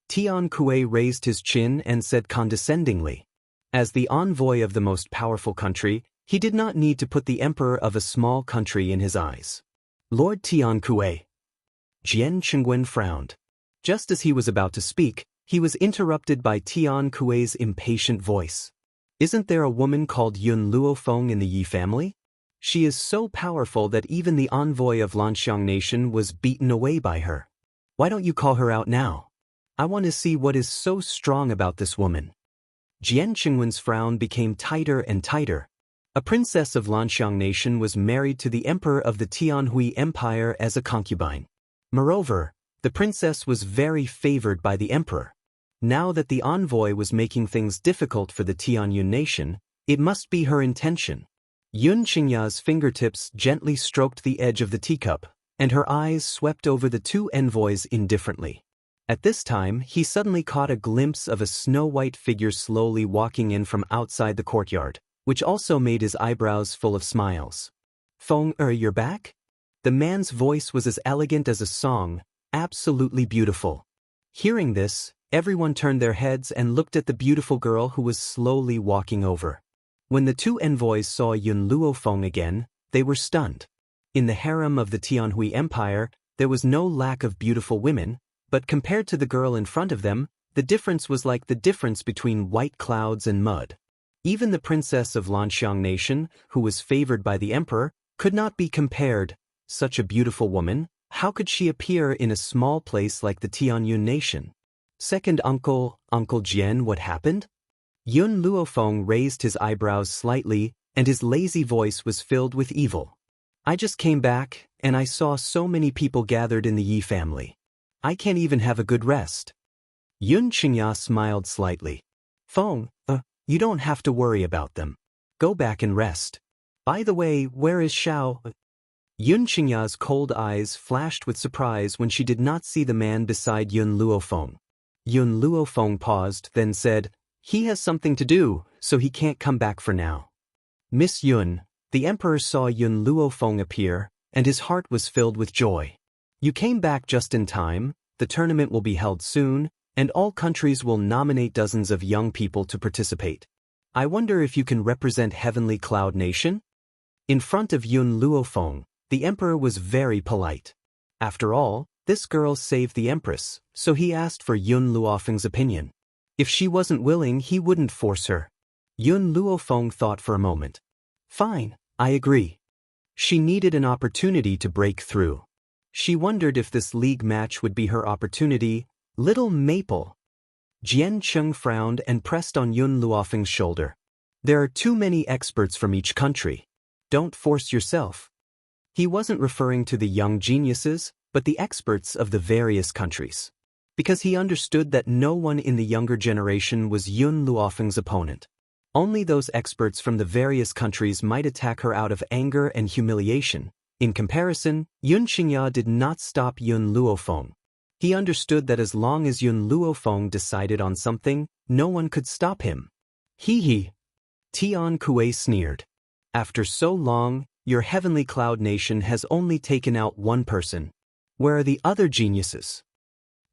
Tian Kuei raised his chin and said condescendingly. As the envoy of the most powerful country, he did not need to put the emperor of a small country in his eyes. Lord Tian Kuei. Jian Qingwen frowned. Just as he was about to speak, he was interrupted by Tian Kuei's impatient voice. Isn't there a woman called Yun Luofeng in the Yi family? She is so powerful that even the envoy of Lanxiang Nation was beaten away by her. Why don't you call her out now? I want to see what is so strong about this woman. Jian Qingwen's frown became tighter and tighter. A princess of Lanxiang Nation was married to the emperor of the Tianhui Empire as a concubine. Moreover, the princess was very favored by the emperor. Now that the envoy was making things difficult for the Tianyun nation, it must be her intention. Yun Qingya's fingertips gently stroked the edge of the teacup, and her eyes swept over the 2 envoys indifferently. At this time, he suddenly caught a glimpse of a snow-white figure slowly walking in from outside the courtyard, which also made his eyebrows full of smiles. Feng you're back? The man's voice was as elegant as a song, absolutely beautiful. Hearing this, Everyone turned their heads and looked at the beautiful girl who was slowly walking over. When the two envoys saw Yun Luofeng again, they were stunned. In the harem of the Tianhui Empire, there was no lack of beautiful women, but compared to the girl in front of them, the difference was like the difference between white clouds and mud. Even the princess of Lanxiang nation, who was favored by the emperor, could not be compared. Such a beautiful woman, how could she appear in a small place like the Tianyun nation? Second Uncle Jian, what happened? Yun Luofeng raised his eyebrows slightly, and his lazy voice was filled with evil. I just came back, and I saw so many people gathered in the Yi family. I can't even have a good rest. Yun Xianxia smiled slightly. Feng, you don't have to worry about them. Go back and rest. By the way, where is Xiao? Yun Xianxia's cold eyes flashed with surprise when she did not see the man beside Yun Luofeng. Yun Luofeng paused, then said, he has something to do, so he can't come back for now. Miss Yun, the emperor saw Yun Luofeng appear, and his heart was filled with joy. You came back just in time. The tournament will be held soon, and all countries will nominate dozens of young people to participate. I wonder if you can represent Heavenly Cloud Nation? In front of Yun Luofeng, the emperor was very polite. After all, this girl saved the empress, so he asked for Yun Luofeng's opinion. If she wasn't willing, he wouldn't force her. Yun Luofeng thought for a moment. Fine, I agree. She needed an opportunity to break through. She wondered if this league match would be her opportunity. Little Maple. Jian Cheng frowned and pressed on Yun Luofeng's shoulder. There are too many experts from each country. Don't force yourself. He wasn't referring to the young geniuses, but the experts of the various countries. Because he understood that no one in the younger generation was Yun Luofeng's opponent. Only those experts from the various countries might attack her out of anger and humiliation. In comparison, Yun Xianxia did not stop Yun Luofeng. He understood that as long as Yun Luofeng decided on something, no one could stop him. Hee. Tian Kuei sneered. After so long, your Heavenly Cloud Nation has only taken out one person. Where are the other geniuses?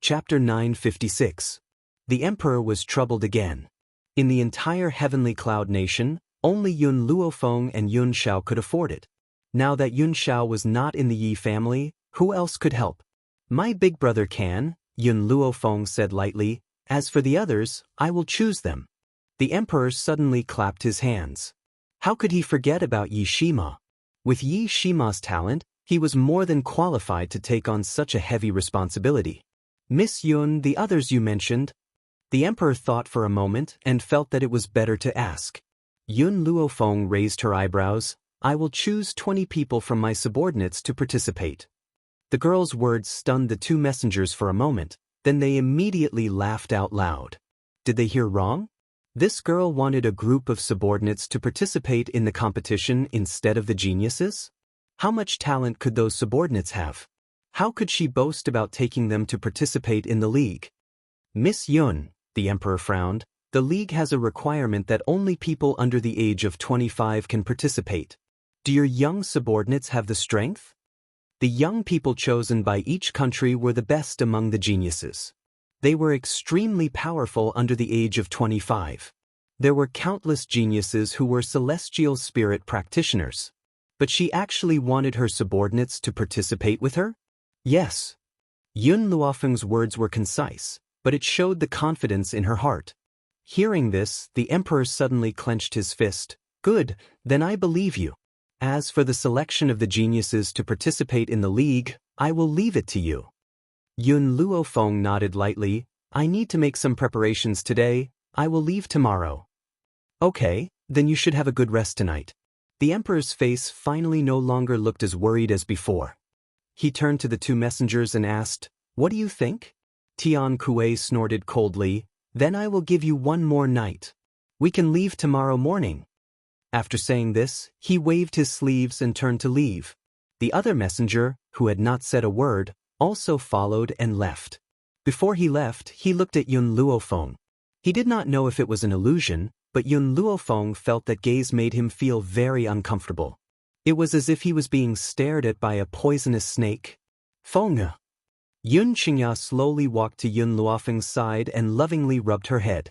Chapter 956. The Emperor was troubled again. In the entire Heavenly Cloud Nation, only Yun Luofeng and Yun Xiao could afford it. Now that Yun Xiao was not in the Yi family, who else could help? My big brother can, Yun Luofeng said lightly. As for the others, I will choose them. The Emperor suddenly clapped his hands. How could he forget about Yi Shima? With Yi Shima's talent, he was more than qualified to take on such a heavy responsibility. Miss Yun, the others you mentioned? The Emperor thought for a moment and felt that it was better to ask. Yun Luofeng raised her eyebrows. I will choose 20 people from my subordinates to participate. The girl's words stunned the two messengers for a moment, then they immediately laughed out loud. Did they hear wrong? This girl wanted a group of subordinates to participate in the competition instead of the geniuses? How much talent could those subordinates have? How could she boast about taking them to participate in the league? Miss Yun, the Emperor frowned, the league has a requirement that only people under the age of 25 can participate. Do your young subordinates have the strength? The young people chosen by each country were the best among the geniuses. They were extremely powerful under the age of 25. There were countless geniuses who were celestial spirit practitioners. But she actually wanted her subordinates to participate with her? Yes. Yun Luofeng's words were concise, but it showed the confidence in her heart. Hearing this, the Emperor suddenly clenched his fist. Good, then I believe you. As for the selection of the geniuses to participate in the league, I will leave it to you. Yun Luofeng nodded lightly. I need to make some preparations today. I will leave tomorrow. Okay, then you should have a good rest tonight. The Emperor's face finally no longer looked as worried as before. He turned to the two messengers and asked, What do you think? Tian Kuei snorted coldly. Then I will give you one more night. We can leave tomorrow morning. After saying this, he waved his sleeves and turned to leave. The other messenger, who had not said a word, also followed and left. Before he left, he looked at Yun Luofeng. He did not know if it was an illusion, but Yun Luofeng felt that gaze made him feel very uncomfortable. It was as if he was being stared at by a poisonous snake. Feng. Xianxia slowly walked to Yun Luofeng's side and lovingly rubbed her head.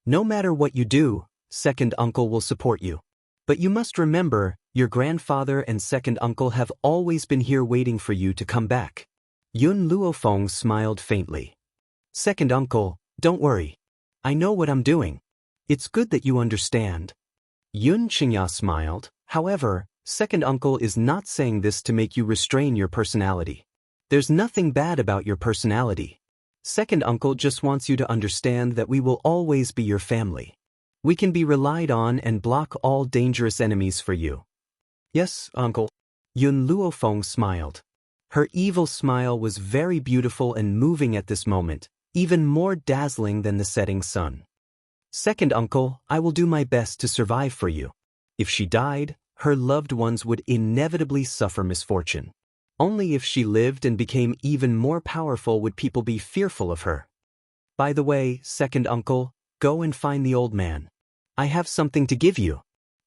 No matter what you do, second uncle will support you. But you must remember, your grandfather and second uncle have always been here waiting for you to come back. Yun Luofeng smiled faintly. Second uncle, don't worry. I know what I'm doing. It's good that you understand. Xianxia smiled. However, second uncle is not saying this to make you restrain your personality. There's nothing bad about your personality. Second uncle just wants you to understand that we will always be your family. We can be relied on and block all dangerous enemies for you. Yes, uncle. Yun Luofeng smiled. Her evil smile was very beautiful and moving at this moment, even more dazzling than the setting sun. Second uncle, I will do my best to survive for you. If she died, her loved ones would inevitably suffer misfortune. Only if she lived and became even more powerful would people be fearful of her. By the way, second uncle, go and find the old man. I have something to give you.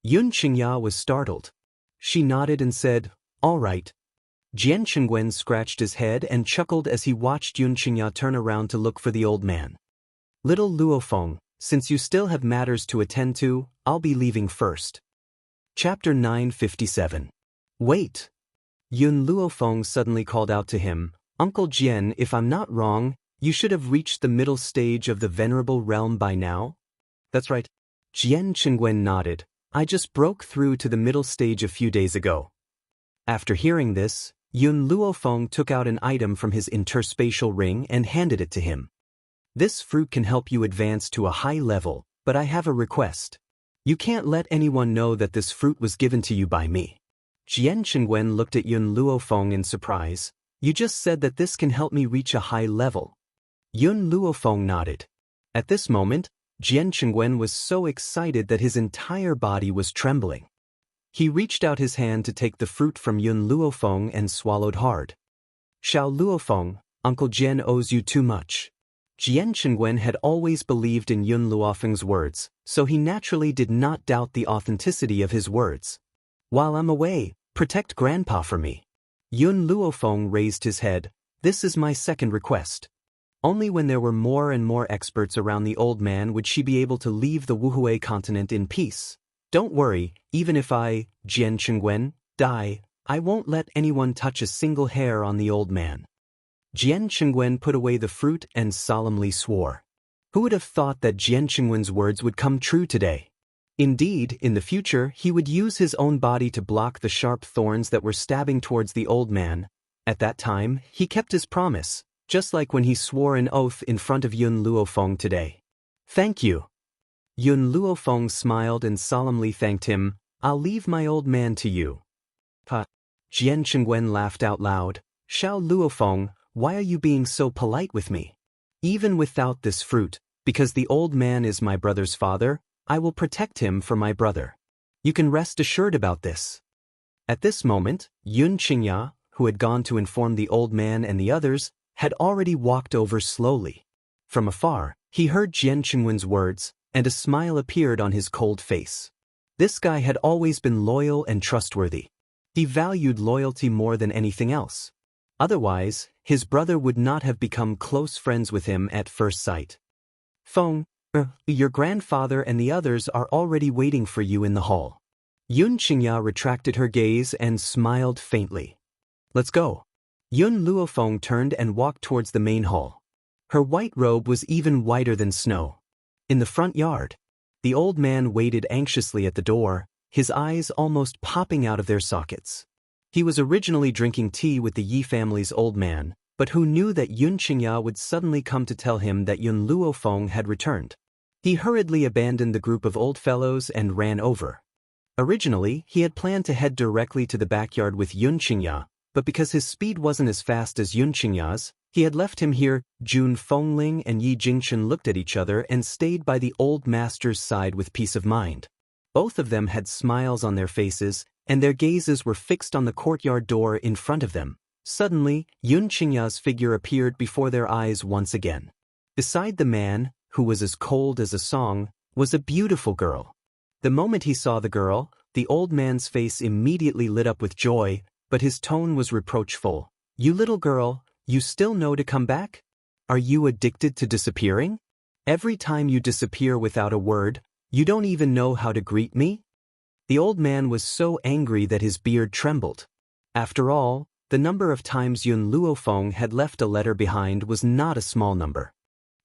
Xianxia was startled. She nodded and said, all right. Jianchengwen scratched his head and chuckled as he watched Xianxia turn around to look for the old man. Little Luofeng, since you still have matters to attend to, I'll be leaving first. Chapter 957. Wait. Yun Luofeng suddenly called out to him, Uncle Jian, if I'm not wrong, you should have reached the middle stage of the Venerable Realm by now? That's right. Jianchengwen nodded. I just broke through to the middle stage a few days ago. After hearing this, Yun Luofeng took out an item from his interspatial ring and handed it to him. This fruit can help you advance to a high level, but I have a request. You can't let anyone know that this fruit was given to you by me. Jianchengwen looked at Yun Luofeng in surprise. You just said that this can help me reach a high level. Yun Luofeng nodded. At this moment, Jianchengwen was so excited that his entire body was trembling. He reached out his hand to take the fruit from Yun Luofeng and swallowed hard. Xiao Luofeng, Uncle Jian owes you too much. Jianchengwen had always believed in Yun Luofeng's words, so he naturally did not doubt the authenticity of his words. While I'm away, protect Grandpa for me. Yun Luofeng raised his head. This is my second request. Only when there were more and more experts around the old man would she be able to leave the Wuhui continent in peace. Don't worry, even if I, Jianchengwen, die, I won't let anyone touch a single hair on the old man. Jianchengwen put away the fruit and solemnly swore. Who would have thought that Jianchengwen's words would come true today? Indeed, in the future, he would use his own body to block the sharp thorns that were stabbing towards the old man. At that time, he kept his promise, just like when he swore an oath in front of Yun Luofeng today. Thank you. Yun Luofeng smiled and solemnly thanked him. I'll leave my old man to you. Jianchengwen laughed out loud. Xiao Luofeng, why are you being so polite with me? Even without this fruit, because the old man is my brother's father, I will protect him for my brother. You can rest assured about this. At this moment, Xianxia, who had gone to inform the old man and the others, had already walked over slowly. From afar, he heard Jianchengwen's words, and a smile appeared on his cold face. This guy had always been loyal and trustworthy. He valued loyalty more than anything else. Otherwise, his brother would not have become close friends with him at first sight. Feng, your grandfather and the others are already waiting for you in the hall. Xianxia retracted her gaze and smiled faintly. Let's go. Yun Luofeng turned and walked towards the main hall. Her white robe was even whiter than snow. In the front yard, the old man waited anxiously at the door, his eyes almost popping out of their sockets. He was originally drinking tea with the Yi family's old man, but who knew that Xianxia would suddenly come to tell him that Yun Luofeng had returned. He hurriedly abandoned the group of old fellows and ran over. Originally, he had planned to head directly to the backyard with Xianxia, but because his speed wasn't as fast as Xianxia's, he had left him here. Jun Fengling and Yi Jingchen looked at each other and stayed by the old master's side with peace of mind. Both of them had smiles on their faces, and their gazes were fixed on the courtyard door in front of them. Suddenly, Xianxia's figure appeared before their eyes once again. Beside the man, who was as cold as a song, was a beautiful girl. The moment he saw the girl, the old man's face immediately lit up with joy, but his tone was reproachful. You little girl, You still know to come back? Are you addicted to disappearing? Every time you disappear without a word, you don't even know how to greet me? The old man was so angry that his beard trembled. After all, the number of times Yun Luofeng had left a letter behind was not a small number.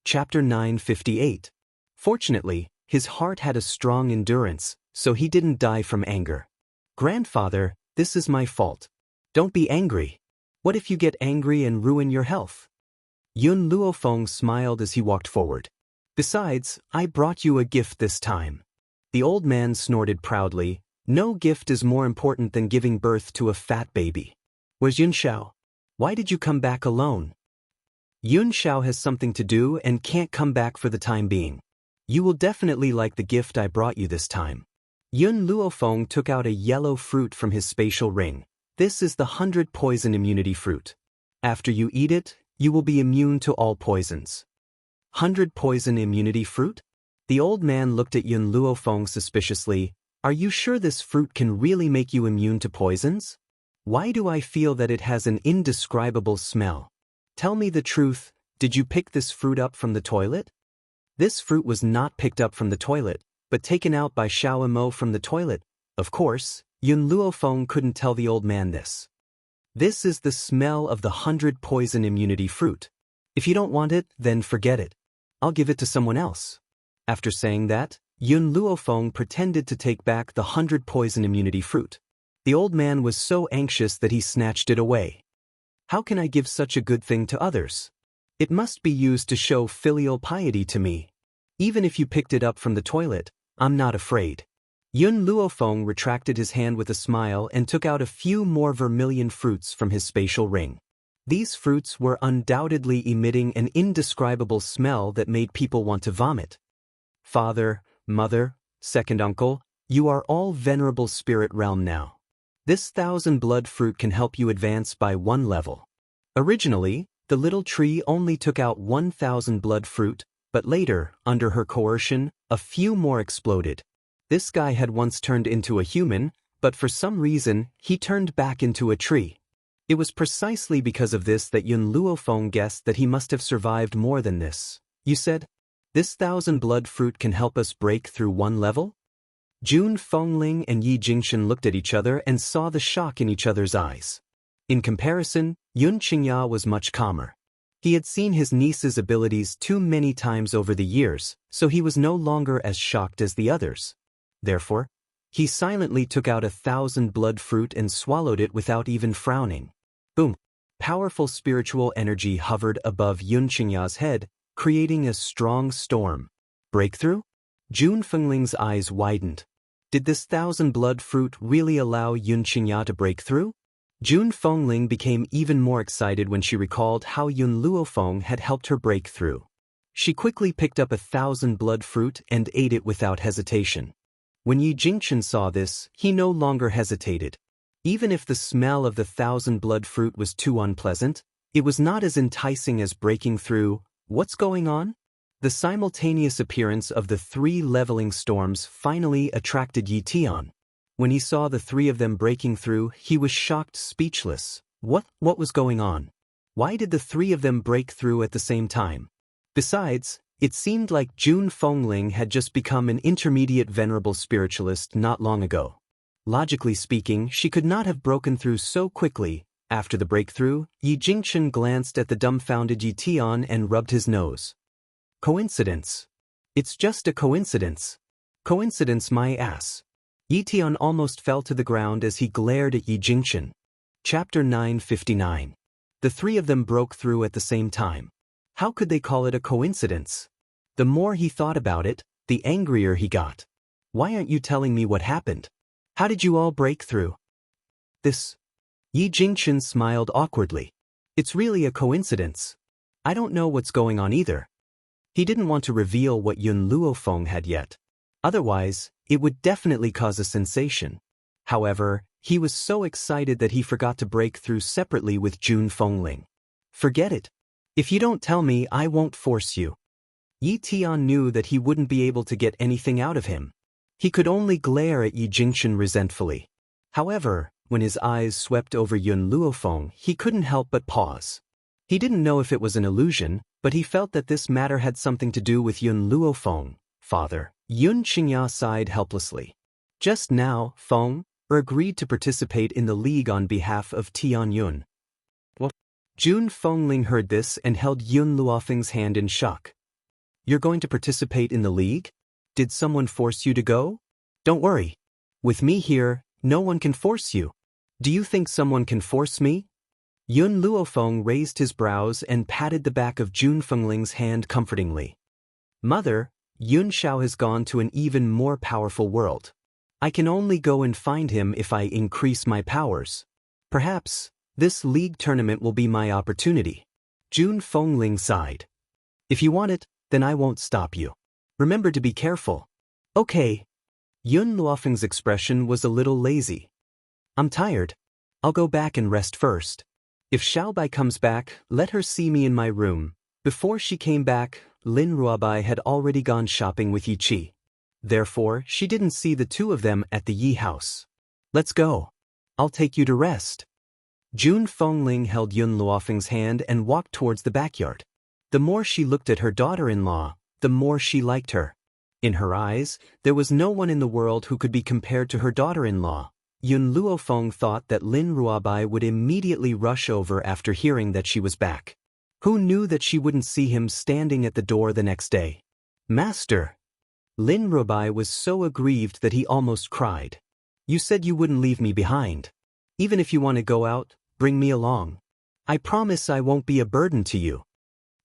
Chapter 958. Fortunately, his heart had a strong endurance, so he didn't die from anger. Grandfather, this is my fault. Don't be angry. What if you get angry and ruin your health? Yun Luofeng smiled as he walked forward. Besides, I brought you a gift this time. The old man snorted proudly. No gift is more important than giving birth to a fat baby. Where's Yunxiao? Why did you come back alone? Yunxiao has something to do and can't come back for the time being. You will definitely like the gift I brought you this time. Yun Luofeng took out a yellow fruit from his spatial ring. This is the 100 poison immunity fruit. After you eat it, you will be immune to all poisons. 100 poison immunity fruit? The old man looked at Yun Luofeng suspiciously. Are you sure this fruit can really make you immune to poisons? Why do I feel that it has an indescribable smell? Tell me the truth, did you pick this fruit up from the toilet? This fruit was not picked up from the toilet, but taken out by Xiao Mo from the toilet. Of course, Yun Luofeng couldn't tell the old man this. This is the smell of the 100 poison immunity fruit. If you don't want it, then forget it. I'll give it to someone else. After saying that, Yun Luofeng pretended to take back the 100 poison immunity fruit. The old man was so anxious that he snatched it away. How can I give such a good thing to others? It must be used to show filial piety to me. Even if you picked it up from the toilet, I'm not afraid. Yun Luofeng retracted his hand with a smile and took out a few more vermilion fruits from his spatial ring. These fruits were undoubtedly emitting an indescribable smell that made people want to vomit. Father, mother, second uncle, you are all venerable spirit realm now. This 1000 blood fruit can help you advance by 1 level. Originally, the little tree only took out 1000 blood fruit, but later, under her coercion, a few more exploded. This guy had once turned into a human, but for some reason, he turned back into a tree. It was precisely because of this that Yun Luofeng guessed that he must have survived more than this. You said, this 1000 blood fruit can help us break through 1 level? Jun Fengling and Yi Jingxin looked at each other and saw the shock in each other's eyes. In comparison, Yun Qingya was much calmer. He had seen his niece's abilities too many times over the years, so he was no longer as shocked as the others. Therefore, he silently took out 1000 blood fruit and swallowed it without even frowning. Boom! Powerful spiritual energy hovered above Yun Qingya's head, creating a strong storm. Breakthrough? Jun Fengling's eyes widened. Did this 1000 blood fruit really allow Yun Qingya to break through? Jun Fengling became even more excited when she recalled how Yun Luofeng had helped her break through. She quickly picked up 1000 blood fruit and ate it without hesitation. When Yi Jingxin saw this, he no longer hesitated. Even if the smell of the 1000 blood fruit was too unpleasant, it was not as enticing as breaking through. What's going on? The simultaneous appearance of the 3 leveling storms finally attracted Yi Tian. When he saw the 3 of them breaking through, he was shocked, speechless. What was going on? Why did the 3 of them break through at the same time? Besides, it seemed like Jun Fengling had just become an intermediate venerable spiritualist not long ago. Logically speaking, she could not have broken through so quickly. After the breakthrough, Yi Jingxin glanced at the dumbfounded Yi Tian and rubbed his nose. Coincidence. It's just a coincidence. Coincidence my ass. Yi Tian almost fell to the ground as he glared at Yi Jingxin. Chapter 959. The 3 of them broke through at the same time. How could they call it a coincidence? The more he thought about it, the angrier he got. Why aren't you telling me what happened? How did you all break through? This. Yi Jingxin smiled awkwardly. It's really a coincidence. I don't know what's going on either. He didn't want to reveal what Yun Luofeng had yet. Otherwise, it would definitely cause a sensation. However, he was so excited that he forgot to break through separately with Jun Fengling. Forget it. If you don't tell me, I won't force you. Yi Tian knew that he wouldn't be able to get anything out of him. He could only glare at Yi Jingxin resentfully. However, when his eyes swept over Yun Luofeng, he couldn't help but pause. He didn't know if it was an illusion, but he felt that this matter had something to do with Yun Luofeng, father. Yun Xianxia sighed helplessly. Just now, Feng agreed to participate in the league on behalf of Tianyun. What? Jun Fengling heard this and held Yun Luofeng's hand in shock. You're going to participate in the league? Did someone force you to go? Don't worry. With me here, no one can force you. Do you think someone can force me? Yun Luofeng raised his brows and patted the back of Jun Fengling's hand comfortingly. Mother, Yun Xiao has gone to an even more powerful world. I can only go and find him if I increase my powers. Perhaps this league tournament will be my opportunity. Jun Fengling sighed. If you want it, then I won't stop you. Remember to be careful. Okay. Yun Luofeng's expression was a little lazy. I'm tired. I'll go back and rest first. If Xiaobai comes back, let her see me in my room. Before she came back, Lin Ruobai had already gone shopping with Yi Qi. Therefore, she didn't see the two of them at the Yi house. Let's go. I'll take you to rest. Jun Fengling held Yun Luofeng's hand and walked towards the backyard. The more she looked at her daughter-in-law, the more she liked her. In her eyes, there was no one in the world who could be compared to her daughter-in-law. Yun Luofeng thought that Lin Ruobai would immediately rush over after hearing that she was back. Who knew that she wouldn't see him standing at the door the next day? Master! Lin Ruobai was so aggrieved that he almost cried. You said you wouldn't leave me behind. Even if you want to go out, bring me along. I promise I won't be a burden to you.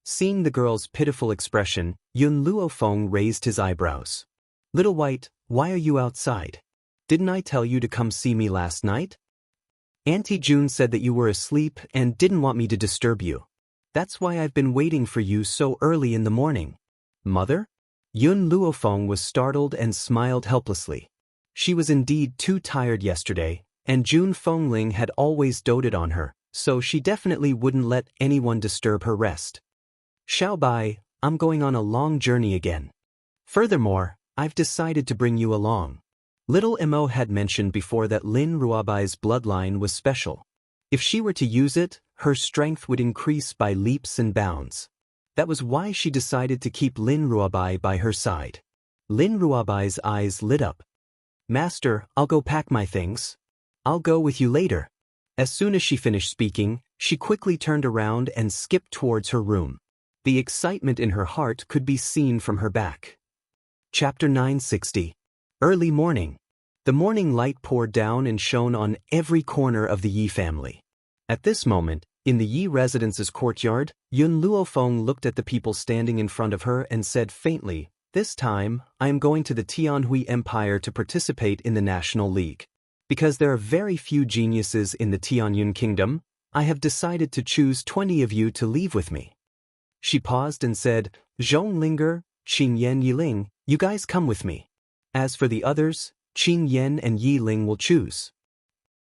Seeing the girl's pitiful expression, Yun Luofeng raised his eyebrows. Little White, why are you outside? Didn't I tell you to come see me last night? Auntie June said that you were asleep and didn't want me to disturb you. That's why I've been waiting for you so early in the morning. Mother? Yun Luofeng was startled and smiled helplessly. She was indeed too tired yesterday, and Jun Fengling had always doted on her, so she definitely wouldn't let anyone disturb her rest. Xiaobai, I'm going on a long journey again. Furthermore, I've decided to bring you along. Little Mo had mentioned before that Lin Ruobai's bloodline was special. If she were to use it, her strength would increase by leaps and bounds. That was why she decided to keep Lin Ruobai by her side. Lin Ruobai's eyes lit up. Master, I'll go pack my things. I'll go with you later. As soon as she finished speaking, she quickly turned around and skipped towards her room. The excitement in her heart could be seen from her back. Chapter 960. Early morning. The morning light poured down and shone on every corner of the Yi family. At this moment, in the Yi residence's courtyard, Yun Luofeng looked at the people standing in front of her and said faintly, This time, I am going to the Tianhui Empire to participate in the National League. Because there are very few geniuses in the Tianyun Kingdom, I have decided to choose 20 of you to leave with me. She paused and said, Zhong Linger, Qing Yan Yiling, you guys come with me. As for the others, Qing Yan and Yi Ling will choose.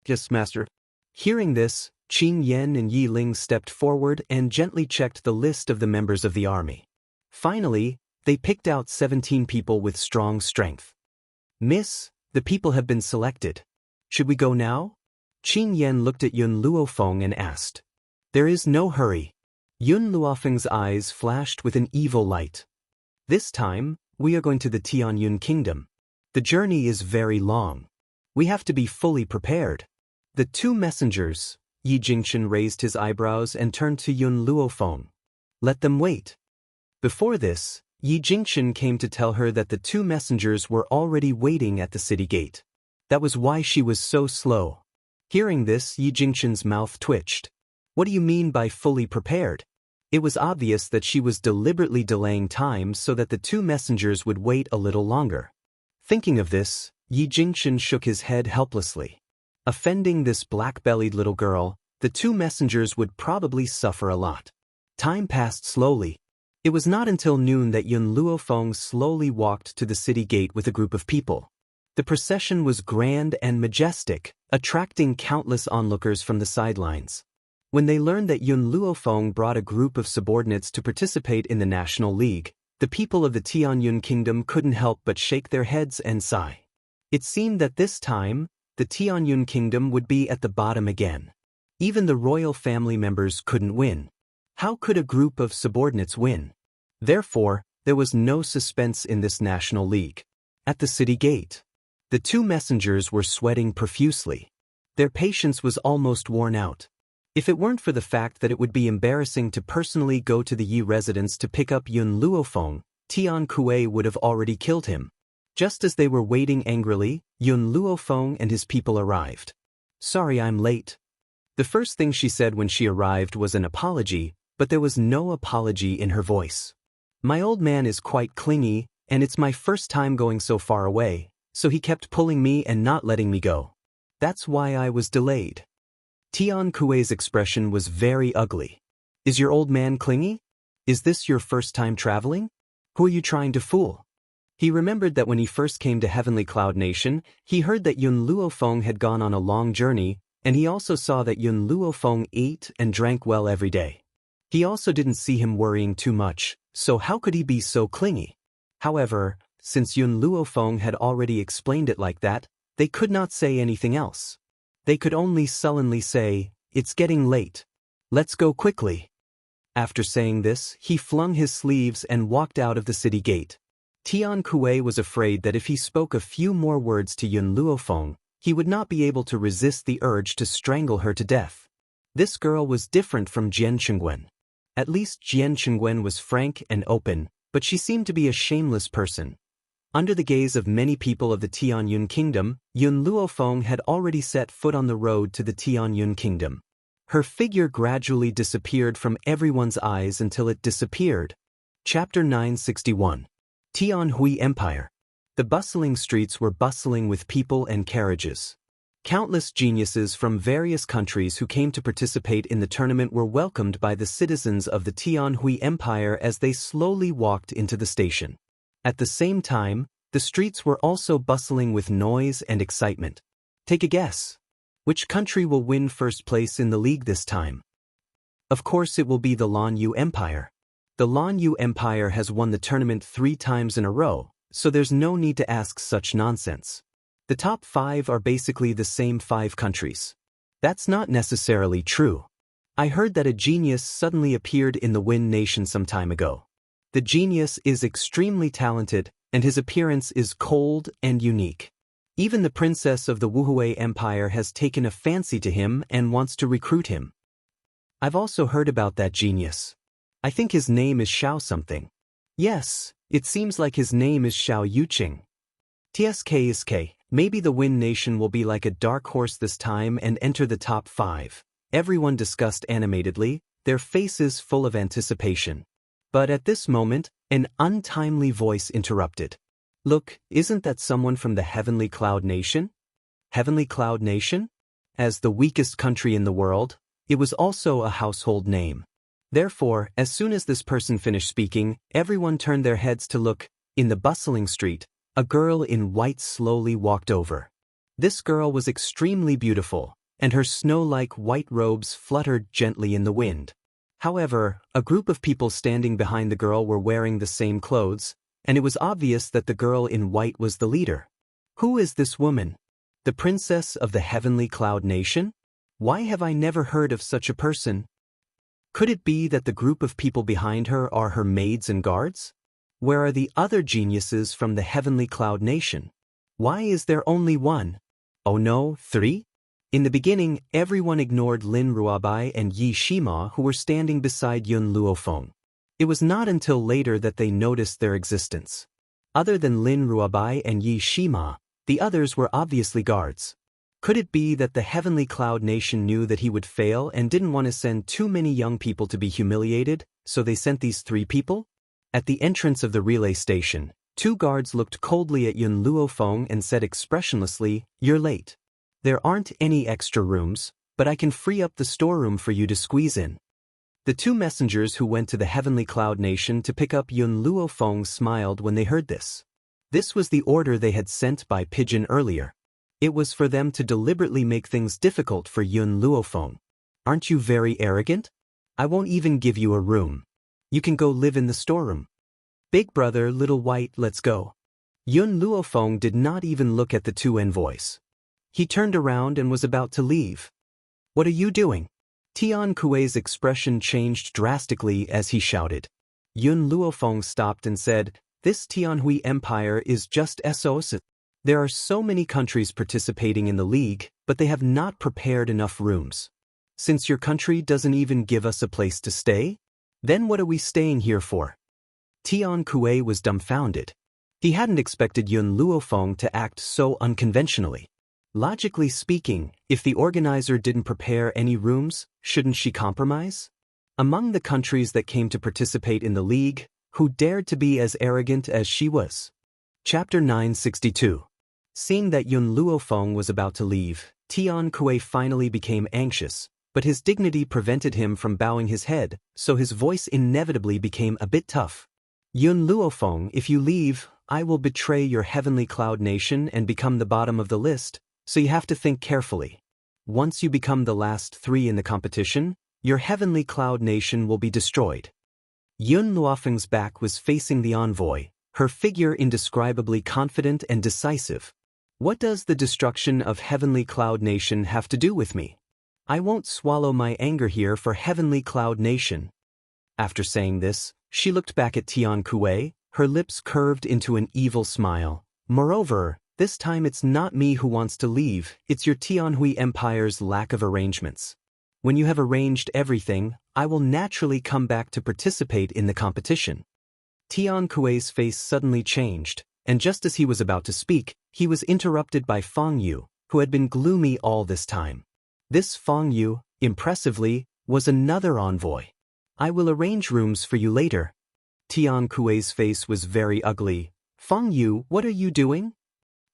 Yes, Master. Hearing this, Qing Yan and Yi Ling stepped forward and gently checked the list of the members of the army. Finally, they picked out 17 people with strong strength. Miss, the people have been selected. Should we go now? Qing Yan looked at Yun Luofeng and asked. There is no hurry. Yun Luofeng's eyes flashed with an evil light. This time, we are going to the Tianyun Kingdom. The journey is very long. We have to be fully prepared. The two messengers, Yi Jingchen raised his eyebrows and turned to Yun Luofeng. Let them wait. Before this, Yi Jingchen came to tell her that the two messengers were already waiting at the city gate. That was why she was so slow. Hearing this, Yi Jingchen's mouth twitched. What do you mean by fully prepared? It was obvious that she was deliberately delaying time so that the two messengers would wait a little longer. Thinking of this, Yi Jingchen shook his head helplessly. Offending this black-bellied little girl, the two messengers would probably suffer a lot. Time passed slowly. It was not until noon that Yun Luofeng slowly walked to the city gate with a group of people. The procession was grand and majestic, attracting countless onlookers from the sidelines. When they learned that Yun Luofeng brought a group of subordinates to participate in the National League, the people of the Tianyun Kingdom couldn't help but shake their heads and sigh. It seemed that this time, the Tianyun Kingdom would be at the bottom again. Even the royal family members couldn't win. How could a group of subordinates win? Therefore, there was no suspense in this national league. At the city gate, the two messengers were sweating profusely. Their patience was almost worn out. If it weren't for the fact that it would be embarrassing to personally go to the Yi residence to pick up Yun Luofeng, Tian Kuei would have already killed him. Just as they were waiting angrily, Yun Luofeng and his people arrived. "Sorry I'm late." The first thing she said when she arrived was an apology, but there was no apology in her voice. "My old man is quite clingy, and it's my first time going so far away, so he kept pulling me and not letting me go. That's why I was delayed." Tian Kuei's expression was very ugly. "Is your old man clingy? Is this your first time traveling? Who are you trying to fool?" He remembered that when he first came to Heavenly Cloud Nation, he heard that Yun Luofeng had gone on a long journey, and he also saw that Yun Luofeng ate and drank well every day. He also didn't see him worrying too much, so how could he be so clingy? However, since Yun Luofeng had already explained it like that, they could not say anything else. They could only sullenly say, "It's getting late. Let's go quickly." After saying this, he flung his sleeves and walked out of the city gate. Tian Kuei was afraid that if he spoke a few more words to Yun Luofeng, he would not be able to resist the urge to strangle her to death. This girl was different from Jian Chengwen. At least Jian Chengwen was frank and open, but she seemed to be a shameless person. Under the gaze of many people of the Tianyun Kingdom, Yun Luofeng had already set foot on the road to the Tianyun Kingdom. Her figure gradually disappeared from everyone's eyes until it disappeared. Chapter 961. Tianhui Empire. The bustling streets were bustling with people and carriages. Countless geniuses from various countries who came to participate in the tournament were welcomed by the citizens of the Tianhui Empire as they slowly walked into the station. At the same time, the streets were also bustling with noise and excitement. Take a guess. Which country will win first place in the league this time? Of course it will be the Lanyu Empire. The Lanyu Empire has won the tournament 3 times in a row, so there's no need to ask such nonsense. The top 5 are basically the same 5 countries. That's not necessarily true. I heard that a genius suddenly appeared in the Win Nation some time ago. The genius is extremely talented, and his appearance is cold and unique. Even the princess of the Wuhui Empire has taken a fancy to him and wants to recruit him. I've also heard about that genius. I think his name is Xiao something. Yes, it seems like his name is Xiao Yuqing. TSK. Maybe the Win Nation will be like a dark horse this time and enter the top 5. Everyone discussed animatedly, their faces full of anticipation. But at this moment, an untimely voice interrupted. "Look, isn't that someone from the Heavenly Cloud Nation?" Heavenly Cloud Nation? As the weakest country in the world, it was also a household name. Therefore, as soon as this person finished speaking, everyone turned their heads to look. In the bustling street, a girl in white slowly walked over. This girl was extremely beautiful, and her snow-like white robes fluttered gently in the wind. However, a group of people standing behind the girl were wearing the same clothes, and it was obvious that the girl in white was the leader. Who is this woman? The princess of the Heavenly Cloud Nation? Why have I never heard of such a person? Could it be that the group of people behind her are her maids and guards? Where are the other geniuses from the Heavenly Cloud Nation? Why is there only one? Oh no, 3? In the beginning, everyone ignored Lin Ruabai and Yi Shima who were standing beside Yun Luofeng. It was not until later that they noticed their existence. Other than Lin Ruabai and Yi Shima, the others were obviously guards. Could it be that the Heavenly Cloud Nation knew that he would fail and didn't want to send too many young people to be humiliated, so they sent these 3 people? At the entrance of the relay station, 2 guards looked coldly at Yun Luofeng and said expressionlessly, "You're late. There aren't any extra rooms, but I can free up the storeroom for you to squeeze in." The 2 messengers who went to the Heavenly Cloud Nation to pick up Yun Luofeng smiled when they heard this. This was the order they had sent by pigeon earlier. It was for them to deliberately make things difficult for Yun Luofeng. "Aren't you very arrogant? I won't even give you a room. You can go live in the storeroom. Big brother, little white, let's go." Yun Luofeng did not even look at the 2 envoys. He turned around and was about to leave. "What are you doing?" Tian Kuei's expression changed drastically as he shouted. Yun Luofeng stopped and said, "This Tianhui Empire is just SOS. There are so many countries participating in the league, but they have not prepared enough rooms. Since your country doesn't even give us a place to stay, then what are we staying here for?" Tian Kuei was dumbfounded. He hadn't expected Yun Luofeng to act so unconventionally. Logically speaking, if the organizer didn't prepare any rooms, shouldn't she compromise? Among the countries that came to participate in the league, who dared to be as arrogant as she was? Chapter 962. Seeing that Yun Luofeng was about to leave, Tian Kuei finally became anxious, but his dignity prevented him from bowing his head, so his voice inevitably became a bit tough. "Yun Luofeng, if you leave, I will betray your heavenly cloud nation and become the bottom of the list, so you have to think carefully. Once you become the last 3 in the competition, your heavenly cloud nation will be destroyed." Yun Luofeng's back was facing the envoy, her figure indescribably confident and decisive. "What does the destruction of heavenly cloud nation have to do with me? I won't swallow my anger here for heavenly cloud nation." After saying this, she looked back at Tian Kuei, her lips curved into an evil smile. "Moreover, this time it's not me who wants to leave, it's your Tianhui Empire's lack of arrangements. When you have arranged everything, I will naturally come back to participate in the competition." Tian Kuei's face suddenly changed, and just as he was about to speak, he was interrupted by Feng Yu, who had been gloomy all this time. This Feng Yu, impressively, was another envoy. "I will arrange rooms for you later." Tian Kuei's face was very ugly. "Feng Yu, what are you doing?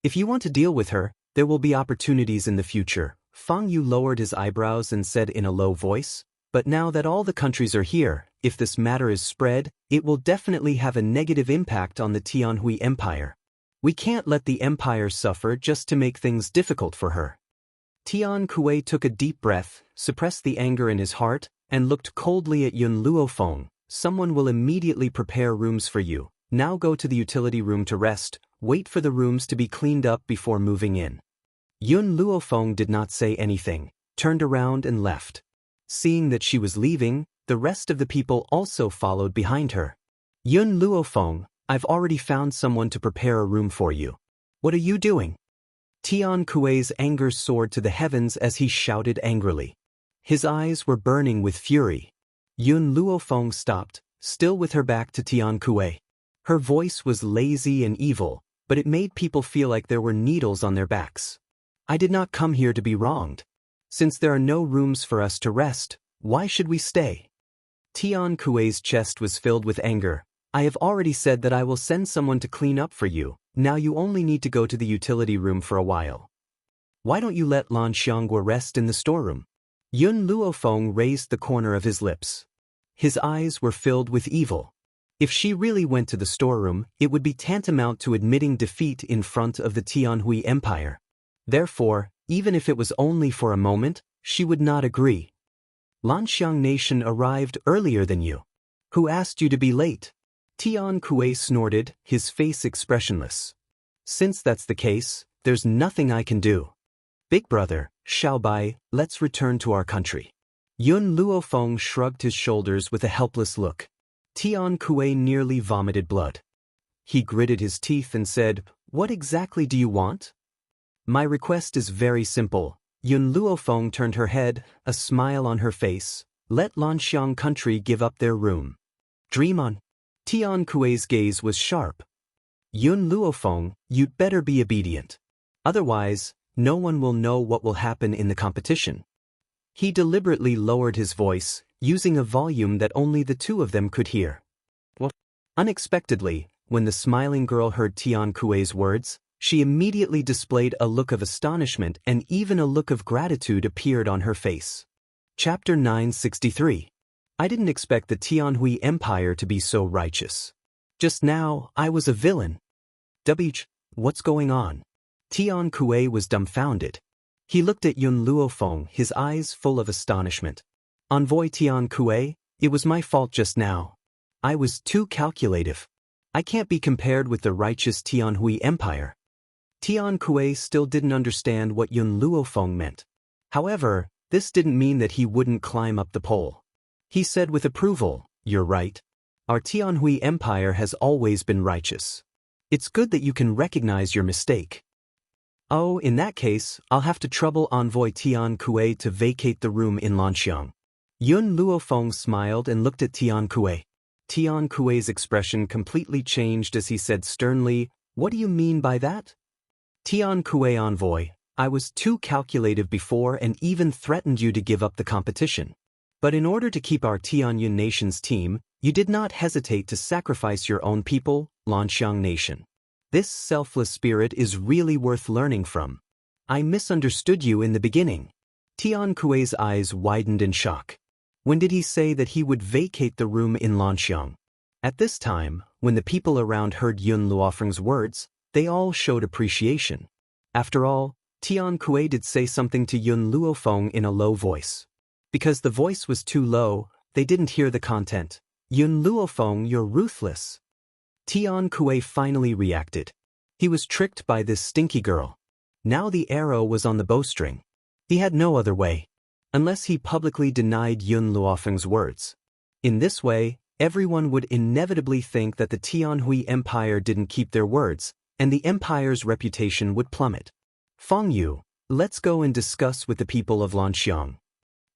If you want to deal with her, there will be opportunities in the future." Feng Yu lowered his eyebrows and said in a low voice, "But now that all the countries are here, if this matter is spread, it will definitely have a negative impact on the Tianhui Empire. We can't let the empire suffer just to make things difficult for her." Tian Kuei took a deep breath, suppressed the anger in his heart, and looked coldly at Yun Luofeng. "Someone will immediately prepare rooms for you. Now go to the utility room to rest, wait for the rooms to be cleaned up before moving in." Yun Luofeng did not say anything, turned around and left. Seeing that she was leaving, the rest of the people also followed behind her. "Yun Luofeng, I've already found someone to prepare a room for you. What are you doing?" Tian Kuei's anger soared to the heavens as he shouted angrily. His eyes were burning with fury. Yun Luofeng stopped, still with her back to Tian Kuei. Her voice was lazy and evil, but it made people feel like there were needles on their backs. "I did not come here to be wronged. Since there are no rooms for us to rest, why should we stay?" Tian Kuei's chest was filled with anger. "I have already said that I will send someone to clean up for you. Now you only need to go to the utility room for a while. Why don't you let Lan Xianxia rest in the storeroom?" Yun Luofeng raised the corner of his lips. His eyes were filled with evil. If she really went to the storeroom, it would be tantamount to admitting defeat in front of the Tianhui Empire. Therefore, even if it was only for a moment, she would not agree. "Lanxiang Nation arrived earlier than you. Who asked you to be late?" Tian Kuei snorted, his face expressionless. "Since that's the case, there's nothing I can do. Big brother, Xiaobai, let's return to our country." Yun Luofeng shrugged his shoulders with a helpless look. Tian Kuei nearly vomited blood. He gritted his teeth and said, "What exactly do you want?" "My request is very simple." Yun Luofeng turned her head, a smile on her face. "Let Lanxiang country give up their room." "Dream on." Tian Kuei's gaze was sharp. "Yun Luofeng, you'd better be obedient. Otherwise, no one will know what will happen in the competition." He deliberately lowered his voice, using a volume that only the two of them could hear. What? Unexpectedly, when the smiling girl heard Tian Kuei's words, she immediately displayed a look of astonishment, and even a look of gratitude appeared on her face. Chapter 963. I didn't expect the Tianhui Empire to be so righteous. Just now, I was a villain. What's going on? Tian Kuei was dumbfounded. He looked at Yun Luofeng, his eyes full of astonishment. "Envoy Tian Kuei, it was my fault just now. I was too calculative. I can't be compared with the righteous Tianhui Empire." Tian Kuei still didn't understand what Yun Luofeng meant. However, This didn't mean that he wouldn't climb up the pole. He said with approval, "You're right. Our Tianhui Empire has always been righteous. It's good that you can recognize your mistake. Oh, in that case, I'll have to trouble Envoy Tian Kuei to vacate the room in Lanxiang." Yun Luofeng smiled and looked at Tian Kuei. Tian Kuei's expression completely changed as he said sternly, "What do you mean by that?" "Tian Kuei Envoy, I was too calculative before and even threatened you to give up the competition. But in order to keep our Tianyun nation's team, you did not hesitate to sacrifice your own people, Lanxiang nation. This selfless spirit is really worth learning from. I misunderstood you in the beginning." Tian Kuei's eyes widened in shock. When did he say that he would vacate the room in Lanxiang? At this time, when the people around heard Yun Luofeng's words, they all showed appreciation. After all, Tian Kuei did say something to Yun Luofeng in a low voice. Because the voice was too low, they didn't hear the content. "Yun Luofeng, you're ruthless." Tian Kuei finally reacted. He was tricked by this stinky girl. Now the arrow was on the bowstring. He had no other way. Unless he publicly denied Yun Luofeng's words. In this way, everyone would inevitably think that the Tianhui Empire didn't keep their words, and the empire's reputation would plummet. "Feng Yu, let's go and discuss with the people of Lanxiang."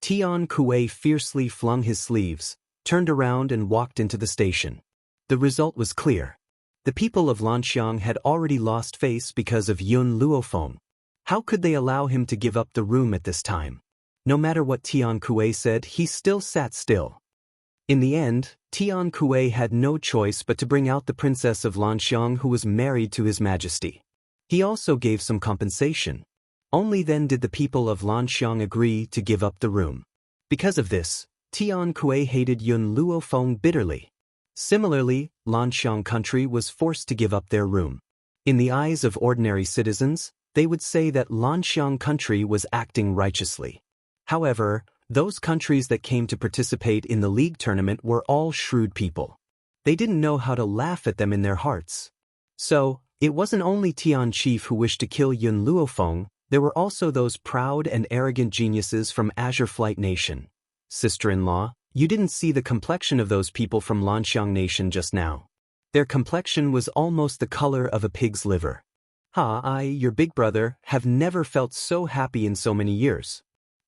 Tian Kuei fiercely flung his sleeves, turned around and walked into the station. The result was clear. The people of Lanxiang had already lost face because of Yun Luofeng. How could they allow him to give up the room at this time? No matter what Tian Kuei said, he still sat still. In the end, Tian Kuei had no choice but to bring out the princess of Lanxiang who was married to His Majesty. He also gave some compensation. Only then did the people of Lanxiang agree to give up the room. Because of this, Tian Kuei hated Yun Luofeng bitterly. Similarly, Lanxiang country was forced to give up their room. In the eyes of ordinary citizens, they would say that Lanxiang country was acting righteously. However, those countries that came to participate in the league tournament were all shrewd people. They didn't know how to laugh at them in their hearts. So, it wasn't only Tian Chief who wished to kill Yun Luofeng, there were also those proud and arrogant geniuses from Azure Flight Nation. Sister-in-law, you didn't see the complexion of those people from Lanxiang Nation just now. Their complexion was almost the color of a pig's liver. I, your big brother, have never felt so happy in so many years.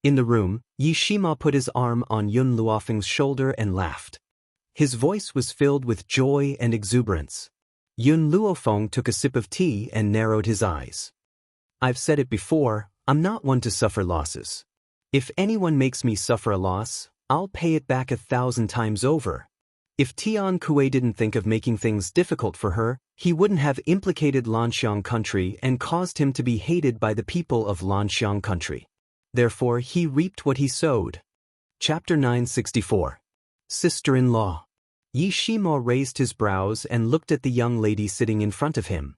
In the room, Yi Shima put his arm on Yun Luofeng's shoulder and laughed. His voice was filled with joy and exuberance. Yun Luofeng took a sip of tea and narrowed his eyes. "I've said it before, I'm not one to suffer losses. If anyone makes me suffer a loss, I'll pay it back 1,000 times over." If Tian Kuei didn't think of making things difficult for her, he wouldn't have implicated Lanxiang country and caused him to be hated by the people of Lanxiang country. Therefore, he reaped what he sowed. Chapter 964. Sister-in-law. Yi Shima raised his brows and looked at the young lady sitting in front of him.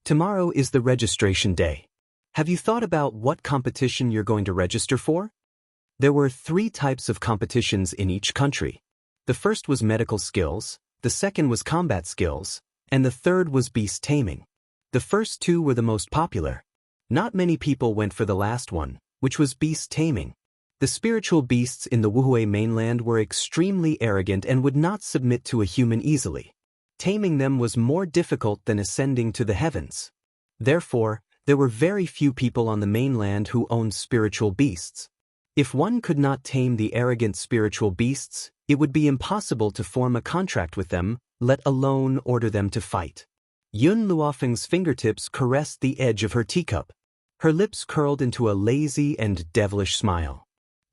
"Tomorrow is the registration day. Have you thought about what competition you're going to register for?" There were 3 types of competitions in each country. The first was medical skills, the second was combat skills, and the third was beast taming. The first 2 were the most popular. Not many people went for the last one, which was beast taming. The spiritual beasts in the Wuhui mainland were extremely arrogant and would not submit to a human easily. Taming them was more difficult than ascending to the heavens. Therefore, there were very few people on the mainland who owned spiritual beasts. If one could not tame the arrogant spiritual beasts, it would be impossible to form a contract with them, let alone order them to fight. Yun Luofeng's fingertips caressed the edge of her teacup. Her lips curled into a lazy and devilish smile.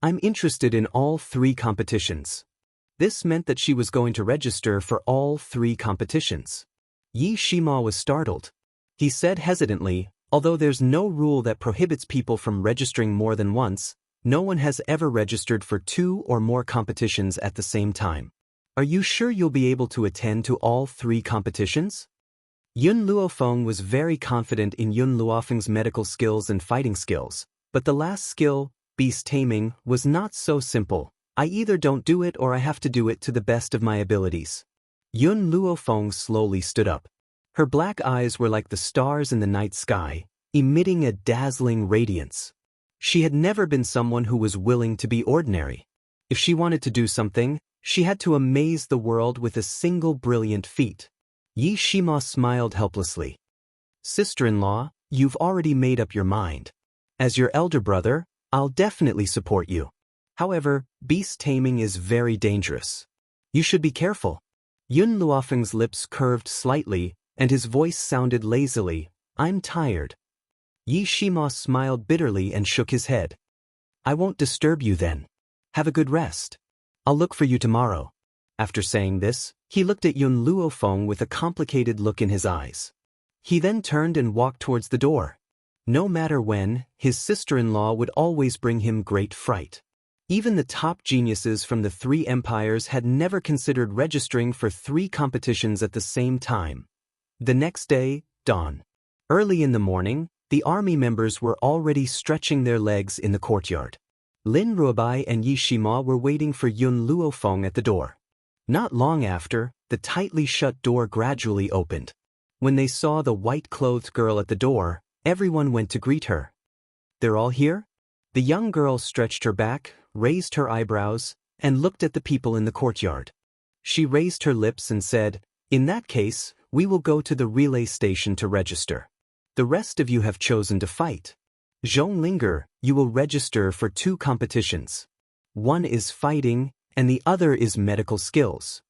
"I'm interested in all 3 competitions." This meant that she was going to register for all 3 competitions. Yi Shima was startled. He said hesitantly, "Although there's no rule that prohibits people from registering more than once, no one has ever registered for 2 or more competitions at the same time. Are you sure you'll be able to attend to all 3 competitions?" Yun Luofeng was very confident in Yun Luofeng's medical skills and fighting skills, but the last skill, beast taming, was not so simple. "I either don't do it or I have to do it to the best of my abilities." Yun Luofeng slowly stood up. Her black eyes were like the stars in the night sky, emitting a dazzling radiance. She had never been someone who was willing to be ordinary. If she wanted to do something, she had to amaze the world with a single brilliant feat. Yi Shima smiled helplessly. Sister-in-law, you've already made up your mind. As your elder brother, I'll definitely support you. However, beast taming is very dangerous. You should be careful. Yun Luofeng's lips curved slightly, and his voice sounded lazily. I'm tired. Yi Shima smiled bitterly and shook his head. I won't disturb you then. Have a good rest. I'll look for you tomorrow. After saying this, he looked at Yun Luofeng with a complicated look in his eyes. He then turned and walked towards the door. No matter when, his sister-in-law would always bring him great fright. Even the top geniuses from the 3 empires had never considered registering for 3 competitions at the same time. The next day, dawn. Early in the morning, the army members were already stretching their legs in the courtyard. Lin Ruobai and Yi Shima were waiting for Yun Luofeng at the door. Not long after, the tightly shut door gradually opened. When they saw the white-clothed girl at the door, everyone went to greet her. They're all here? The young girl stretched her back, raised her eyebrows, and looked at the people in the courtyard. She raised her lips and said, In that case, we will go to the relay station to register. The rest of you have chosen to fight. Zhonglinger, you will register for 2 competitions. One is fighting, and the other is medical skills.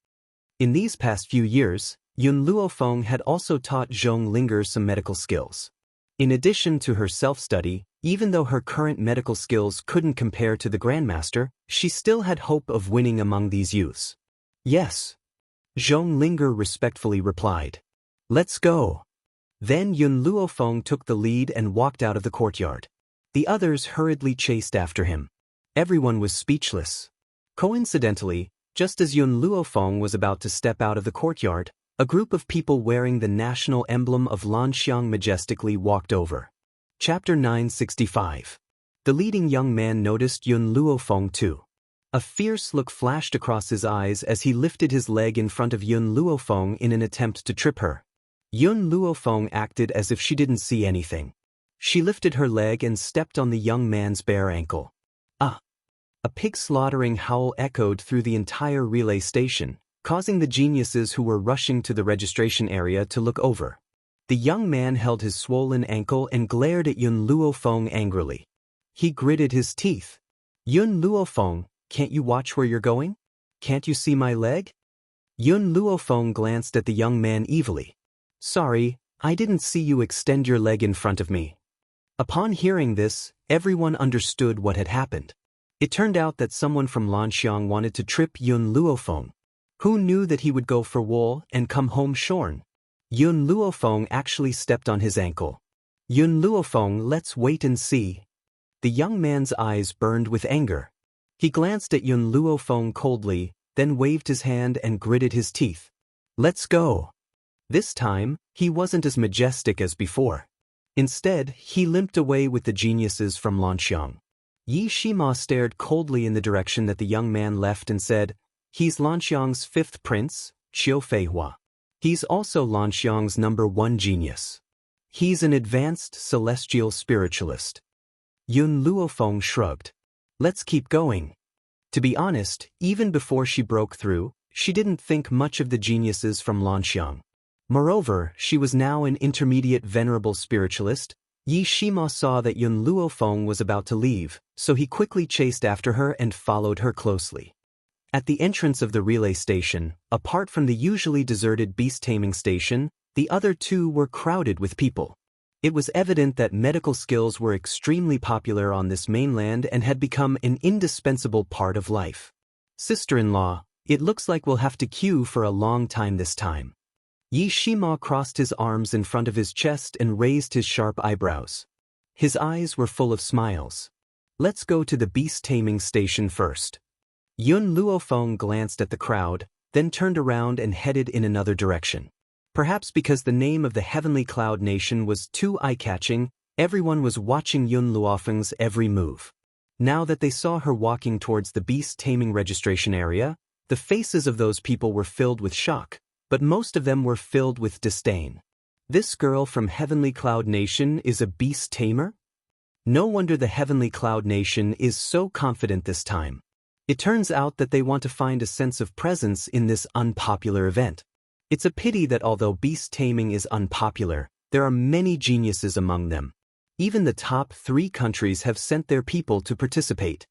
In these past few years, Yun Luofeng had also taught Zhonglinger some medical skills. In addition to her self-study, even though her current medical skills couldn't compare to the Grandmaster, she still had hope of winning among these youths. Yes. Zhonglinger respectfully replied. Let's go. Then Yun Luofeng took the lead and walked out of the courtyard. The others hurriedly chased after him. Everyone was speechless. Coincidentally, just as Yun Luofeng was about to step out of the courtyard, a group of people wearing the national emblem of Lanxiang majestically walked over. Chapter 965. The leading young man noticed Yun Luofeng too. A fierce look flashed across his eyes as he lifted his leg in front of Yun Luofeng in an attempt to trip her. Yun Luofeng acted as if she didn't see anything. She lifted her leg and stepped on the young man's bare ankle. Ah! A pig-slaughtering howl echoed through the entire relay station, causing the geniuses who were rushing to the registration area to look over. The young man held his swollen ankle and glared at Yun Luofeng angrily. He gritted his teeth. Yun Luofeng, can't you watch where you're going? Can't you see my leg? Yun Luofeng glanced at the young man evilly. Sorry, I didn't see you extend your leg in front of me. Upon hearing this, everyone understood what had happened. It turned out that someone from Lanxiang wanted to trip Yun Luofeng. Who knew that he would go for wool and come home shorn? Yun Luofeng actually stepped on his ankle. Yun Luofeng, let's wait and see. The young man's eyes burned with anger. He glanced at Yun Luofeng coldly, then waved his hand and gritted his teeth. Let's go. This time, he wasn't as majestic as before. Instead, he limped away with the geniuses from Lanxiang. Yi Shima stared coldly in the direction that the young man left and said, He's Lanxiang's 5th prince, Qiu Feihua. He's also Lanxiang's #1 genius. He's an advanced celestial spiritualist. Yun Luofeng shrugged. Let's keep going. To be honest, even before she broke through, she didn't think much of the geniuses from Lanxiang. Moreover, she was now an intermediate venerable spiritualist. Yi Shima saw that Yun Luofeng was about to leave, so he quickly chased after her and followed her closely. At the entrance of the relay station, apart from the usually deserted beast-taming station, the other 2 were crowded with people. It was evident that medical skills were extremely popular on this mainland and had become an indispensable part of life. Sister-in-law, it looks like we'll have to queue for a long time this time. Yi Shima crossed his arms in front of his chest and raised his sharp eyebrows. His eyes were full of smiles. Let's go to the beast-taming station first. Yun Luofeng glanced at the crowd, then turned around and headed in another direction. Perhaps because the name of the Heavenly Cloud Nation was too eye-catching, everyone was watching Yun Luofeng's every move. Now that they saw her walking towards the beast-taming registration area, the faces of those people were filled with shock, but most of them were filled with disdain. This girl from Heavenly Cloud Nation is a beast tamer? No wonder the Heavenly Cloud Nation is so confident this time. It turns out that they want to find a sense of presence in this unpopular event. It's a pity that although beast taming is unpopular, there are many geniuses among them. Even the top 3 countries have sent their people to participate.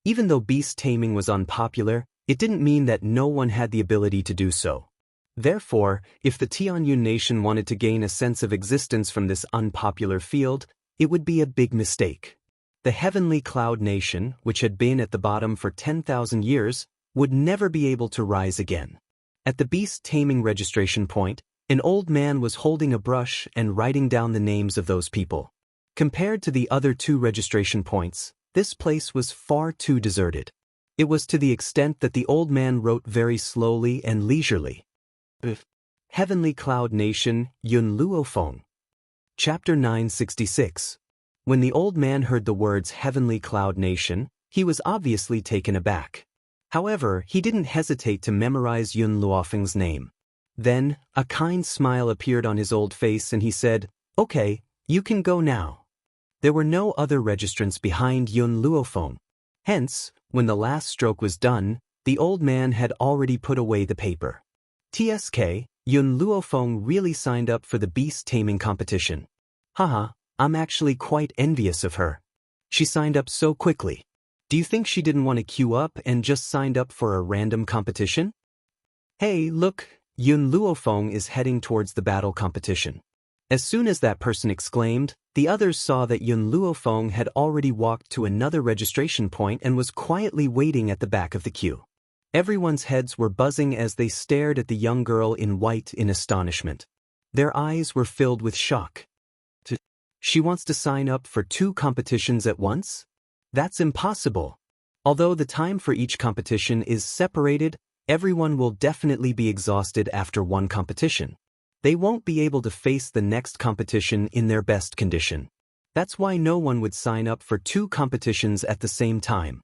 Even though beast taming was unpopular, it didn't mean that no one had the ability to do so. Therefore, if the Tianyun nation wanted to gain a sense of existence from this unpopular field, it would be a big mistake. The Heavenly Cloud Nation, which had been at the bottom for 10,000 years, would never be able to rise again. At the beast taming registration point, an old man was holding a brush and writing down the names of those people. Compared to the other 2 registration points, this place was far too deserted. It was to the extent that the old man wrote very slowly and leisurely. Heavenly Cloud Nation, Yun Luofeng. Chapter 966. When the old man heard the words Heavenly Cloud Nation, he was obviously taken aback. However, he didn't hesitate to memorize Yun Luofeng's name. Then, a kind smile appeared on his old face and he said, "Okay, you can go now." There were no other registrants behind Yun Luofeng. Hence, when the last stroke was done, the old man had already put away the paper. TSK, Yun Luofeng really signed up for the beast taming competition. Haha, I'm actually quite envious of her. She signed up so quickly. Do you think she didn't want to queue up and just signed up for a random competition? Hey, look, Yun Luofeng is heading towards the battle competition. As soon as that person exclaimed, the others saw that Yun Luofeng had already walked to another registration point and was quietly waiting at the back of the queue. Everyone's heads were buzzing as they stared at the young girl in white in astonishment. Their eyes were filled with shock. She wants to sign up for 2 competitions at once? That's impossible. Although the time for each competition is separated, everyone will definitely be exhausted after one competition. They won't be able to face the next competition in their best condition. That's why no one would sign up for 2 competitions at the same time.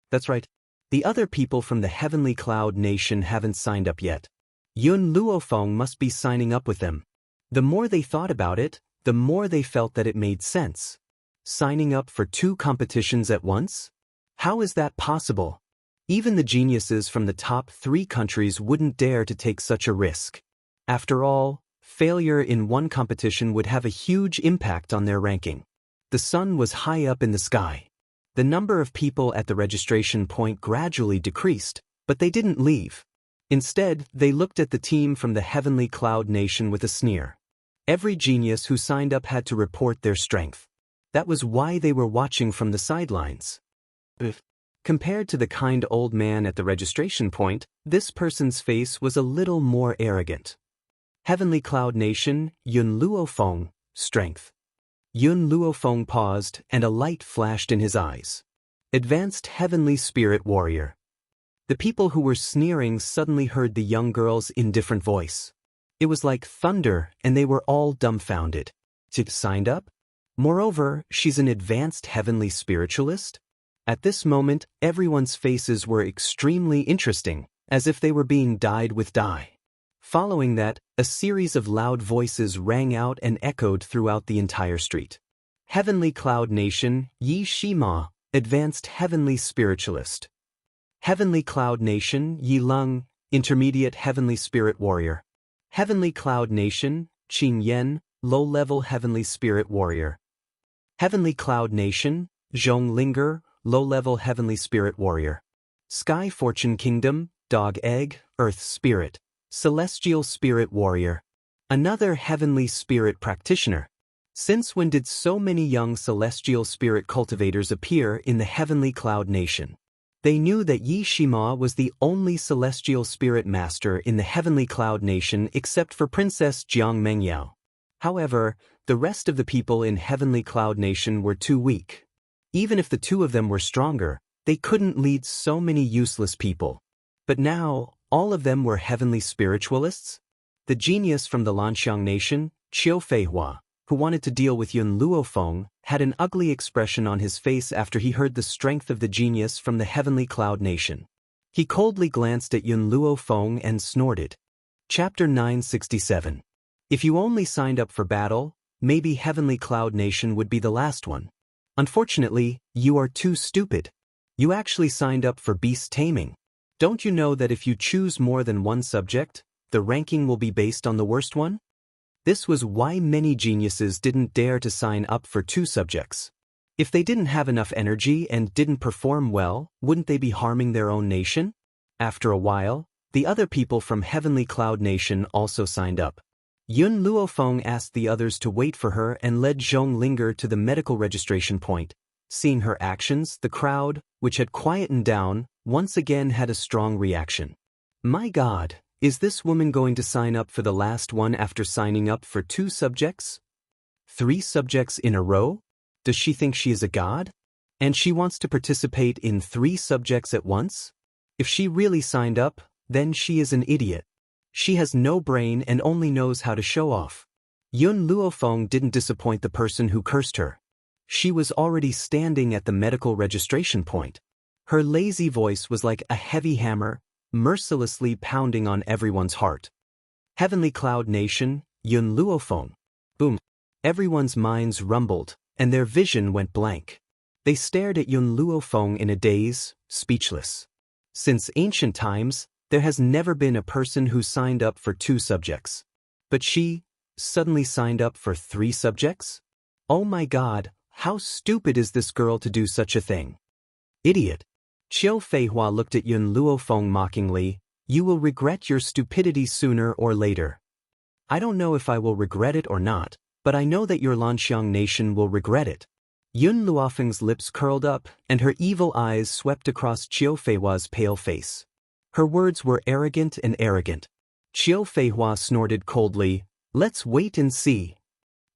That's right. The other people from the Heavenly Cloud Nation haven't signed up yet. Yun Luofeng must be signing up with them. The more they thought about it, the more they felt that it made sense. Signing up for 2 competitions at once? How is that possible? Even the geniuses from the top 3 countries wouldn't dare to take such a risk. After all, failure in one competition would have a huge impact on their ranking. The sun was high up in the sky. The number of people at the registration point gradually decreased, but they didn't leave. Instead, they looked at the team from the Heavenly Cloud Nation with a sneer. Every genius who signed up had to report their strength. That was why they were watching from the sidelines. Compared to the kind old man at the registration point, this person's face was a little more arrogant. Heavenly Cloud Nation, Yun Luofeng, strength. Yun Luofeng paused and a light flashed in his eyes. Advanced Heavenly Spirit Warrior. The people who were sneering suddenly heard the young girl's indifferent voice. It was like thunder and they were all dumbfounded. She signed up? Moreover, she's an advanced heavenly spiritualist? At this moment, everyone's faces were extremely interesting, as if they were being dyed with dye. Following that, a series of loud voices rang out and echoed throughout the entire street. Heavenly Cloud Nation, Yi Shima, advanced heavenly spiritualist. Heavenly Cloud Nation, Yi Lung, intermediate heavenly spirit warrior. Heavenly Cloud Nation, Qing Yen, low-level heavenly spirit warrior. Heavenly Cloud Nation, Zhong Linger, low-level heavenly spirit warrior. Sky Fortune Kingdom, Dog Egg, Earth Spirit, celestial spirit warrior. Another heavenly spirit practitioner. Since when did so many young celestial spirit cultivators appear in the Heavenly Cloud Nation? They knew that Yi Shima was the only celestial spirit master in the Heavenly Cloud Nation except for Princess Jiang Mengyao. However, the rest of the people in Heavenly Cloud Nation were too weak. Even if the 2 of them were stronger, they couldn't lead so many useless people. But now, all of them were heavenly spiritualists? The genius from the Lanxiang Nation, Qiu Feihua, who wanted to deal with Yun Luofeng, had an ugly expression on his face after he heard the strength of the genius from the Heavenly Cloud Nation. He coldly glanced at Yun Luofeng and snorted. Chapter 967. If you only signed up for battle, maybe Heavenly Cloud Nation would be the last one. Unfortunately, you are too stupid. You actually signed up for beast taming. Don't you know that if you choose more than one subject, the ranking will be based on the worst one? This was why many geniuses didn't dare to sign up for 2 subjects. If they didn't have enough energy and didn't perform well, wouldn't they be harming their own nation? After a while, the other people from Heavenly Cloud Nation also signed up. Yun Luofeng asked the others to wait for her and led Zhong Linger to the medical registration point. Seeing her actions, the crowd, which had quietened down, once again had a strong reaction. My God, is this woman going to sign up for the last one after signing up for 2 subjects? 3 subjects in a row? Does she think she is a god? And she wants to participate in 3 subjects at once? If she really signed up, then she is an idiot. She has no brain and only knows how to show off. Yun Luofeng didn't disappoint the person who cursed her. She was already standing at the medical registration point. Her lazy voice was like a heavy hammer, mercilessly pounding on everyone's heart. Heavenly Cloud Nation, Yun Luofeng. Boom. Everyone's minds rumbled, and their vision went blank. They stared at Yun Luofeng in a daze, speechless. Since ancient times, there has never been a person who signed up for 2 subjects. But she suddenly signed up for 3 subjects? Oh my God, how stupid is this girl to do such a thing? Idiot. Qiu Feihua looked at Yun Luofeng mockingly. You will regret your stupidity sooner or later. I don't know if I will regret it or not, but I know that your Lanxiang nation will regret it. Yun Luofeng's lips curled up, and her evil eyes swept across Qiu Feihua's pale face. Her words were arrogant and arrogant. Qiu Feihua snorted coldly, let's wait and see.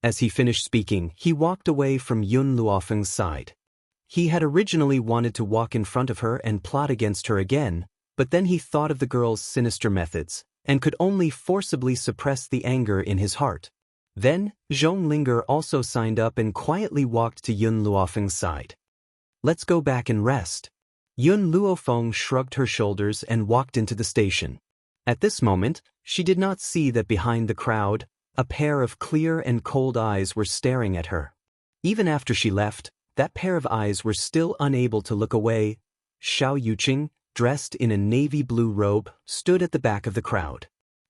As he finished speaking, he walked away from Yun Luofeng's side. He had originally wanted to walk in front of her and plot against her again, but then he thought of the girl's sinister methods, and could only forcibly suppress the anger in his heart. Then, Zhong Linger also signed up and quietly walked to Yun Luofeng's side. Let's go back and rest. Yun Luofeng shrugged her shoulders and walked into the station. At this moment, she did not see that behind the crowd, a pair of clear and cold eyes were staring at her. Even after she left, that pair of eyes were still unable to look away. Xiao Yuqing, dressed in a navy blue robe, stood at the back of the crowd.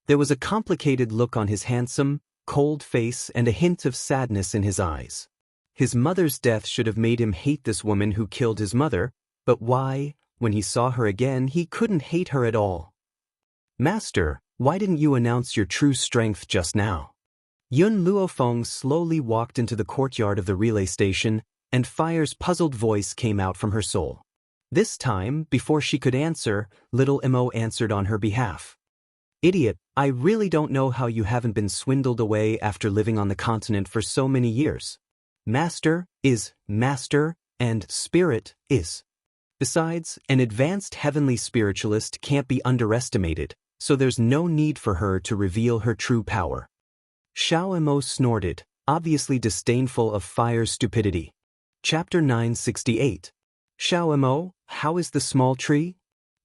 There was a complicated look on his handsome, cold face and a hint of sadness in his eyes. His mother's death should have made him hate this woman who killed his mother, but why, when he saw her again, he couldn't hate her at all? Master, why didn't you announce your true strength just now? Yun Luofeng slowly walked into the courtyard of the relay station, and Fire's puzzled voice came out from her soul. This time, before she could answer, little Imo answered on her behalf. Idiot, I really don't know how you haven't been swindled away after living on the continent for so many years. Master is master, and spirit is. Besides, an advanced heavenly spiritualist can't be underestimated, so there's no need for her to reveal her true power. Xiao Imo snorted, obviously disdainful of Fire's stupidity. Chapter 968. Xiao Imo, how is the small tree?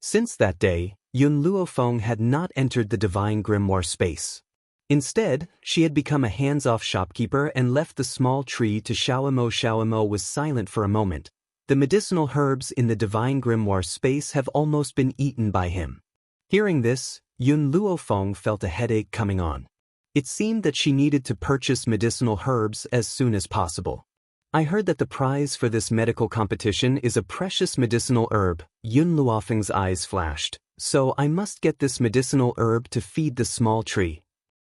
Since that day, Yun Luofeng had not entered the divine grimoire space. Instead, she had become a hands-off shopkeeper and left the small tree to Xiao Imo. Xiao Imo was silent for a moment. The medicinal herbs in the divine grimoire space have almost been eaten by him. Hearing this, Yun Luofeng felt a headache coming on. It seemed that she needed to purchase medicinal herbs as soon as possible. I heard that the prize for this medical competition is a precious medicinal herb. Yun Luofeng's eyes flashed. So I must get this medicinal herb to feed the small tree.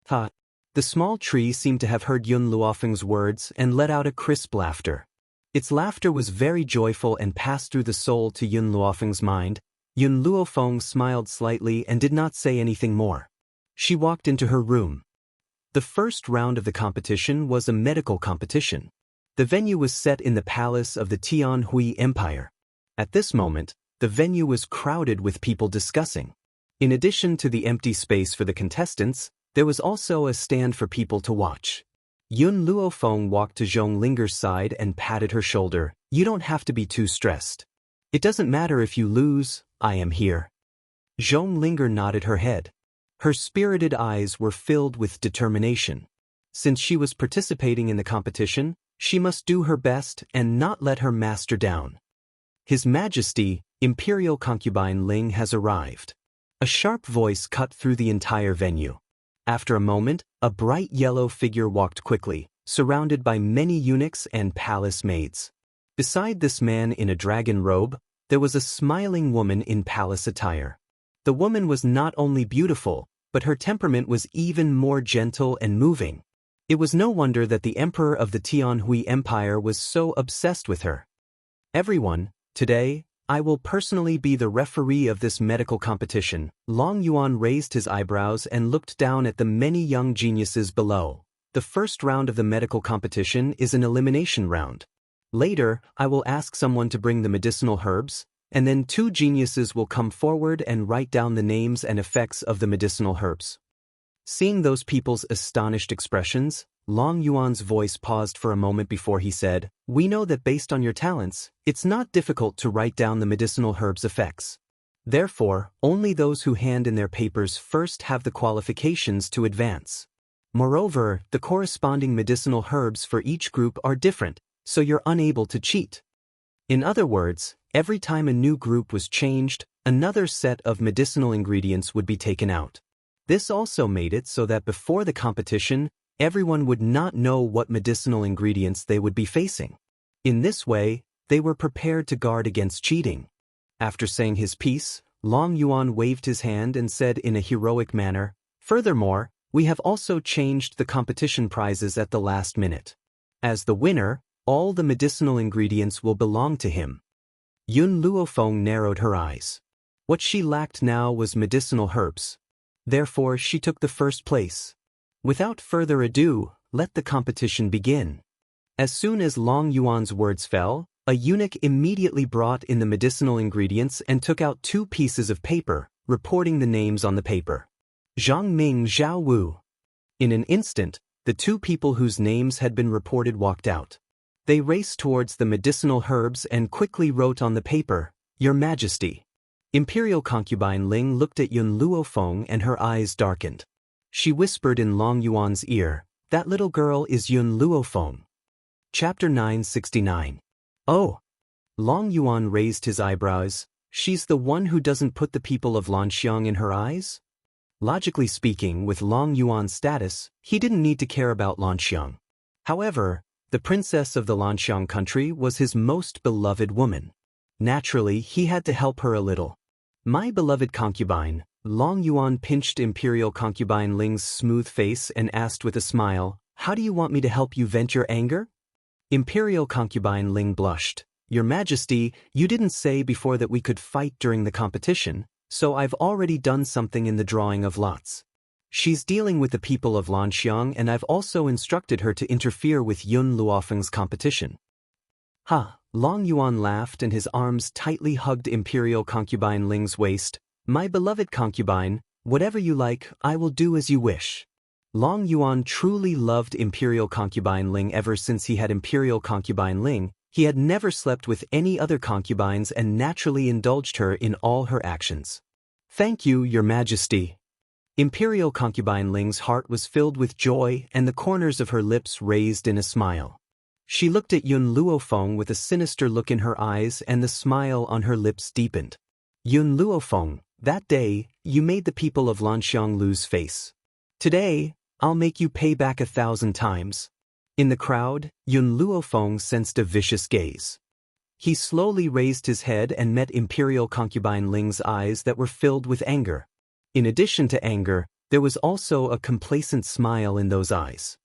Ha! The small tree seemed to have heard Yun Luofeng's words and let out a crisp laughter. Its laughter was very joyful and passed through the soul to Yun Luofeng's mind. Yun Luofeng smiled slightly and did not say anything more. She walked into her room. The first round of the competition was a medical competition. The venue was set in the palace of the Tianhui Empire. At this moment, the venue was crowded with people discussing. In addition to the empty space for the contestants, there was also a stand for people to watch. Yun Luofeng walked to Zhong Linger's side and patted her shoulder. You don't have to be too stressed. It doesn't matter if you lose, I am here. Zhong Linger nodded her head. Her spirited eyes were filled with determination. Since she was participating in the competition, She must do her best and not let her master down. His Majesty, Imperial Concubine Ling has arrived. A sharp voice cut through the entire venue. After a moment, a bright yellow figure walked quickly, surrounded by many eunuchs and palace maids. Beside this man in a dragon robe, there was a smiling woman in palace attire. The woman was not only beautiful, but her temperament was even more gentle and moving. It was no wonder that the emperor of the Tianhui Empire was so obsessed with her. Everyone, today, I will personally be the referee of this medical competition. Long Yuan raised his eyebrows and looked down at the many young geniuses below. The first round of the medical competition is an elimination round. Later, I will ask someone to bring the medicinal herbs, and then 2 geniuses will come forward and write down the names and effects of the medicinal herbs. Seeing those people's astonished expressions, Long Yuan's voice paused for a moment before he said, "We know that based on your talents, it's not difficult to write down the medicinal herbs' effects. Therefore, only those who hand in their papers first have the qualifications to advance. Moreover, the corresponding medicinal herbs for each group are different, so you're unable to cheat." In other words, every time a new group was changed, another set of medicinal ingredients would be taken out. This also made it so that before the competition, everyone would not know what medicinal ingredients they would be facing. In this way, they were prepared to guard against cheating. After saying his piece, Long Yuan waved his hand and said in a heroic manner, "Furthermore, we have also changed the competition prizes at the last minute. As the winner, all the medicinal ingredients will belong to him." Yun Luofeng narrowed her eyes. What she lacked now was medicinal herbs. Therefore, she took the first place. Without further ado, let the competition begin. As soon as Long Yuan's words fell, a eunuch immediately brought in the medicinal ingredients and took out 2 pieces of paper, reporting the names on the paper. Zhang Ming, Zhao Wu. In an instant, the 2 people whose names had been reported walked out. They raced towards the medicinal herbs and quickly wrote on the paper, "Your Majesty." Imperial Concubine Ling looked at Yun Luofeng and her eyes darkened. She whispered in Long Yuan's ear, "That little girl is Yun Luofeng." Chapter 969. Oh! Long Yuan raised his eyebrows. She's the one who doesn't put the people of Lanxiang in her eyes? Logically speaking, with Long Yuan's status, he didn't need to care about Lanxiang. However, the princess of the Lanxiang country was his most beloved woman. Naturally, he had to help her a little. "My beloved concubine," Long Yuan pinched Imperial Concubine Ling's smooth face and asked with a smile, "How do you want me to help you vent your anger?" Imperial Concubine Ling blushed. "Your Majesty, you didn't say before that we could fight during the competition, so I've already done something in the drawing of lots. She's dealing with the people of Lanxiang and I've also instructed her to interfere with Yun Luofeng's competition." "Ha!" Long Yuan laughed and his arms tightly hugged Imperial Concubine Ling's waist. "My beloved concubine, whatever you like, I will do as you wish." Long Yuan truly loved Imperial Concubine Ling ever since he had Imperial Concubine Ling. He had never slept with any other concubines and naturally indulged her in all her actions. "Thank you, Your Majesty." Imperial Concubine Ling's heart was filled with joy and the corners of her lips raised in a smile. She looked at Yun Luofeng with a sinister look in her eyes and the smile on her lips deepened. "Yun Luofeng, that day, you made the people of Lanxiang lose face. Today, I'll make you pay back 1,000 times." In the crowd, Yun Luofeng sensed a vicious gaze. He slowly raised his head and met Imperial Concubine Ling's eyes that were filled with anger. In addition to anger, there was also a complacent smile in those eyes.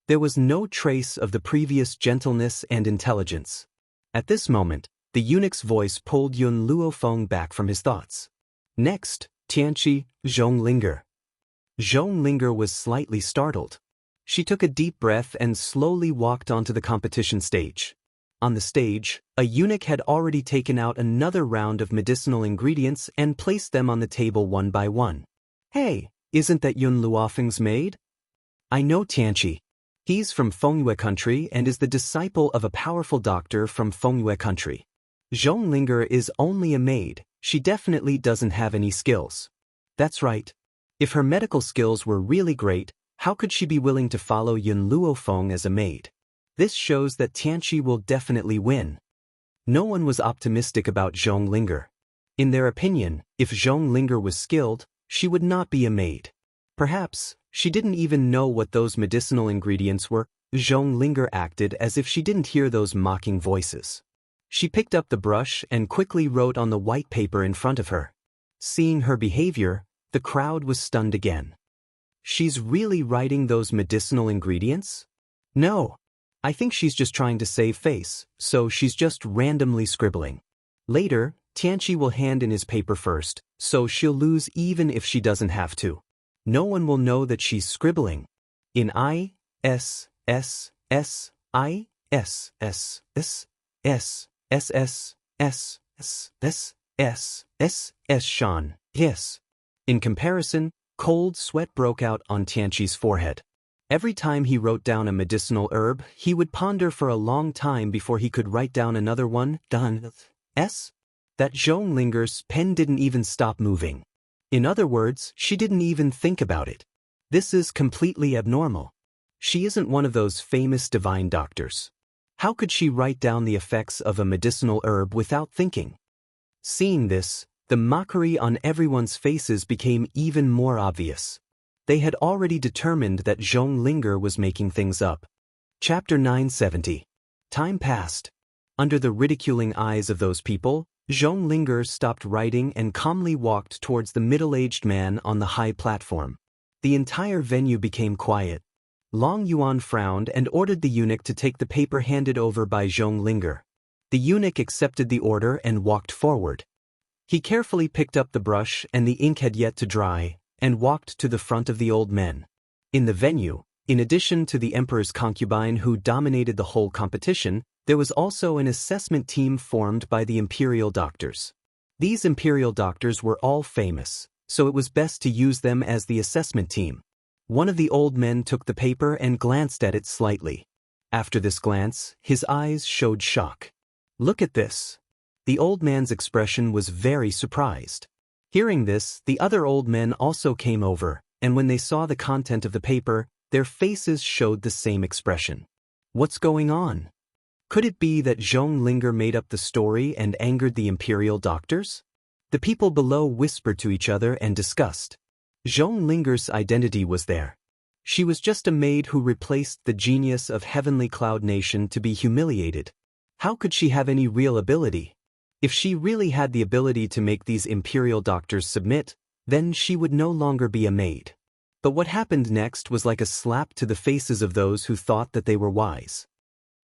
There was no trace of the previous gentleness and intelligence. At this moment, the eunuch's voice pulled Yun Luofeng back from his thoughts. Next, Xianxia, Zhonglinger. Zhonglinger was slightly startled. She took a deep breath and slowly walked onto the competition stage. On the stage, a eunuch had already taken out another round of medicinal ingredients and placed them on the table one by one. "Hey, isn't that Yun Luofeng's maid?" "I know Xianxia. He's from Fengyue country and is the disciple of a powerful doctor from Fengyue country. Zhonglinger is only a maid. She definitely doesn't have any skills." "That's right. If her medical skills were really great, how could she be willing to follow Yun Luofeng as a maid?" This shows that Xianxia will definitely win. No one was optimistic about Zhonglinger. In their opinion, if Zhonglinger was skilled, she would not be a maid. Perhaps, she didn't even know what those medicinal ingredients were. Zhonglinger acted as if she didn't hear those mocking voices. She picked up the brush and quickly wrote on the white paper in front of her. Seeing her behavior, the crowd was stunned again. She's really writing those medicinal ingredients? No. I think she's just trying to save face, so she's just randomly scribbling. Later, Xianxia will hand in his paper first, so she'll lose even if she doesn't have to. No one will know that she's scribbling. In I, S, S, S, I, S, S, S, S, S, S, S, S, S, S, S, S, Shan, yes. In comparison, cold sweat broke out on Tianqi's forehead. Every time he wrote down a medicinal herb, he would ponder for a long time before he could write down another one. Done. S? That Zhonglinger's pen didn't even stop moving. In other words, she didn't even think about it. This is completely abnormal. She isn't one of those famous divine doctors. How could she write down the effects of a medicinal herb without thinking? Seeing this, the mockery on everyone's faces became even more obvious. They had already determined that Zhonglinger was making things up. Chapter 970. Time passed. Under the ridiculing eyes of those people, Zhonglinger stopped writing and calmly walked towards the middle-aged man on the high platform. The entire venue became quiet. Long Yuan frowned and ordered the eunuch to take the paper handed over by Zhonglinger. The eunuch accepted the order and walked forward. He carefully picked up the brush and the ink had yet to dry, and walked to the front of the old men. In the venue, in addition to the emperor's concubine who dominated the whole competition, there was also an assessment team formed by the imperial doctors. These imperial doctors were all famous, so it was best to use them as the assessment team. One of the old men took the paper and glanced at it slightly. After this glance, his eyes showed shock. Look at this. The old man's expression was very surprised. Hearing this, the other old men also came over, and when they saw the content of the paper, their faces showed the same expression. What's going on? Could it be that Zhonglinger made up the story and angered the imperial doctors? The people below whispered to each other and discussed. Zhonglinger's identity was there. She was just a maid who replaced the genius of Heavenly Cloud Nation to be humiliated. How could she have any real ability? If she really had the ability to make these imperial doctors submit, then she would no longer be a maid. But what happened next was like a slap to the faces of those who thought that they were wise.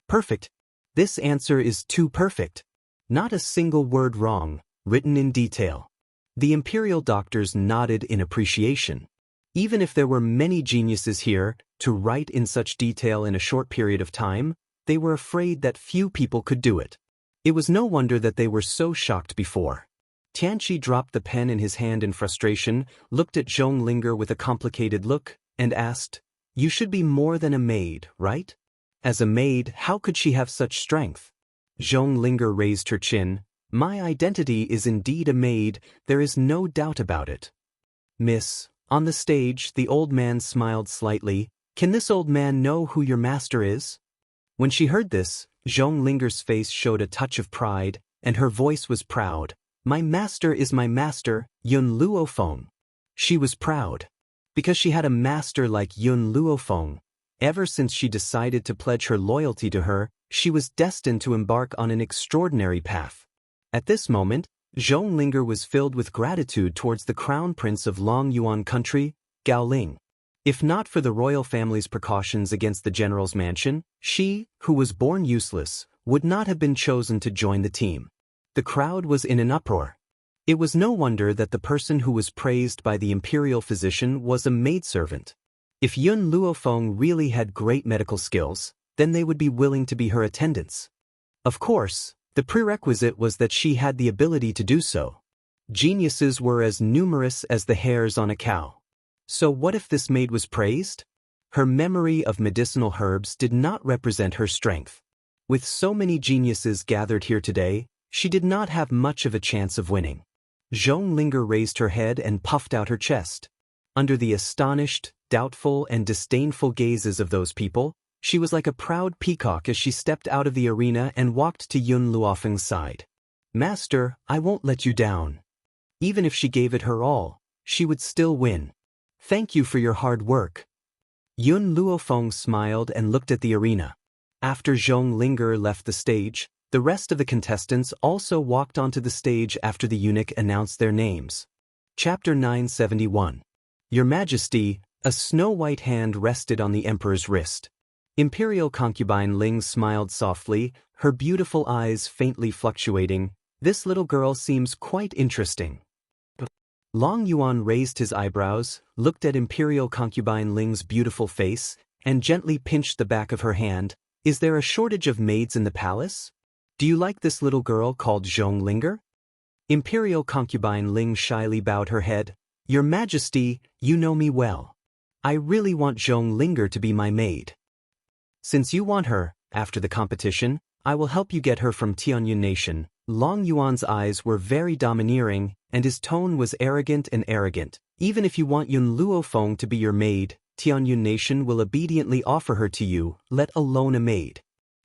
Perfect. This answer is too perfect. Not a single word wrong, written in detail. The imperial doctors nodded in appreciation. Even if there were many geniuses here, to write in such detail in a short period of time, they were afraid that few people could do it. It was no wonder that they were so shocked before. Xianxia dropped the pen in his hand in frustration, looked at Zhonglinger with a complicated look, and asked, "You should be more than a maid, right? As a maid, how could she have such strength?" Zhonglinger raised her chin. "My identity is indeed a maid, there is no doubt about it." "Miss," on the stage, the old man smiled slightly. "Can this old man know who your master is?" When she heard this, Zhonglinger's face showed a touch of pride, and her voice was proud. "My master is my master, Yun Luofeng." She was proud. Because she had a master like Yun Luofeng. Ever since she decided to pledge her loyalty to her, she was destined to embark on an extraordinary path. At this moment, Zhonglinger was filled with gratitude towards the crown prince of Long Yuan country, Gaoling. If not for the royal family's precautions against the general's mansion, she, who was born useless, would not have been chosen to join the team. The crowd was in an uproar. It was no wonder that the person who was praised by the imperial physician was a maidservant. If Yun Luofeng really had great medical skills, then they would be willing to be her attendants. Of course, the prerequisite was that she had the ability to do so. Geniuses were as numerous as the hairs on a cow. So what if this maid was praised? Her memory of medicinal herbs did not represent her strength. With so many geniuses gathered here today, she did not have much of a chance of winning. Zhonglinger raised her head and puffed out her chest. Under the astonished, doubtful and disdainful gazes of those people, She was like a proud peacock as she stepped out of the arena and walked to Yun Luofeng's side. Master, I won't let you down. Even if she gave it her all, she would still win. Thank you for your hard work. Yun Luofeng smiled and looked at the arena. After Zhong Linger left the stage, the rest of the contestants also walked onto the stage after the eunuch announced their names. Chapter 971. Your Majesty, a snow-white hand rested on the emperor's wrist. Imperial concubine Ling smiled softly, her beautiful eyes faintly fluctuating. This little girl seems quite interesting. Long Yuan raised his eyebrows, looked at Imperial concubine Ling's beautiful face, and gently pinched the back of her hand. Is there a shortage of maids in the palace? Do you like this little girl called Zhong Linger? Imperial concubine Ling shyly bowed her head. Your Majesty, you know me well. I really want Zhong Linger to be my maid. Since you want her, after the competition, I will help you get her from Tianyun Nation. Long Yuan's eyes were very domineering, and his tone was arrogant and arrogant. Even if you want Yun Luofeng to be your maid, Tianyun Nation will obediently offer her to you, let alone a maid.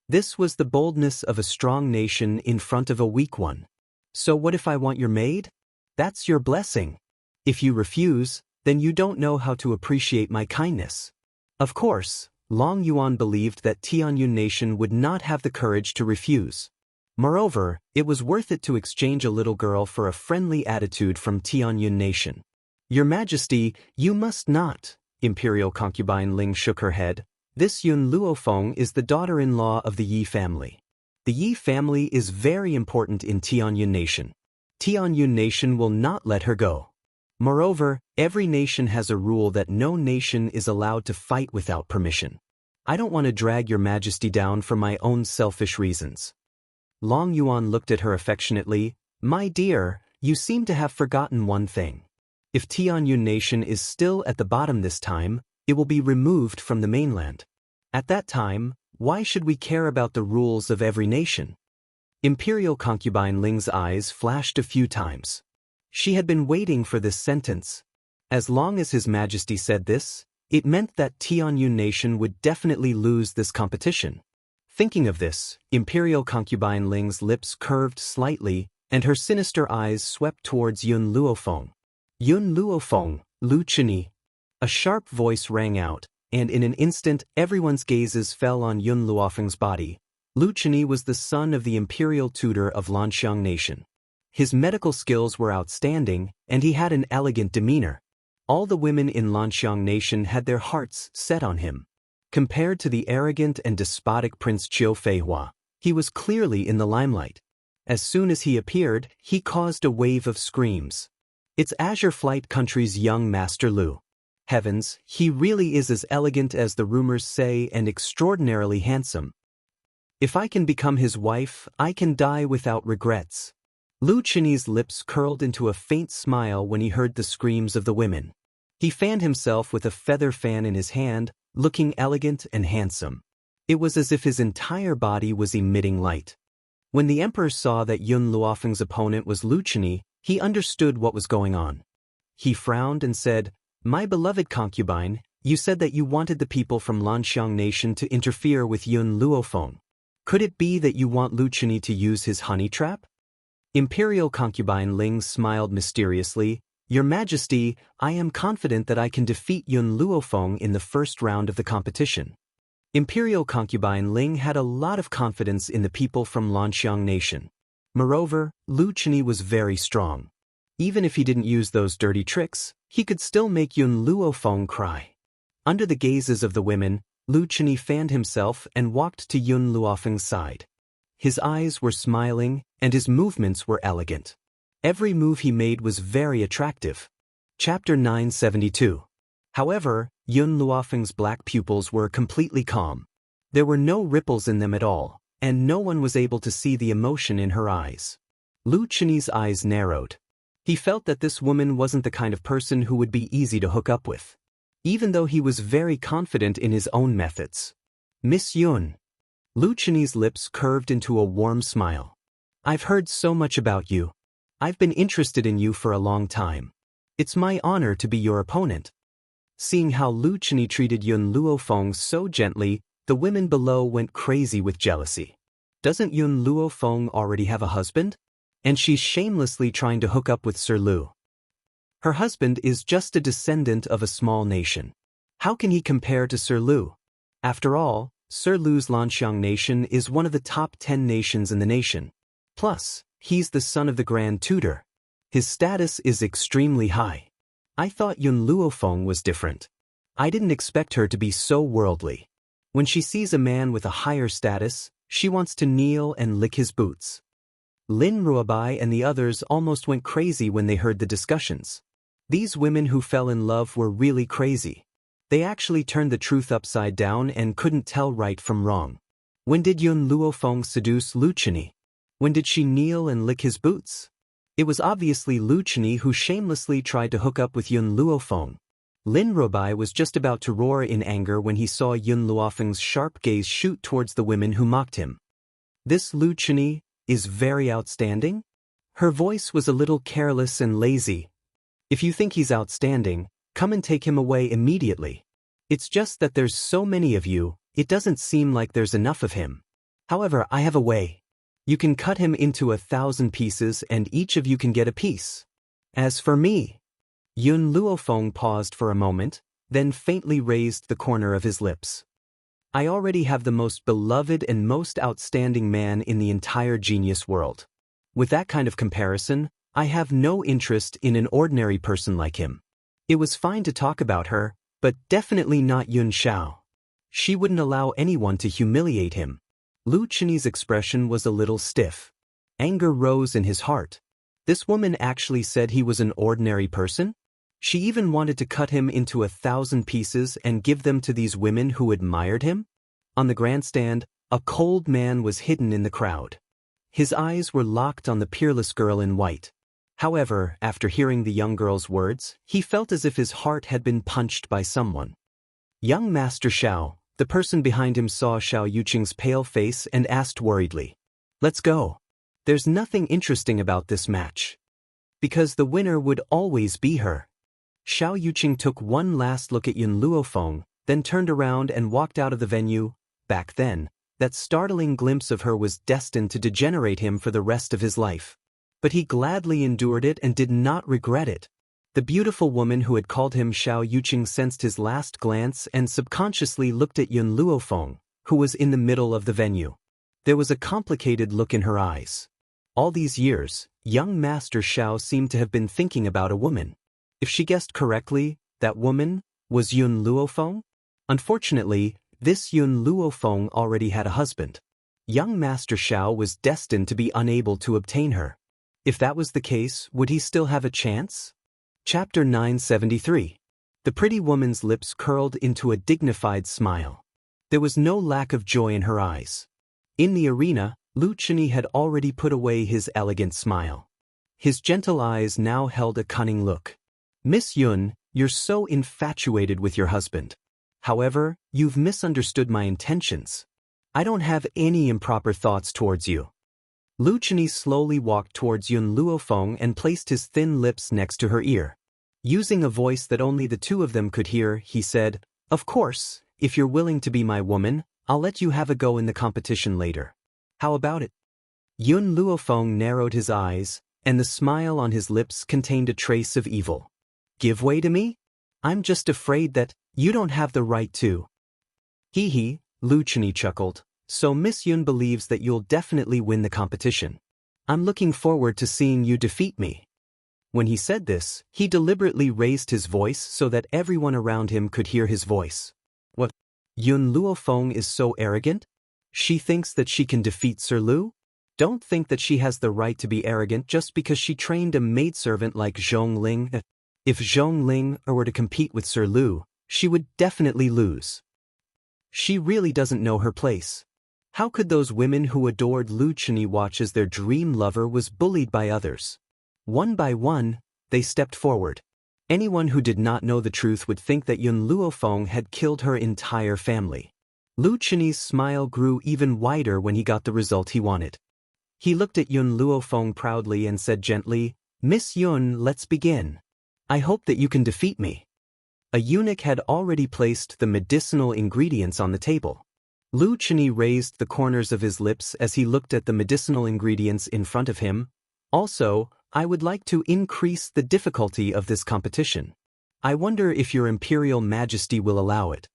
This was the boldness of a strong nation in front of a weak one. So what if I want your maid? That's your blessing. If you refuse, then you don't know how to appreciate my kindness. Of course, Long Yuan believed that Tianyun Nation would not have the courage to refuse. Moreover, it was worth it to exchange a little girl for a friendly attitude from Tianyun Nation. Your Majesty, you must not. Imperial concubine Ling shook her head. This Yun Luofeng is the daughter-in-law of the Yi family. The Yi family is very important in Tianyun Nation. Tianyun Nation will not let her go. Moreover, every nation has a rule that no nation is allowed to fight without permission. I don't want to drag your Majesty down for my own selfish reasons. Long Yuan looked at her affectionately. My dear, you seem to have forgotten one thing. If Tianyun Nation is still at the bottom this time, it will be removed from the mainland. At that time, why should we care about the rules of every nation? Imperial concubine Ling's eyes flashed a few times. She had been waiting for this sentence. As long as His Majesty said this, it meant that Tianyun Nation would definitely lose this competition. Thinking of this, Imperial concubine Ling's lips curved slightly, and her sinister eyes swept towards Yun Luofeng. Yun Luofeng, Lu Chini. A sharp voice rang out, and in an instant everyone's gazes fell on Yun Luofeng's body. Lu Chini was the son of the imperial tutor of Lanxiang Nation. His medical skills were outstanding, and he had an elegant demeanor. All the women in Lanxiang Nation had their hearts set on him. Compared to the arrogant and despotic Prince Qiu Feihua, he was clearly in the limelight. As soon as he appeared, he caused a wave of screams. It's Azure Flight Country's young Master Lu. Heavens, he really is as elegant as the rumors say and extraordinarily handsome. If I can become his wife, I can die without regrets. Lu Chini's lips curled into a faint smile when he heard the screams of the women. He fanned himself with a feather fan in his hand, looking elegant and handsome. It was as if his entire body was emitting light. When the emperor saw that Yun Luofeng's opponent was Lu Chini, he understood what was going on. He frowned and said, My beloved concubine, you said that you wanted the people from Lanxiang Nation to interfere with Yun Luofeng. Could it be that you want Lu Chini to use his honey trap? Imperial concubine Ling smiled mysteriously. Your Majesty, I am confident that I can defeat Yun Luofeng in the first round of the competition. Imperial concubine Ling had a lot of confidence in the people from Lanxiang Nation. Moreover, Lu Chini was very strong. Even if he didn't use those dirty tricks, he could still make Yun Luofeng cry. Under the gazes of the women, Lu Chini fanned himself and walked to Yun Luofeng's side. His eyes were smiling, and his movements were elegant. Every move he made was very attractive. Chapter 972. However, Yun Luofeng's black pupils were completely calm. There were no ripples in them at all, and no one was able to see the emotion in her eyes. Lu Chini's eyes narrowed. He felt that this woman wasn't the kind of person who would be easy to hook up with. Even though he was very confident in his own methods. Miss Yun. Lu Chini's lips curved into a warm smile. I've heard so much about you. I've been interested in you for a long time. It's my honor to be your opponent. Seeing how Lu Chini treated Yun Luofeng so gently, The women below went crazy with jealousy. Doesn't Yun Luofeng already have a husband? And she's shamelessly trying to hook up with Sir Lu. Her husband is just a descendant of a small nation. How can he compare to Sir Lu? After all, Sir Lu's Lanxiang nation is one of the top 10 nations in the nation. Plus, he's the son of the Grand Tutor. His status is extremely high. I thought Yun Luofeng was different. I didn't expect her to be so worldly. When she sees a man with a higher status, she wants to kneel and lick his boots. Lin Ruobai and the others almost went crazy when they heard the discussions. These women who fell in love were really crazy. They actually turned the truth upside down and couldn't tell right from wrong. When did Yun Luofeng seduce Lu Chini? When did she kneel and lick his boots? It was obviously Lu Chini who shamelessly tried to hook up with Yun Luofeng. Lin Ruobai was just about to roar in anger when he saw Yun Luofeng's sharp gaze shoot towards the women who mocked him. This Lu Chini is very outstanding? Her voice was a little careless and lazy. If you think he's outstanding, come and take him away immediately. It's just that there's so many of you, it doesn't seem like there's enough of him. However, I have a way. You can cut him into 1,000 pieces and each of you can get a piece. As for me, Yun Luofeng paused for a moment, then faintly raised the corner of his lips. I already have the most beloved and most outstanding man in the entire genius world. With that kind of comparison, I have no interest in an ordinary person like him. It was fine to talk about her, but definitely not Yun Xiao. She wouldn't allow anyone to humiliate him. Lu Chini's expression was a little stiff. Anger rose in his heart. This woman actually said he was an ordinary person? She even wanted to cut him into 1,000 pieces and give them to these women who admired him? On the grandstand, a cold man was hidden in the crowd. His eyes were locked on the peerless girl in white. However, after hearing the young girl's words, he felt as if his heart had been punched by someone. Young Master Xiao, the person behind him, saw Xiao Yuqing's pale face and asked worriedly, "Let's go. There's nothing interesting about this match. Because the winner would always be her." Xiao Yuqing took one last look at Yun Luofeng, then turned around and walked out of the venue. Back then, that startling glimpse of her was destined to degenerate him for the rest of his life. But he gladly endured it and did not regret it. The beautiful woman who had called him Xiao Yuqing sensed his last glance and subconsciously looked at Yun Luofeng, who was in the middle of the venue. There was a complicated look in her eyes. All these years, young Master Xiao seemed to have been thinking about a woman. If she guessed correctly, that woman was Yun Luofeng? Unfortunately, this Yun Luofeng already had a husband. Young Master Xiao was destined to be unable to obtain her. If that was the case, would he still have a chance? Chapter 973. The pretty woman's lips curled into a dignified smile. There was no lack of joy in her eyes. In the arena, Lu Chini had already put away his elegant smile. His gentle eyes now held a cunning look. "Miss Yun, you're so infatuated with your husband. However, you've misunderstood my intentions. I don't have any improper thoughts towards you." Lu Chini slowly walked towards Yun Luofeng and placed his thin lips next to her ear. Using a voice that only the two of them could hear, he said, "Of course, if you're willing to be my woman, I'll let you have a go in the competition later. How about it?" Yun Luofeng narrowed his eyes, and the smile on his lips contained a trace of evil. "Give way to me? I'm just afraid that you don't have the right to." "Hee hee," Lu Chini chuckled. "So Miss Yun believes that you'll definitely win the competition. I'm looking forward to seeing you defeat me." When he said this, he deliberately raised his voice so that everyone around him could hear his voice. "What? Yun Luofeng is so arrogant? She thinks that she can defeat Sir Lu? Don't think that she has the right to be arrogant just because she trained a maidservant like Zhong Ling. If Zhong Ling were to compete with Sir Lu, she would definitely lose. She really doesn't know her place. How could those women who adored Lu Chini watch as their dream lover was bullied by others? One by one, they stepped forward. Anyone who did not know the truth would think that Yun Luofeng had killed her entire family. Lu Chini's smile grew even wider when he got the result he wanted. He looked at Yun Luofeng proudly and said gently, "Miss Yun, let's begin. I hope that you can defeat me." A eunuch had already placed the medicinal ingredients on the table. Lu Chini raised the corners of his lips as he looked at the medicinal ingredients in front of him. Also, I would like to increase the difficulty of this competition. I wonder if your Imperial Majesty will allow it.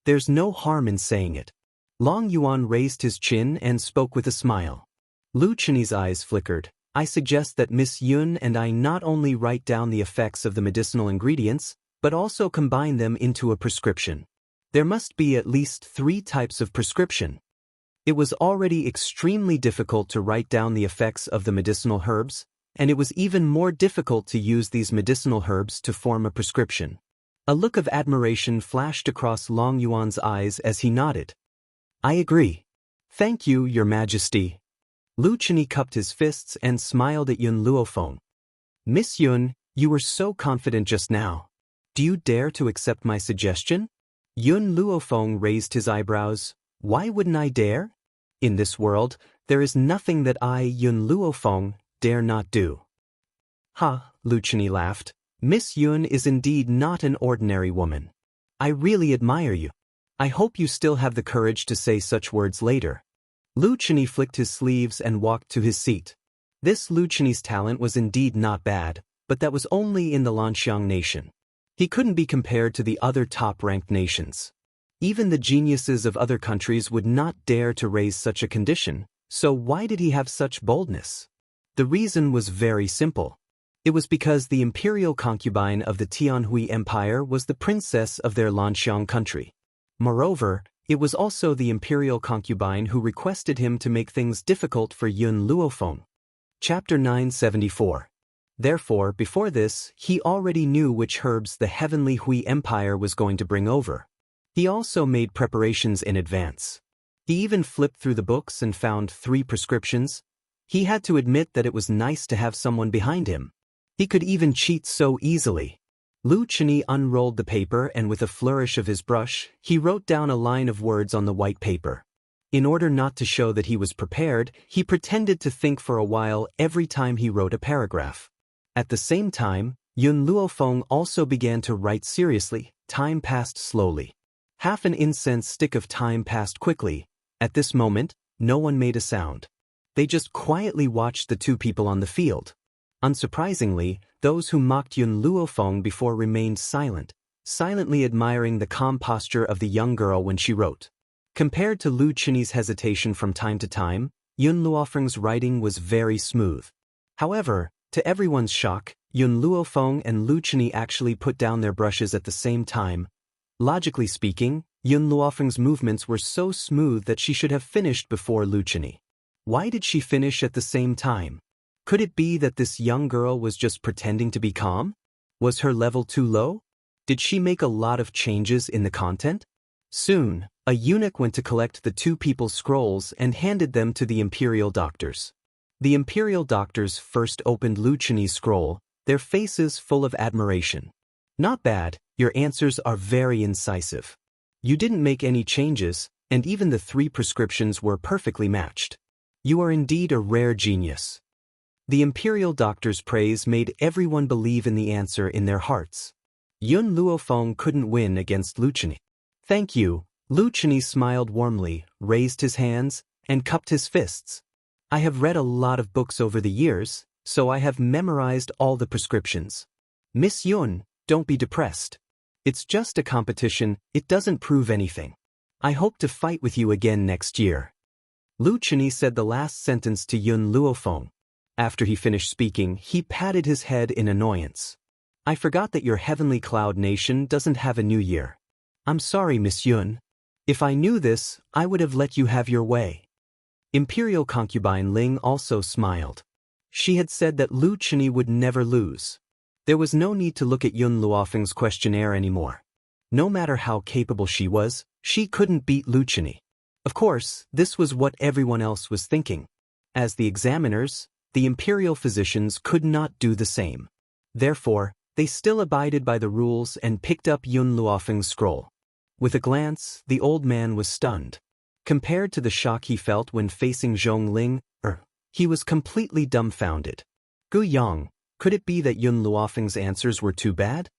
There's no harm in saying it. Long Yuan raised his chin and spoke with a smile. Lu Chini's eyes flickered. I suggest that Miss Yun and I not only write down the effects of the medicinal ingredients, but also combine them into a prescription. There must be at least 3 types of prescription. It was already extremely difficult to write down the effects of the medicinal herbs, and it was even more difficult to use these medicinal herbs to form a prescription. A look of admiration flashed across Long Yuan's eyes as he nodded. I agree. Thank you, Your Majesty. Lu Chini cupped his fists and smiled at Yun Luofeng. Miss Yun, you were so confident just now. Do you dare to accept my suggestion? Yun Luofeng raised his eyebrows. Why wouldn't I dare? In this world, there is nothing that I, Yun Luofeng, dare not do. Ha, Lu Chini laughed. Miss Yun is indeed not an ordinary woman. I really admire you. I hope you still have the courage to say such words later. Lu Chini flicked his sleeves and walked to his seat. This Lu Chini's talent was indeed not bad, but that was only in the Lanxiang nation. He couldn't be compared to the other top-ranked nations. Even the geniuses of other countries would not dare to raise such a condition, so why did he have such boldness? The reason was very simple. It was because the imperial concubine of the Tianhui Empire was the princess of their Lanxiang country. Moreover, it was also the imperial concubine who requested him to make things difficult for Yun Luofeng. Chapter 974. Therefore, before this, he already knew which herbs the heavenly Hui Empire was going to bring over. He also made preparations in advance. He even flipped through the books and found 3 prescriptions. He had to admit that it was nice to have someone behind him. He could even cheat so easily. Lu Chini unrolled the paper and with a flourish of his brush, he wrote down a line of words on the white paper. In order not to show that he was prepared, he pretended to think for a while every time he wrote a paragraph. At the same time, Yun Luofeng also began to write seriously. Time passed slowly. Half an incense stick of time passed quickly. At this moment, no one made a sound. They just quietly watched the 2 people on the field. Unsurprisingly, those who mocked Yun Luofeng before remained silent, silently admiring the calm posture of the young girl when she wrote. Compared to Lu Chini's hesitation from time to time, Yun Luofeng's writing was very smooth. However, to everyone's shock, Yun Luofeng and Lu Chini actually put down their brushes at the same time. Logically speaking, Yun Luofeng's movements were so smooth that she should have finished before Lu Chini. Why did she finish at the same time? Could it be that this young girl was just pretending to be calm? Was her level too low? Did she make a lot of changes in the content? Soon, a eunuch went to collect the 2 people's scrolls and handed them to the imperial doctors. The imperial doctors first opened Lu Chini's scroll, their faces full of admiration. Not bad, your answers are very incisive. You didn't make any changes, and even the 3 prescriptions were perfectly matched. You are indeed a rare genius. The imperial doctor's praise made everyone believe in the answer in their hearts. Yun Luofeng couldn't win against Lu Chini. Thank you. Lu Chini smiled warmly, raised his hands, and cupped his fists. I have read a lot of books over the years, so I have memorized all the prescriptions. Miss Yun, don't be depressed. It's just a competition, it doesn't prove anything. I hope to fight with you again next year. Lu Chini said the last sentence to Yun Luofeng. After he finished speaking, he patted his head in annoyance. I forgot that your heavenly cloud nation doesn't have a new year. I'm sorry, Miss Yun. If I knew this, I would have let you have your way. Imperial concubine Ling also smiled. She had said that Lu Chini would never lose. There was no need to look at Yun Luofeng's questionnaire anymore. No matter how capable she was, she couldn't beat Lu Chini. Of course, this was what everyone else was thinking. As the examiners, the imperial physicians could not do the same. Therefore, they still abided by the rules and picked up Yun Luofeng's scroll. With a glance, the old man was stunned. Compared to the shock he felt when facing Zhongling, he was completely dumbfounded. Gu Yang, could it be that Yun Luofeng's answers were too bad?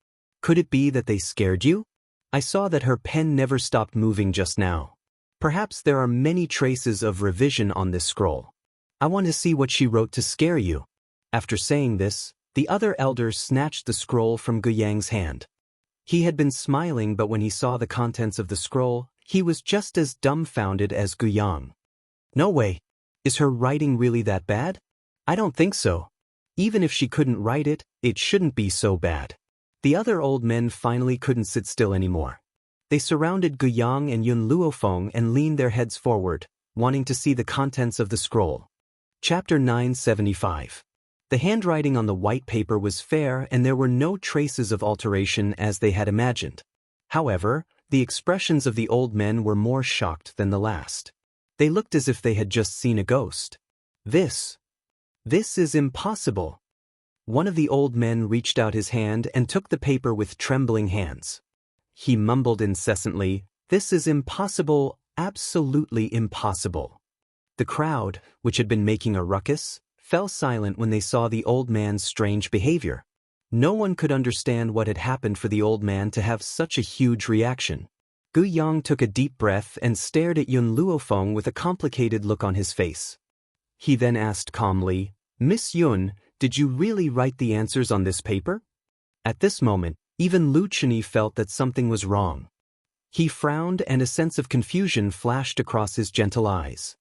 Could it be that they scared you? I saw that her pen never stopped moving just now. Perhaps there are many traces of revision on this scroll. I want to see what she wrote to scare you. After saying this, the other elder snatched the scroll from Guyang's hand. He had been smiling, but when he saw the contents of the scroll, he was just as dumbfounded as Guyang. No way. Is her writing really that bad? I don't think so. Even if she couldn't write it, it shouldn't be so bad. The other old men finally couldn't sit still anymore. They surrounded Guyang and Yun Luofeng and leaned their heads forward, wanting to see the contents of the scroll. Chapter 975. The handwriting on the white paper was fair and there were no traces of alteration as they had imagined. However, the expressions of the old men were more shocked than the last. They looked as if they had just seen a ghost. This is impossible. One of the old men reached out his hand and took the paper with trembling hands. He mumbled incessantly, "This is impossible, absolutely impossible." The crowd, which had been making a ruckus, fell silent when they saw the old man's strange behavior. No one could understand what had happened for the old man to have such a huge reaction. Guyang took a deep breath and stared at Yun Luofeng with a complicated look on his face. He then asked calmly, "Miss Yun, did you really write the answers on this paper?" At this moment, even Lu Chunyi felt that something was wrong. He frowned and a sense of confusion flashed across his gentle eyes.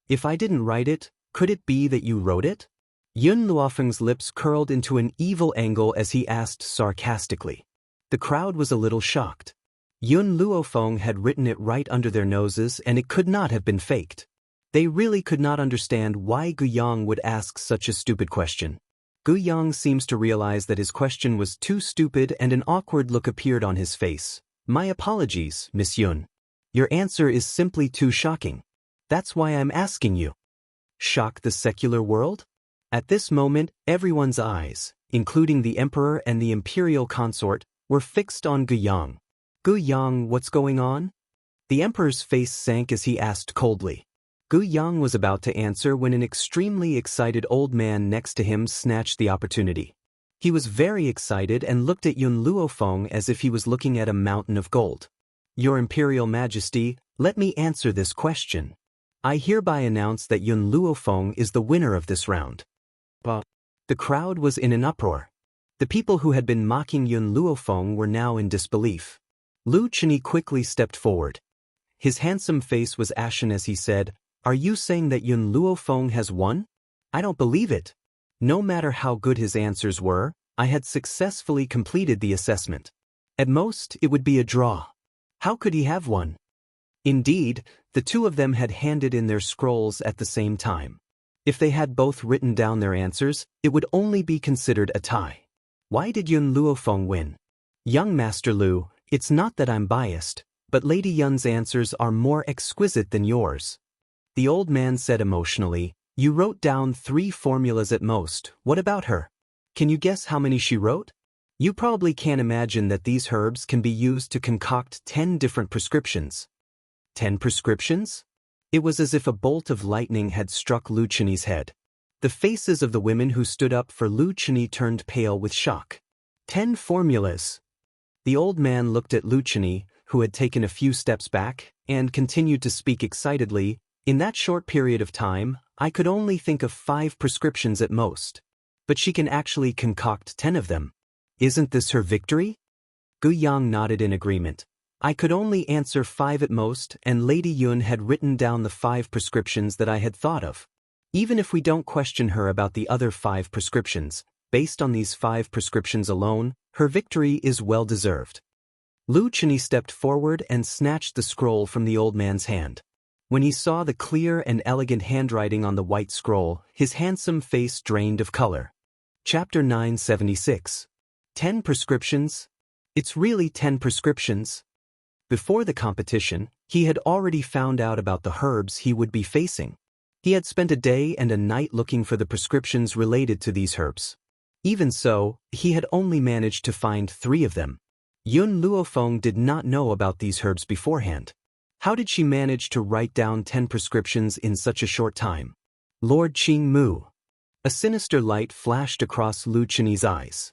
"If I didn't write it, could it be that you wrote it?" Yun Luofeng's lips curled into an evil angle as he asked sarcastically. The crowd was a little shocked. Yun Luofeng had written it right under their noses and it could not have been faked. They really could not understand why Guyang would ask such a stupid question. Guyang seems to realize that his question was too stupid and an awkward look appeared on his face. "My apologies, Miss Yun. Your answer is simply too shocking. That's why I'm asking you." Shock the secular world? At this moment, everyone's eyes, including the emperor and the imperial consort, were fixed on Guyang. "Guyang, what's going on?" The emperor's face sank as he asked coldly. Guyang was about to answer when an extremely excited old man next to him snatched the opportunity. He was very excited and looked at Yun Luofeng as if he was looking at a mountain of gold. "Your Imperial Majesty, let me answer this question. I hereby announce that Yun Luofeng is the winner of this round." But the crowd was in an uproar. The people who had been mocking Yun Luofeng were now in disbelief. Lu Chunyi quickly stepped forward. His handsome face was ashen as he said, "Are you saying that Yun Luofeng has won? I don't believe it. No matter how good his answers were, I had successfully completed the assessment. At most, it would be a draw. How could he have won?" Indeed, the two of them had handed in their scrolls at the same time. If they had both written down their answers, it would only be considered a tie. Why did Yun Luofeng win? "Young Master Lu, it's not that I'm biased, but Lady Yun's answers are more exquisite than yours." The old man said emotionally, "You wrote down 3 formulas at most. What about her? Can you guess how many she wrote? You probably can't imagine that these herbs can be used to concoct 10 different prescriptions." 10 prescriptions? It was as if a bolt of lightning had struck Lu Chunyi's head. The faces of the women who stood up for Lu Chunyi turned pale with shock. 10 formulas. The old man looked at Lu Chunyi, who had taken a few steps back, and continued to speak excitedly. "In that short period of time, I could only think of 5 prescriptions at most. But she can actually concoct 10 of them. Isn't this her victory?" Guyang nodded in agreement. "I could only answer 5 at most, and Lady Yun had written down the 5 prescriptions that I had thought of. Even if we don't question her about the other 5 prescriptions, based on these 5 prescriptions alone, her victory is well deserved." Lu Chunyi stepped forward and snatched the scroll from the old man's hand. When he saw the clear and elegant handwriting on the white scroll, his handsome face drained of color. Chapter 976. 10 prescriptions? It's really 10 prescriptions? Before the competition, he had already found out about the herbs he would be facing. He had spent a day and a night looking for the prescriptions related to these herbs. Even so, he had only managed to find 3 of them. Yun Luofeng did not know about these herbs beforehand. How did she manage to write down 10 prescriptions in such a short time? Lord Qing Mu. A sinister light flashed across Lu Chunyi's eyes.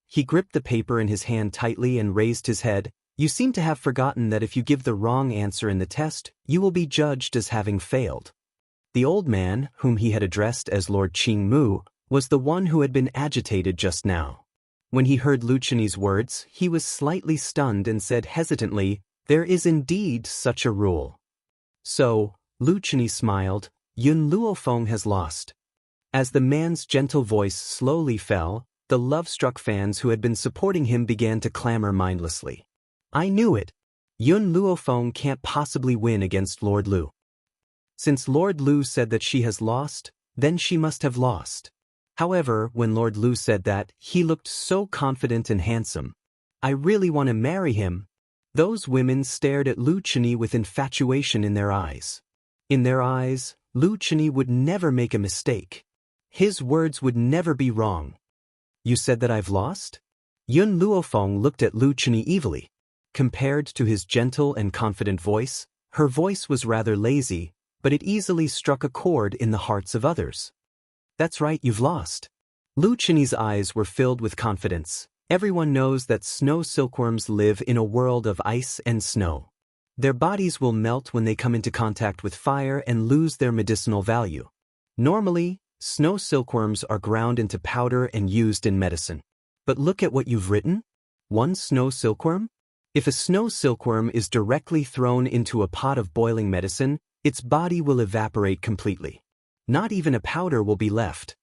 He gripped the paper in his hand tightly and raised his head. You seem to have forgotten that if you give the wrong answer in the test, you will be judged as having failed. The old man, whom he had addressed as Lord Qingmu, was the one who had been agitated just now. When he heard Lu Chenyi's words, he was slightly stunned and said hesitantly, "There is indeed such a rule." "So," Lu Chenyi smiled, "Yun Luofeng has lost." As the man's gentle voice slowly fell, the love-struck fans who had been supporting him began to clamor mindlessly. "I knew it. Yun Luofeng can't possibly win against Lord Lu. Since Lord Lu said that she has lost, then she must have lost." However, when Lord Lu said that, he looked so confident and handsome. "I really want to marry him." Those women stared at Lu Chenyi with infatuation in their eyes. In their eyes, Lu Chenyi would never make a mistake. His words would never be wrong. "You said that I've lost?" Yun Luofeng looked at Lu Chenyi evilly. Compared to his gentle and confident voice, her voice was rather lazy, but it easily struck a chord in the hearts of others. "That's right, you've lost." Lu Chenyi's eyes were filled with confidence. Everyone knows that snow silkworms live in a world of ice and snow. Their bodies will melt when they come into contact with fire and lose their medicinal value. Normally, snow silkworms are ground into powder and used in medicine. But look at what you've written. One snow silkworm? If a snow silkworm is directly thrown into a pot of boiling medicine, its body will evaporate completely. Not even a powder will be left.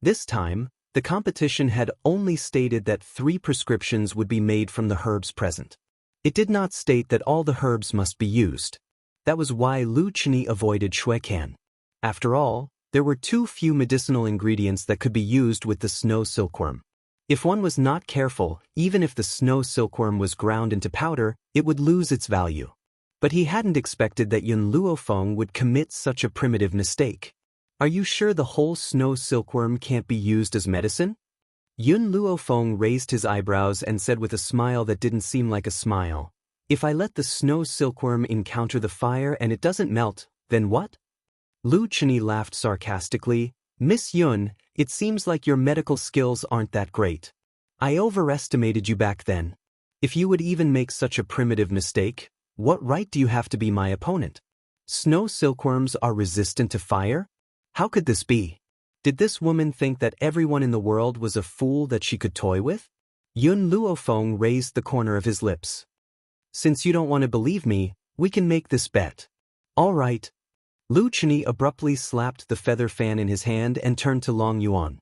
This time, the competition had only stated that 3 prescriptions would be made from the herbs present. It did not state that all the herbs must be used. That was why Lu Chenyi avoided shuecan. After all, there were too few medicinal ingredients that could be used with the snow silkworm. If one was not careful, even if the snow silkworm was ground into powder, it would lose its value. But he hadn't expected that Yun Luofeng would commit such a primitive mistake. "Are you sure the whole snow silkworm can't be used as medicine?" Yun Luofeng raised his eyebrows and said with a smile that didn't seem like a smile, "If I let the snow silkworm encounter the fire and it doesn't melt, then what?" Lu Chenyi laughed sarcastically. "Miss Yun, it seems like your medical skills aren't that great. I overestimated you back then. If you would even make such a primitive mistake, what right do you have to be my opponent? Snow silkworms are resistant to fire? How could this be? Did this woman think that everyone in the world was a fool that she could toy with?" Yun Luofeng raised the corner of his lips. "Since you don't want to believe me, we can make this bet." "All right." Lu Chenyi abruptly slapped the feather fan in his hand and turned to Long Yuan.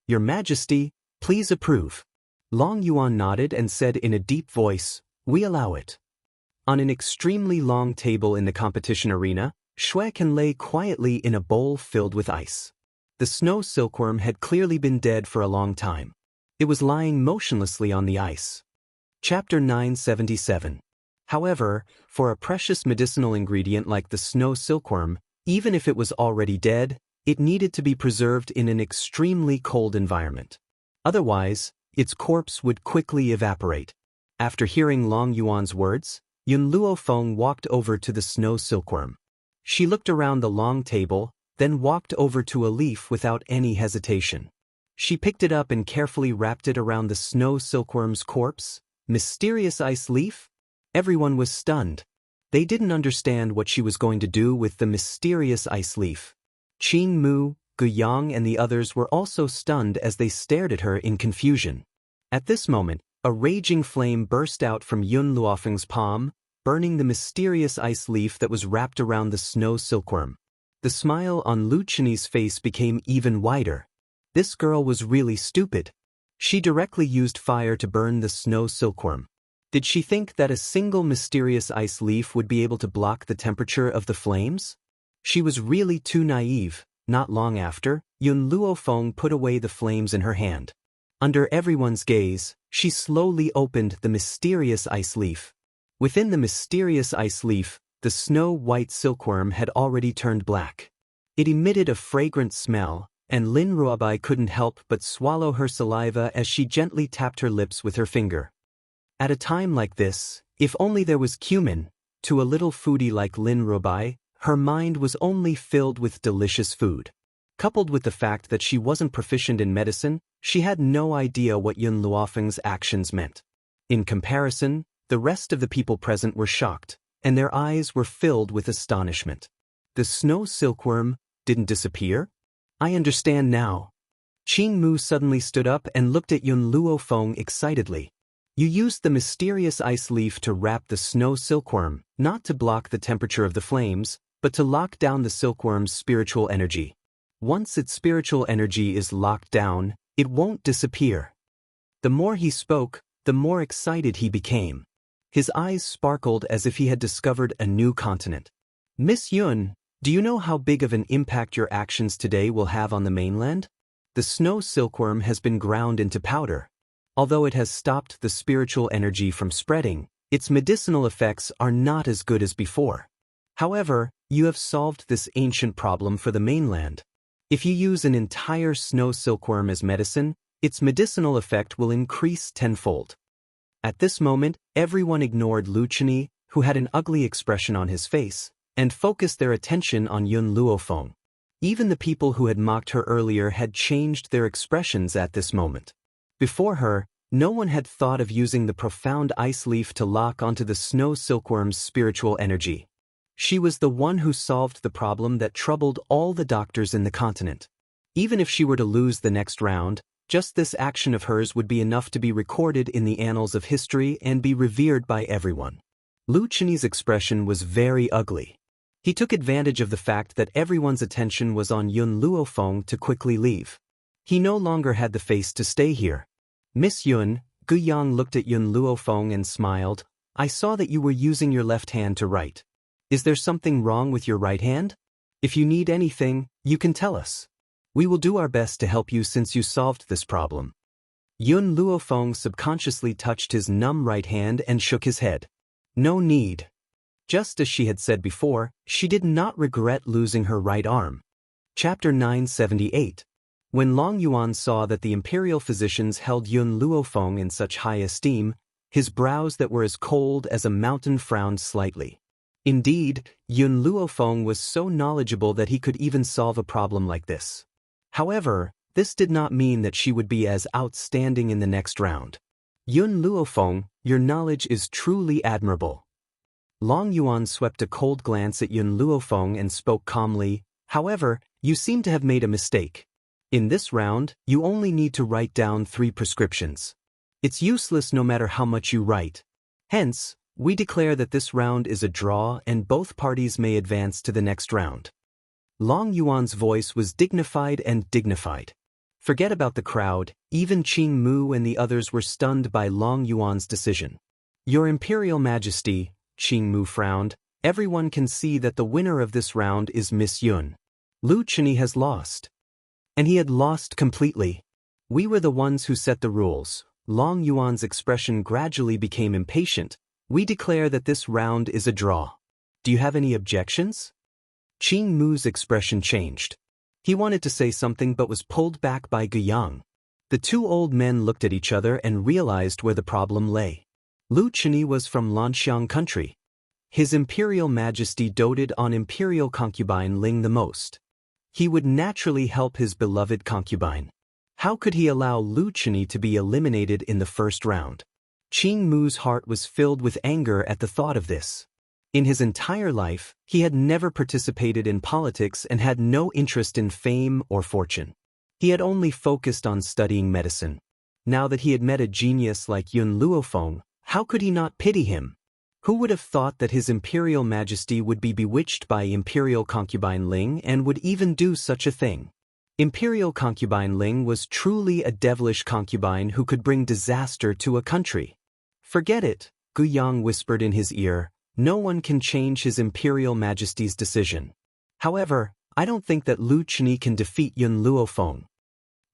"Your Majesty, please approve." Long Yuan nodded and said in a deep voice, "We allow it." On an extremely long table in the competition arena, Shuecan lay quietly in a bowl filled with ice. The snow silkworm had clearly been dead for a long time. It was lying motionlessly on the ice. Chapter 977. However, for a precious medicinal ingredient like the snow silkworm, even if it was already dead, it needed to be preserved in an extremely cold environment. Otherwise, its corpse would quickly evaporate. After hearing Long Yuan's words, Yun Luofeng walked over to the snow silkworm. She looked around the long table, then walked over to a leaf without any hesitation. She picked it up and carefully wrapped it around the snow silkworm's corpse. Mysterious ice leaf? Everyone was stunned. They didn't understand what she was going to do with the mysterious ice leaf. Qing Mu, Guyang and the others were also stunned as they stared at her in confusion. At this moment, a raging flame burst out from Yun Luofeng's palm, burning the mysterious ice leaf that was wrapped around the snow silkworm. The smile on Lu Chenyi's face became even wider. This girl was really stupid. She directly used fire to burn the snow silkworm. Did she think that a single mysterious ice leaf would be able to block the temperature of the flames? She was really too naive. Not long after, Yun Luofeng put away the flames in her hand. Under everyone's gaze, she slowly opened the mysterious ice leaf. Within the mysterious ice leaf, the snow-white silkworm had already turned black. It emitted a fragrant smell, and Lin Ruobai couldn't help but swallow her saliva as she gently tapped her lips with her finger. At a time like this, if only there was cumin, to a little foodie like Lin Ruobai, her mind was only filled with delicious food. Coupled with the fact that she wasn't proficient in medicine, she had no idea what Yun Luofeng's actions meant. In comparison, The rest of the people present were shocked, and their eyes were filled with astonishment. The snow silkworm didn't disappear? I understand now. Qing Mu suddenly stood up and looked at Yun Luofeng excitedly. You used the mysterious ice leaf to wrap the snow silkworm, not to block the temperature of the flames, but to lock down the silkworm's spiritual energy. Once its spiritual energy is locked down, it won't disappear. The more he spoke, the more excited he became. His eyes sparkled as if he had discovered a new continent. Miss Yun, do you know how big of an impact your actions today will have on the mainland? The snow silkworm has been ground into powder. Although it has stopped the spiritual energy from spreading, its medicinal effects are not as good as before. However, you have solved this ancient problem for the mainland. If you use an entire snow silkworm as medicine, its medicinal effect will increase tenfold. At this moment, everyone ignored Lu Chini, who had an ugly expression on his face, and focused their attention on Yun Luofeng. Even the people who had mocked her earlier had changed their expressions at this moment. Before her, no one had thought of using the profound ice leaf to lock onto the snow silkworm's spiritual energy. She was the one who solved the problem that troubled all the doctors in the continent. Even if she were to lose the next round, just this action of hers would be enough to be recorded in the annals of history and be revered by everyone. Lu Chini's expression was very ugly. He took advantage of the fact that everyone's attention was on Yun Luofeng to quickly leave. He no longer had the face to stay here. Miss Yun, Gu Yang looked at Yun Luofeng and smiled. I saw that you were using your left hand to write. Is there something wrong with your right hand? If you need anything, you can tell us. We will do our best to help you since you solved this problem. Yun Luofeng subconsciously touched his numb right hand and shook his head. No need. Just as she had said before, she did not regret losing her right arm. Chapter 978. When Long Yuan saw that the imperial physicians held Yun Luofeng in such high esteem, his brows that were as cold as a mountain frowned slightly. Indeed, Yun Luofeng was so knowledgeable that he could even solve a problem like this. However, this did not mean that she would be as outstanding in the next round. Yun Luofeng, your knowledge is truly admirable. Long Yuan swept a cold glance at Yun Luofeng and spoke calmly. However, you seem to have made a mistake. In this round, you only need to write down 3 prescriptions. It's useless no matter how much you write. Hence, we declare that this round is a draw and both parties may advance to the next round. Long Yuan's voice was dignified and dignified. Forget about the crowd, even Qing Mu and the others were stunned by Long Yuan's decision. Your Imperial Majesty, Qing Mu frowned, everyone can see that the winner of this round is Miss Yun. Lu Chini has lost. And he had lost completely. We were the ones who set the rules. Long Yuan's expression gradually became impatient. We declare that this round is a draw. Do you have any objections? Qing Mu's expression changed. He wanted to say something but was pulled back by Gu Yang. The 2 old men looked at each other and realized where the problem lay. Lu Chini was from Lanxiang country. His Imperial Majesty doted on Imperial concubine Ling the most. He would naturally help his beloved concubine. How could he allow Lu Chini to be eliminated in the first round? Qing Mu's heart was filled with anger at the thought of this. In his entire life, he had never participated in politics and had no interest in fame or fortune. He had only focused on studying medicine. Now that he had met a genius like Yun Luofeng, how could he not pity him? Who would have thought that his Imperial Majesty would be bewitched by Imperial concubine Ling and would even do such a thing? Imperial concubine Ling was truly a devilish concubine who could bring disaster to a country. Forget it, Gu Yang whispered in his ear. No one can change his Imperial Majesty's decision. However, I don't think that Lu Chini can defeat Yun Luofeng.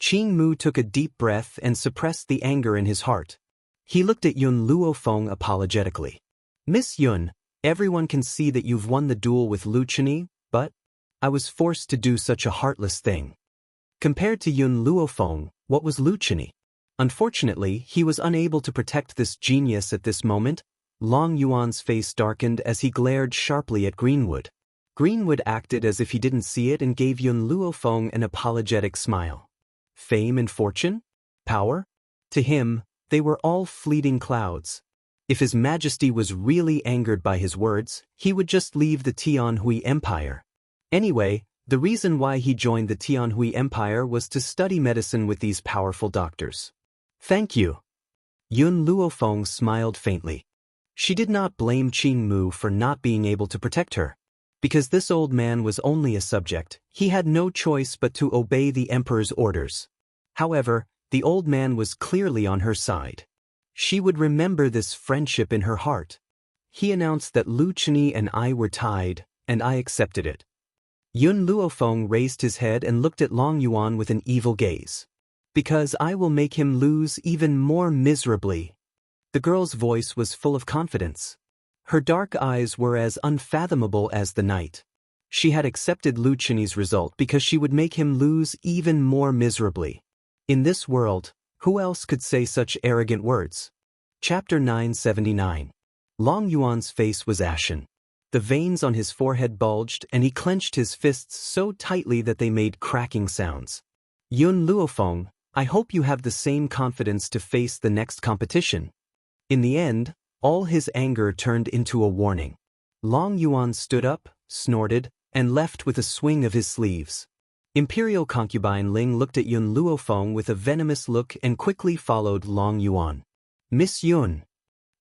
Qing Mu took a deep breath and suppressed the anger in his heart. He looked at Yun Luofeng apologetically. Miss Yun, everyone can see that you've won the duel with Lu Chini, but I was forced to do such a heartless thing. Compared to Yun Luofeng, what was Lu Chini? Unfortunately, he was unable to protect this genius at this moment. Long Yuan's face darkened as he glared sharply at Greenwood. Greenwood acted as if he didn't see it and gave Yun Luofeng an apologetic smile. Fame and fortune? Power? To him, they were all fleeting clouds. If His Majesty was really angered by his words, he would just leave the Tianhui Empire. Anyway, the reason why he joined the Tianhui Empire was to study medicine with these powerful doctors. Thank you. Yun Luofeng smiled faintly. She did not blame Qing Mu for not being able to protect her. Because this old man was only a subject, he had no choice but to obey the emperor's orders. However, the old man was clearly on her side. She would remember this friendship in her heart. He announced that Lu Chini and I were tied, and I accepted it. Yun Luofeng raised his head and looked at Long Yuan with an evil gaze. Because I will make him lose even more miserably. The girl's voice was full of confidence. Her dark eyes were as unfathomable as the night. She had accepted Lu Chini's result because she would make him lose even more miserably. In this world, who else could say such arrogant words? Chapter 979. Long Yuan's face was ashen. The veins on his forehead bulged and he clenched his fists so tightly that they made cracking sounds. Yun Luofeng, I hope you have the same confidence to face the next competition. In the end, all his anger turned into a warning. Long Yuan stood up, snorted, and left with a swing of his sleeves. Imperial concubine Ling looked at Yun Luofeng with a venomous look and quickly followed Long Yuan. Miss Yun.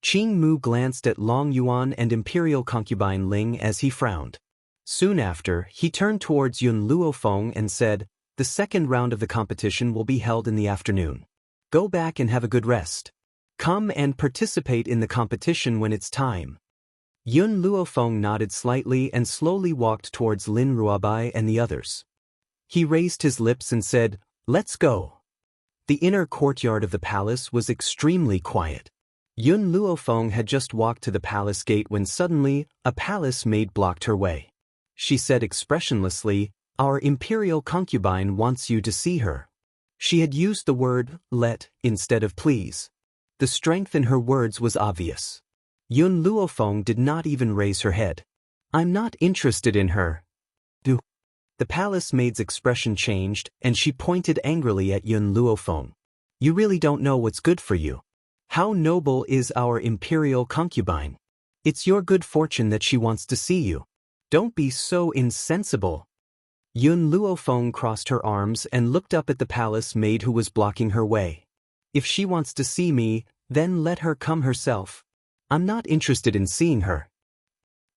Qing Mu glanced at Long Yuan and Imperial concubine Ling as he frowned. Soon after, he turned towards Yun Luofeng and said, "The second round of the competition will be held in the afternoon. Go back and have a good rest. Come and participate in the competition when it's time." Yun Luofeng nodded slightly and slowly walked towards Lin Ruabai and the others. He raised his lips and said, "Let's go." The inner courtyard of the palace was extremely quiet. Yun Luofeng had just walked to the palace gate when suddenly, a palace maid blocked her way. She said expressionlessly, "Our imperial concubine wants you to see her." She had used the word, "let," instead of "please." The strength in her words was obvious. Yun Luofeng did not even raise her head. "I'm not interested in her." The palace maid's expression changed, and she pointed angrily at Yun Luofeng. "You really don't know what's good for you. How noble is our imperial concubine? It's your good fortune that she wants to see you. Don't be so insensible." Yun Luofeng crossed her arms and looked up at the palace maid who was blocking her way. "If she wants to see me, then let her come herself. I'm not interested in seeing her."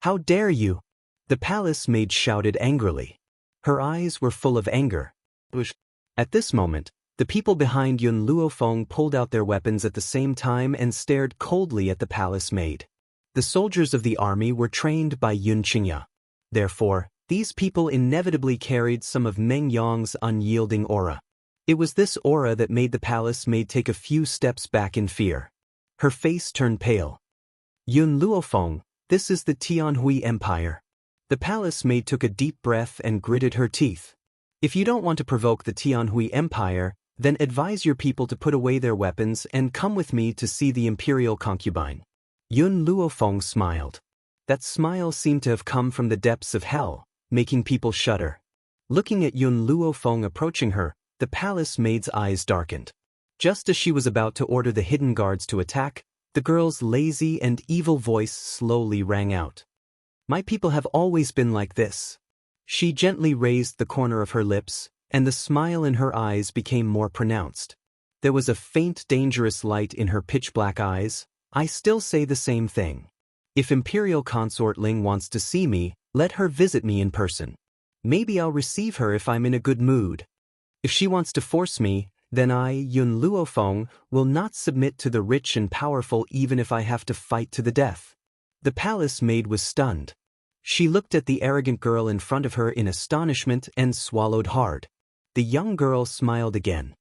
"How dare you?" the palace maid shouted angrily. Her eyes were full of anger. At this moment, the people behind Yun Luofeng pulled out their weapons at the same time and stared coldly at the palace maid. The soldiers of the army were trained by Yun Xianxia. Therefore, these people inevitably carried some of Meng Yong's unyielding aura. It was this aura that made the palace maid take a few steps back in fear. Her face turned pale. "Yun Luofeng, this is the Tianhui Empire." The palace maid took a deep breath and gritted her teeth. "If you don't want to provoke the Tianhui Empire, then advise your people to put away their weapons and come with me to see the imperial concubine." Yun Luofeng smiled. That smile seemed to have come from the depths of hell, making people shudder. Looking at Yun Luofeng approaching her, the palace maid's eyes darkened. Just as she was about to order the hidden guards to attack, the girl's lazy and evil voice slowly rang out. "My people have always been like this." She gently raised the corner of her lips, and the smile in her eyes became more pronounced. There was a faint, dangerous light in her pitch-black eyes. "I still say the same thing. If Imperial Consort Ling wants to see me, let her visit me in person. Maybe I'll receive her if I'm in a good mood. If she wants to force me, then I, Yun Luofeng, will not submit to the rich and powerful even if I have to fight to the death." The palace maid was stunned. She looked at the arrogant girl in front of her in astonishment and swallowed hard. The young girl smiled again.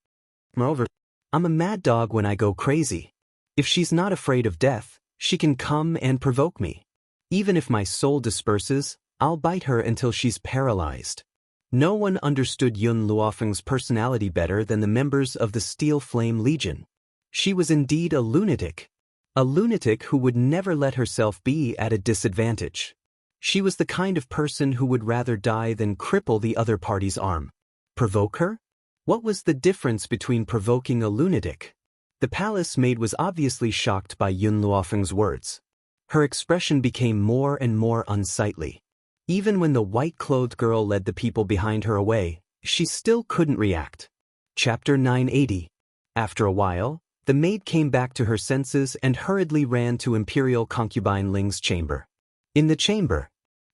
"Moreover, I'm a mad dog when I go crazy. If she's not afraid of death, she can come and provoke me. Even if my soul disperses, I'll bite her until she's paralyzed." No one understood Yun Luofeng's personality better than the members of the Steel Flame Legion. She was indeed a lunatic who would never let herself be at a disadvantage. She was the kind of person who would rather die than cripple the other party's arm. Provoke her? What was the difference between provoking a lunatic? The palace maid was obviously shocked by Yun Luofeng's words. Her expression became more and more unsightly. Even when the white-clothed girl led the people behind her away, she still couldn't react. Chapter 980. After a while, the maid came back to her senses and hurriedly ran to Imperial Concubine Ling's chamber. In the chamber,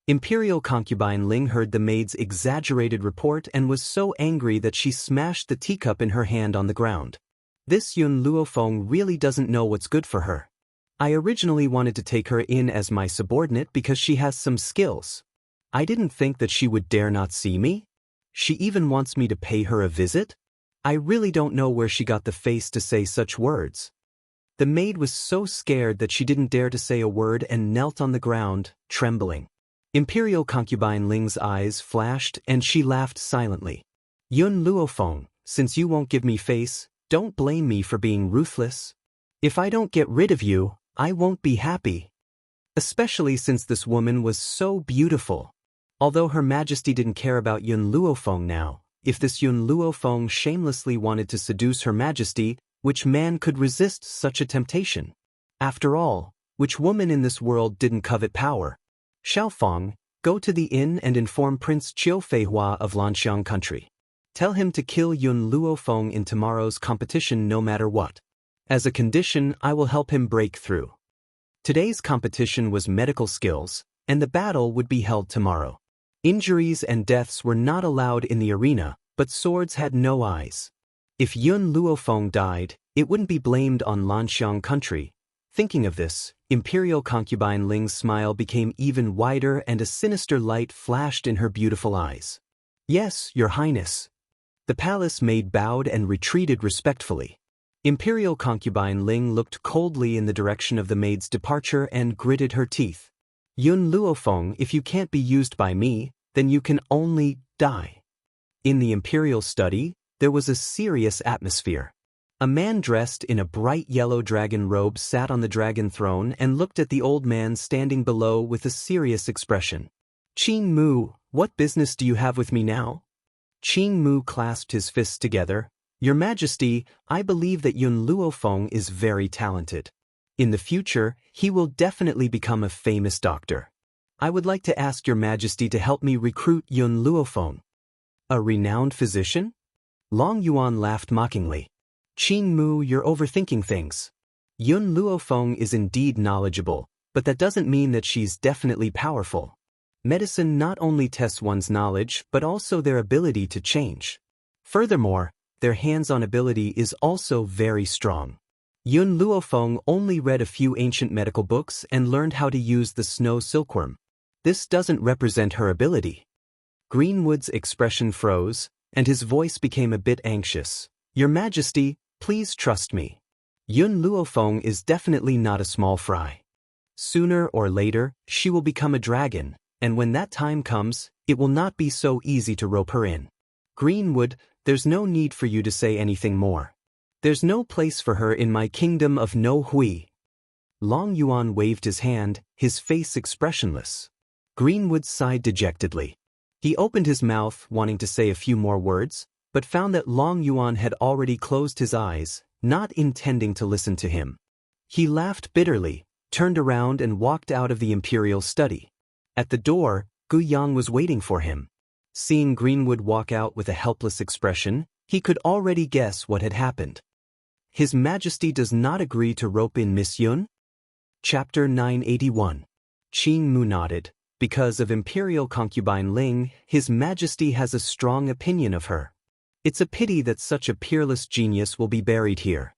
Imperial Concubine Ling heard the maid's exaggerated report and was so angry that she smashed the teacup in her hand on the ground. This Yun Luofeng really doesn't know what's good for her. I originally wanted to take her in as my subordinate because she has some skills. I didn't think that she would dare not see me. She even wants me to pay her a visit? I really don't know where she got the face to say such words. The maid was so scared that she didn't dare to say a word and knelt on the ground, trembling. Imperial Concubine Ling's eyes flashed and she laughed silently. Yun Luofeng, since you won't give me face, don't blame me for being ruthless. If I don't get rid of you, I won't be happy. Especially since this woman was so beautiful. Although Her Majesty didn't care about Yun Luofeng now, if this Yun Luofeng shamelessly wanted to seduce Her Majesty, which man could resist such a temptation? After all, which woman in this world didn't covet power? Xiaofeng, go to the inn and inform Prince Qiu Feihua of Lanxiang country. Tell him to kill Yun Luofeng in tomorrow's competition no matter what. As a condition, I will help him break through. Today's competition was medical skills, and the battle would be held tomorrow. Injuries and deaths were not allowed in the arena, but swords had no eyes. If Yun Luofeng died, it wouldn't be blamed on Lanxiang country. Thinking of this, Imperial Concubine Ling's smile became even wider and a sinister light flashed in her beautiful eyes. Yes, Your Highness. The palace maid bowed and retreated respectfully. Imperial Concubine Ling looked coldly in the direction of the maid's departure and gritted her teeth. Yun Luofeng, if you can't be used by me, then you can only die. In the imperial study, there was a serious atmosphere. A man dressed in a bright yellow dragon robe sat on the dragon throne and looked at the old man standing below with a serious expression. Qing Mu, what business do you have with me now? Qing Mu clasped his fists together. Your Majesty, I believe that Yun Luofeng is very talented. In the future, he will definitely become a famous doctor. I would like to ask Your Majesty to help me recruit Yun Luofeng. A renowned physician? Long Yuan laughed mockingly. Qing Mu, you're overthinking things. Yun Luofeng is indeed knowledgeable, but that doesn't mean that she's definitely powerful. Medicine not only tests one's knowledge but also their ability to change. Furthermore, their hands-on ability is also very strong. Yun Luofeng only read a few ancient medical books and learned how to use the snow silkworm. This doesn't represent her ability. Greenwood's expression froze, and his voice became a bit anxious. Your Majesty, please trust me. Yun Luofeng is definitely not a small fry. Sooner or later, she will become a dragon, and when that time comes, it will not be so easy to rope her in. Greenwood, there's no need for you to say anything more. There's no place for her in my kingdom of No Hui. Long Yuan waved his hand, his face expressionless. Greenwood sighed dejectedly. He opened his mouth, wanting to say a few more words, but found that Long Yuan had already closed his eyes, not intending to listen to him. He laughed bitterly, turned around and walked out of the imperial study. At the door, Gu Yang was waiting for him. Seeing Greenwood walk out with a helpless expression, he could already guess what had happened. His Majesty does not agree to rope in Miss Yun? Chapter 981. Qing Mu nodded. Because of Imperial Concubine Ling, His Majesty has a strong opinion of her. It's a pity that such a peerless genius will be buried here.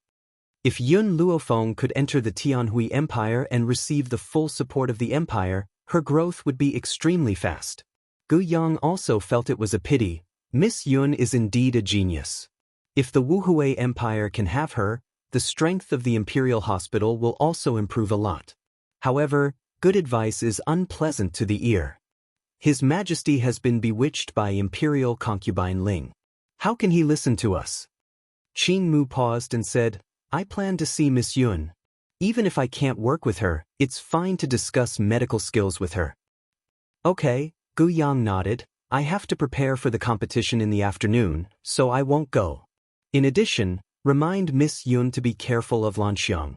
If Yun Luofeng could enter the Tianhui Empire and receive the full support of the empire, her growth would be extremely fast. Gu Yang also felt it was a pity. Miss Yun is indeed a genius. If the Wuhui Empire can have her, the strength of the Imperial Hospital will also improve a lot. However, good advice is unpleasant to the ear. His Majesty has been bewitched by Imperial Concubine Ling. How can he listen to us? Qing Mu paused and said, I plan to see Miss Yun. Even if I can't work with her, it's fine to discuss medical skills with her. Okay, Gu Yang nodded. I have to prepare for the competition in the afternoon, so I won't go. In addition, Remind Miss Yun to be careful of Lanxiang.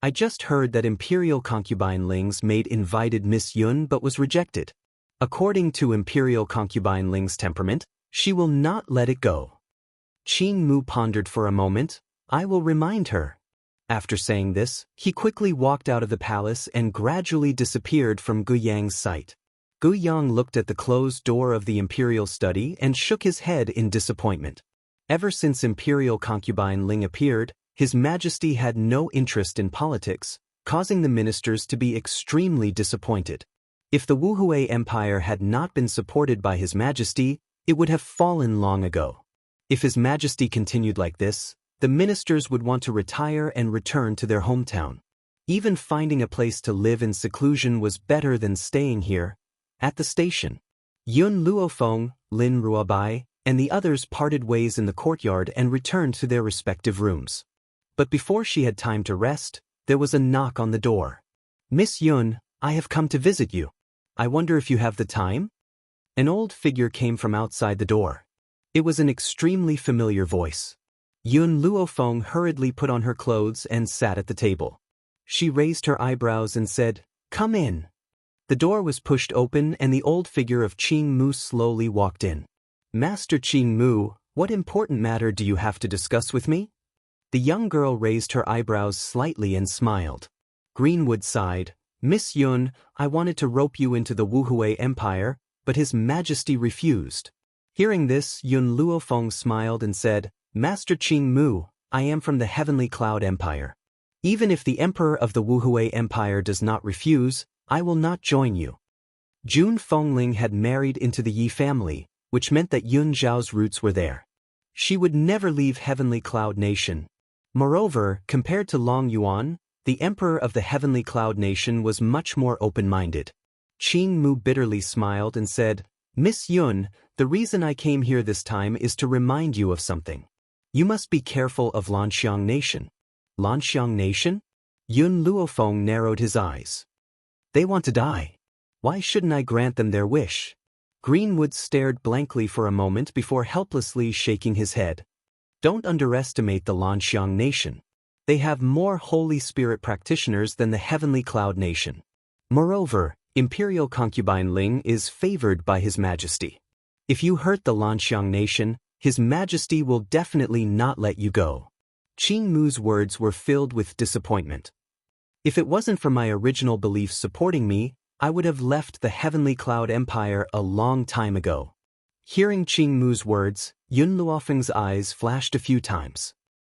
I just heard that Imperial concubine Ling's maid invited Miss Yun but was rejected. According to Imperial concubine Ling's temperament, she will not let it go. Qing Mu pondered for a moment. I will remind her. After saying this, he quickly walked out of the palace and gradually disappeared from Gu Yang's sight. Gu Yang looked at the closed door of the imperial study and shook his head in disappointment. Ever since Imperial concubine Ling appeared, His Majesty had no interest in politics, causing the ministers to be extremely disappointed. If the Wuhui Empire had not been supported by His Majesty, it would have fallen long ago. If His Majesty continued like this, the ministers would want to retire and return to their hometown. Even finding a place to live in seclusion was better than staying here. At the station, Yun Luofeng, Lin Ruobai, and the others parted ways in the courtyard and returned to their respective rooms. But before she had time to rest, there was a knock on the door. Miss Yun, I have come to visit you. I wonder if you have the time? An old figure came from outside the door. It was an extremely familiar voice. Yun Luofeng hurriedly put on her clothes and sat at the table. She raised her eyebrows and said, "Come in." The door was pushed open and the old figure of Qing Mu slowly walked in. "Master Qing Mu, what important matter do you have to discuss with me?" The young girl raised her eyebrows slightly and smiled. Greenwood sighed, "Miss Yun, I wanted to rope you into the Wuhui Empire, but His Majesty refused." Hearing this, Yun Luofeng smiled and said, "Master Qing Mu, I am from the Heavenly Cloud Empire. Even if the Emperor of the Wuhui Empire does not refuse, I will not join you." Jun Fengling had married into the Yi family, which meant that Yun Zhao's roots were there. She would never leave Heavenly Cloud Nation. Moreover, compared to Long Yuan, the Emperor of the Heavenly Cloud Nation was much more open-minded. Qing Mu bitterly smiled and said, "Miss Yun, the reason I came here this time is to remind you of something. You must be careful of Lanxiang Nation." Lanxiang Nation? Yun Luofeng narrowed his eyes. "They want to die. Why shouldn't I grant them their wish?" Greenwood stared blankly for a moment before helplessly shaking his head. "Don't underestimate the Lanxiang Nation. They have more Holy Spirit practitioners than the Heavenly Cloud Nation. Moreover, Imperial concubine Ling is favored by His Majesty. If you hurt the Lanxiang Nation, His Majesty will definitely not let you go." Qing Mu's words were filled with disappointment. "If it wasn't for my original beliefs supporting me, I would have left the Heavenly Cloud Empire a long time ago." Hearing Qing Mu's words, Yun Luofeng's eyes flashed a few times.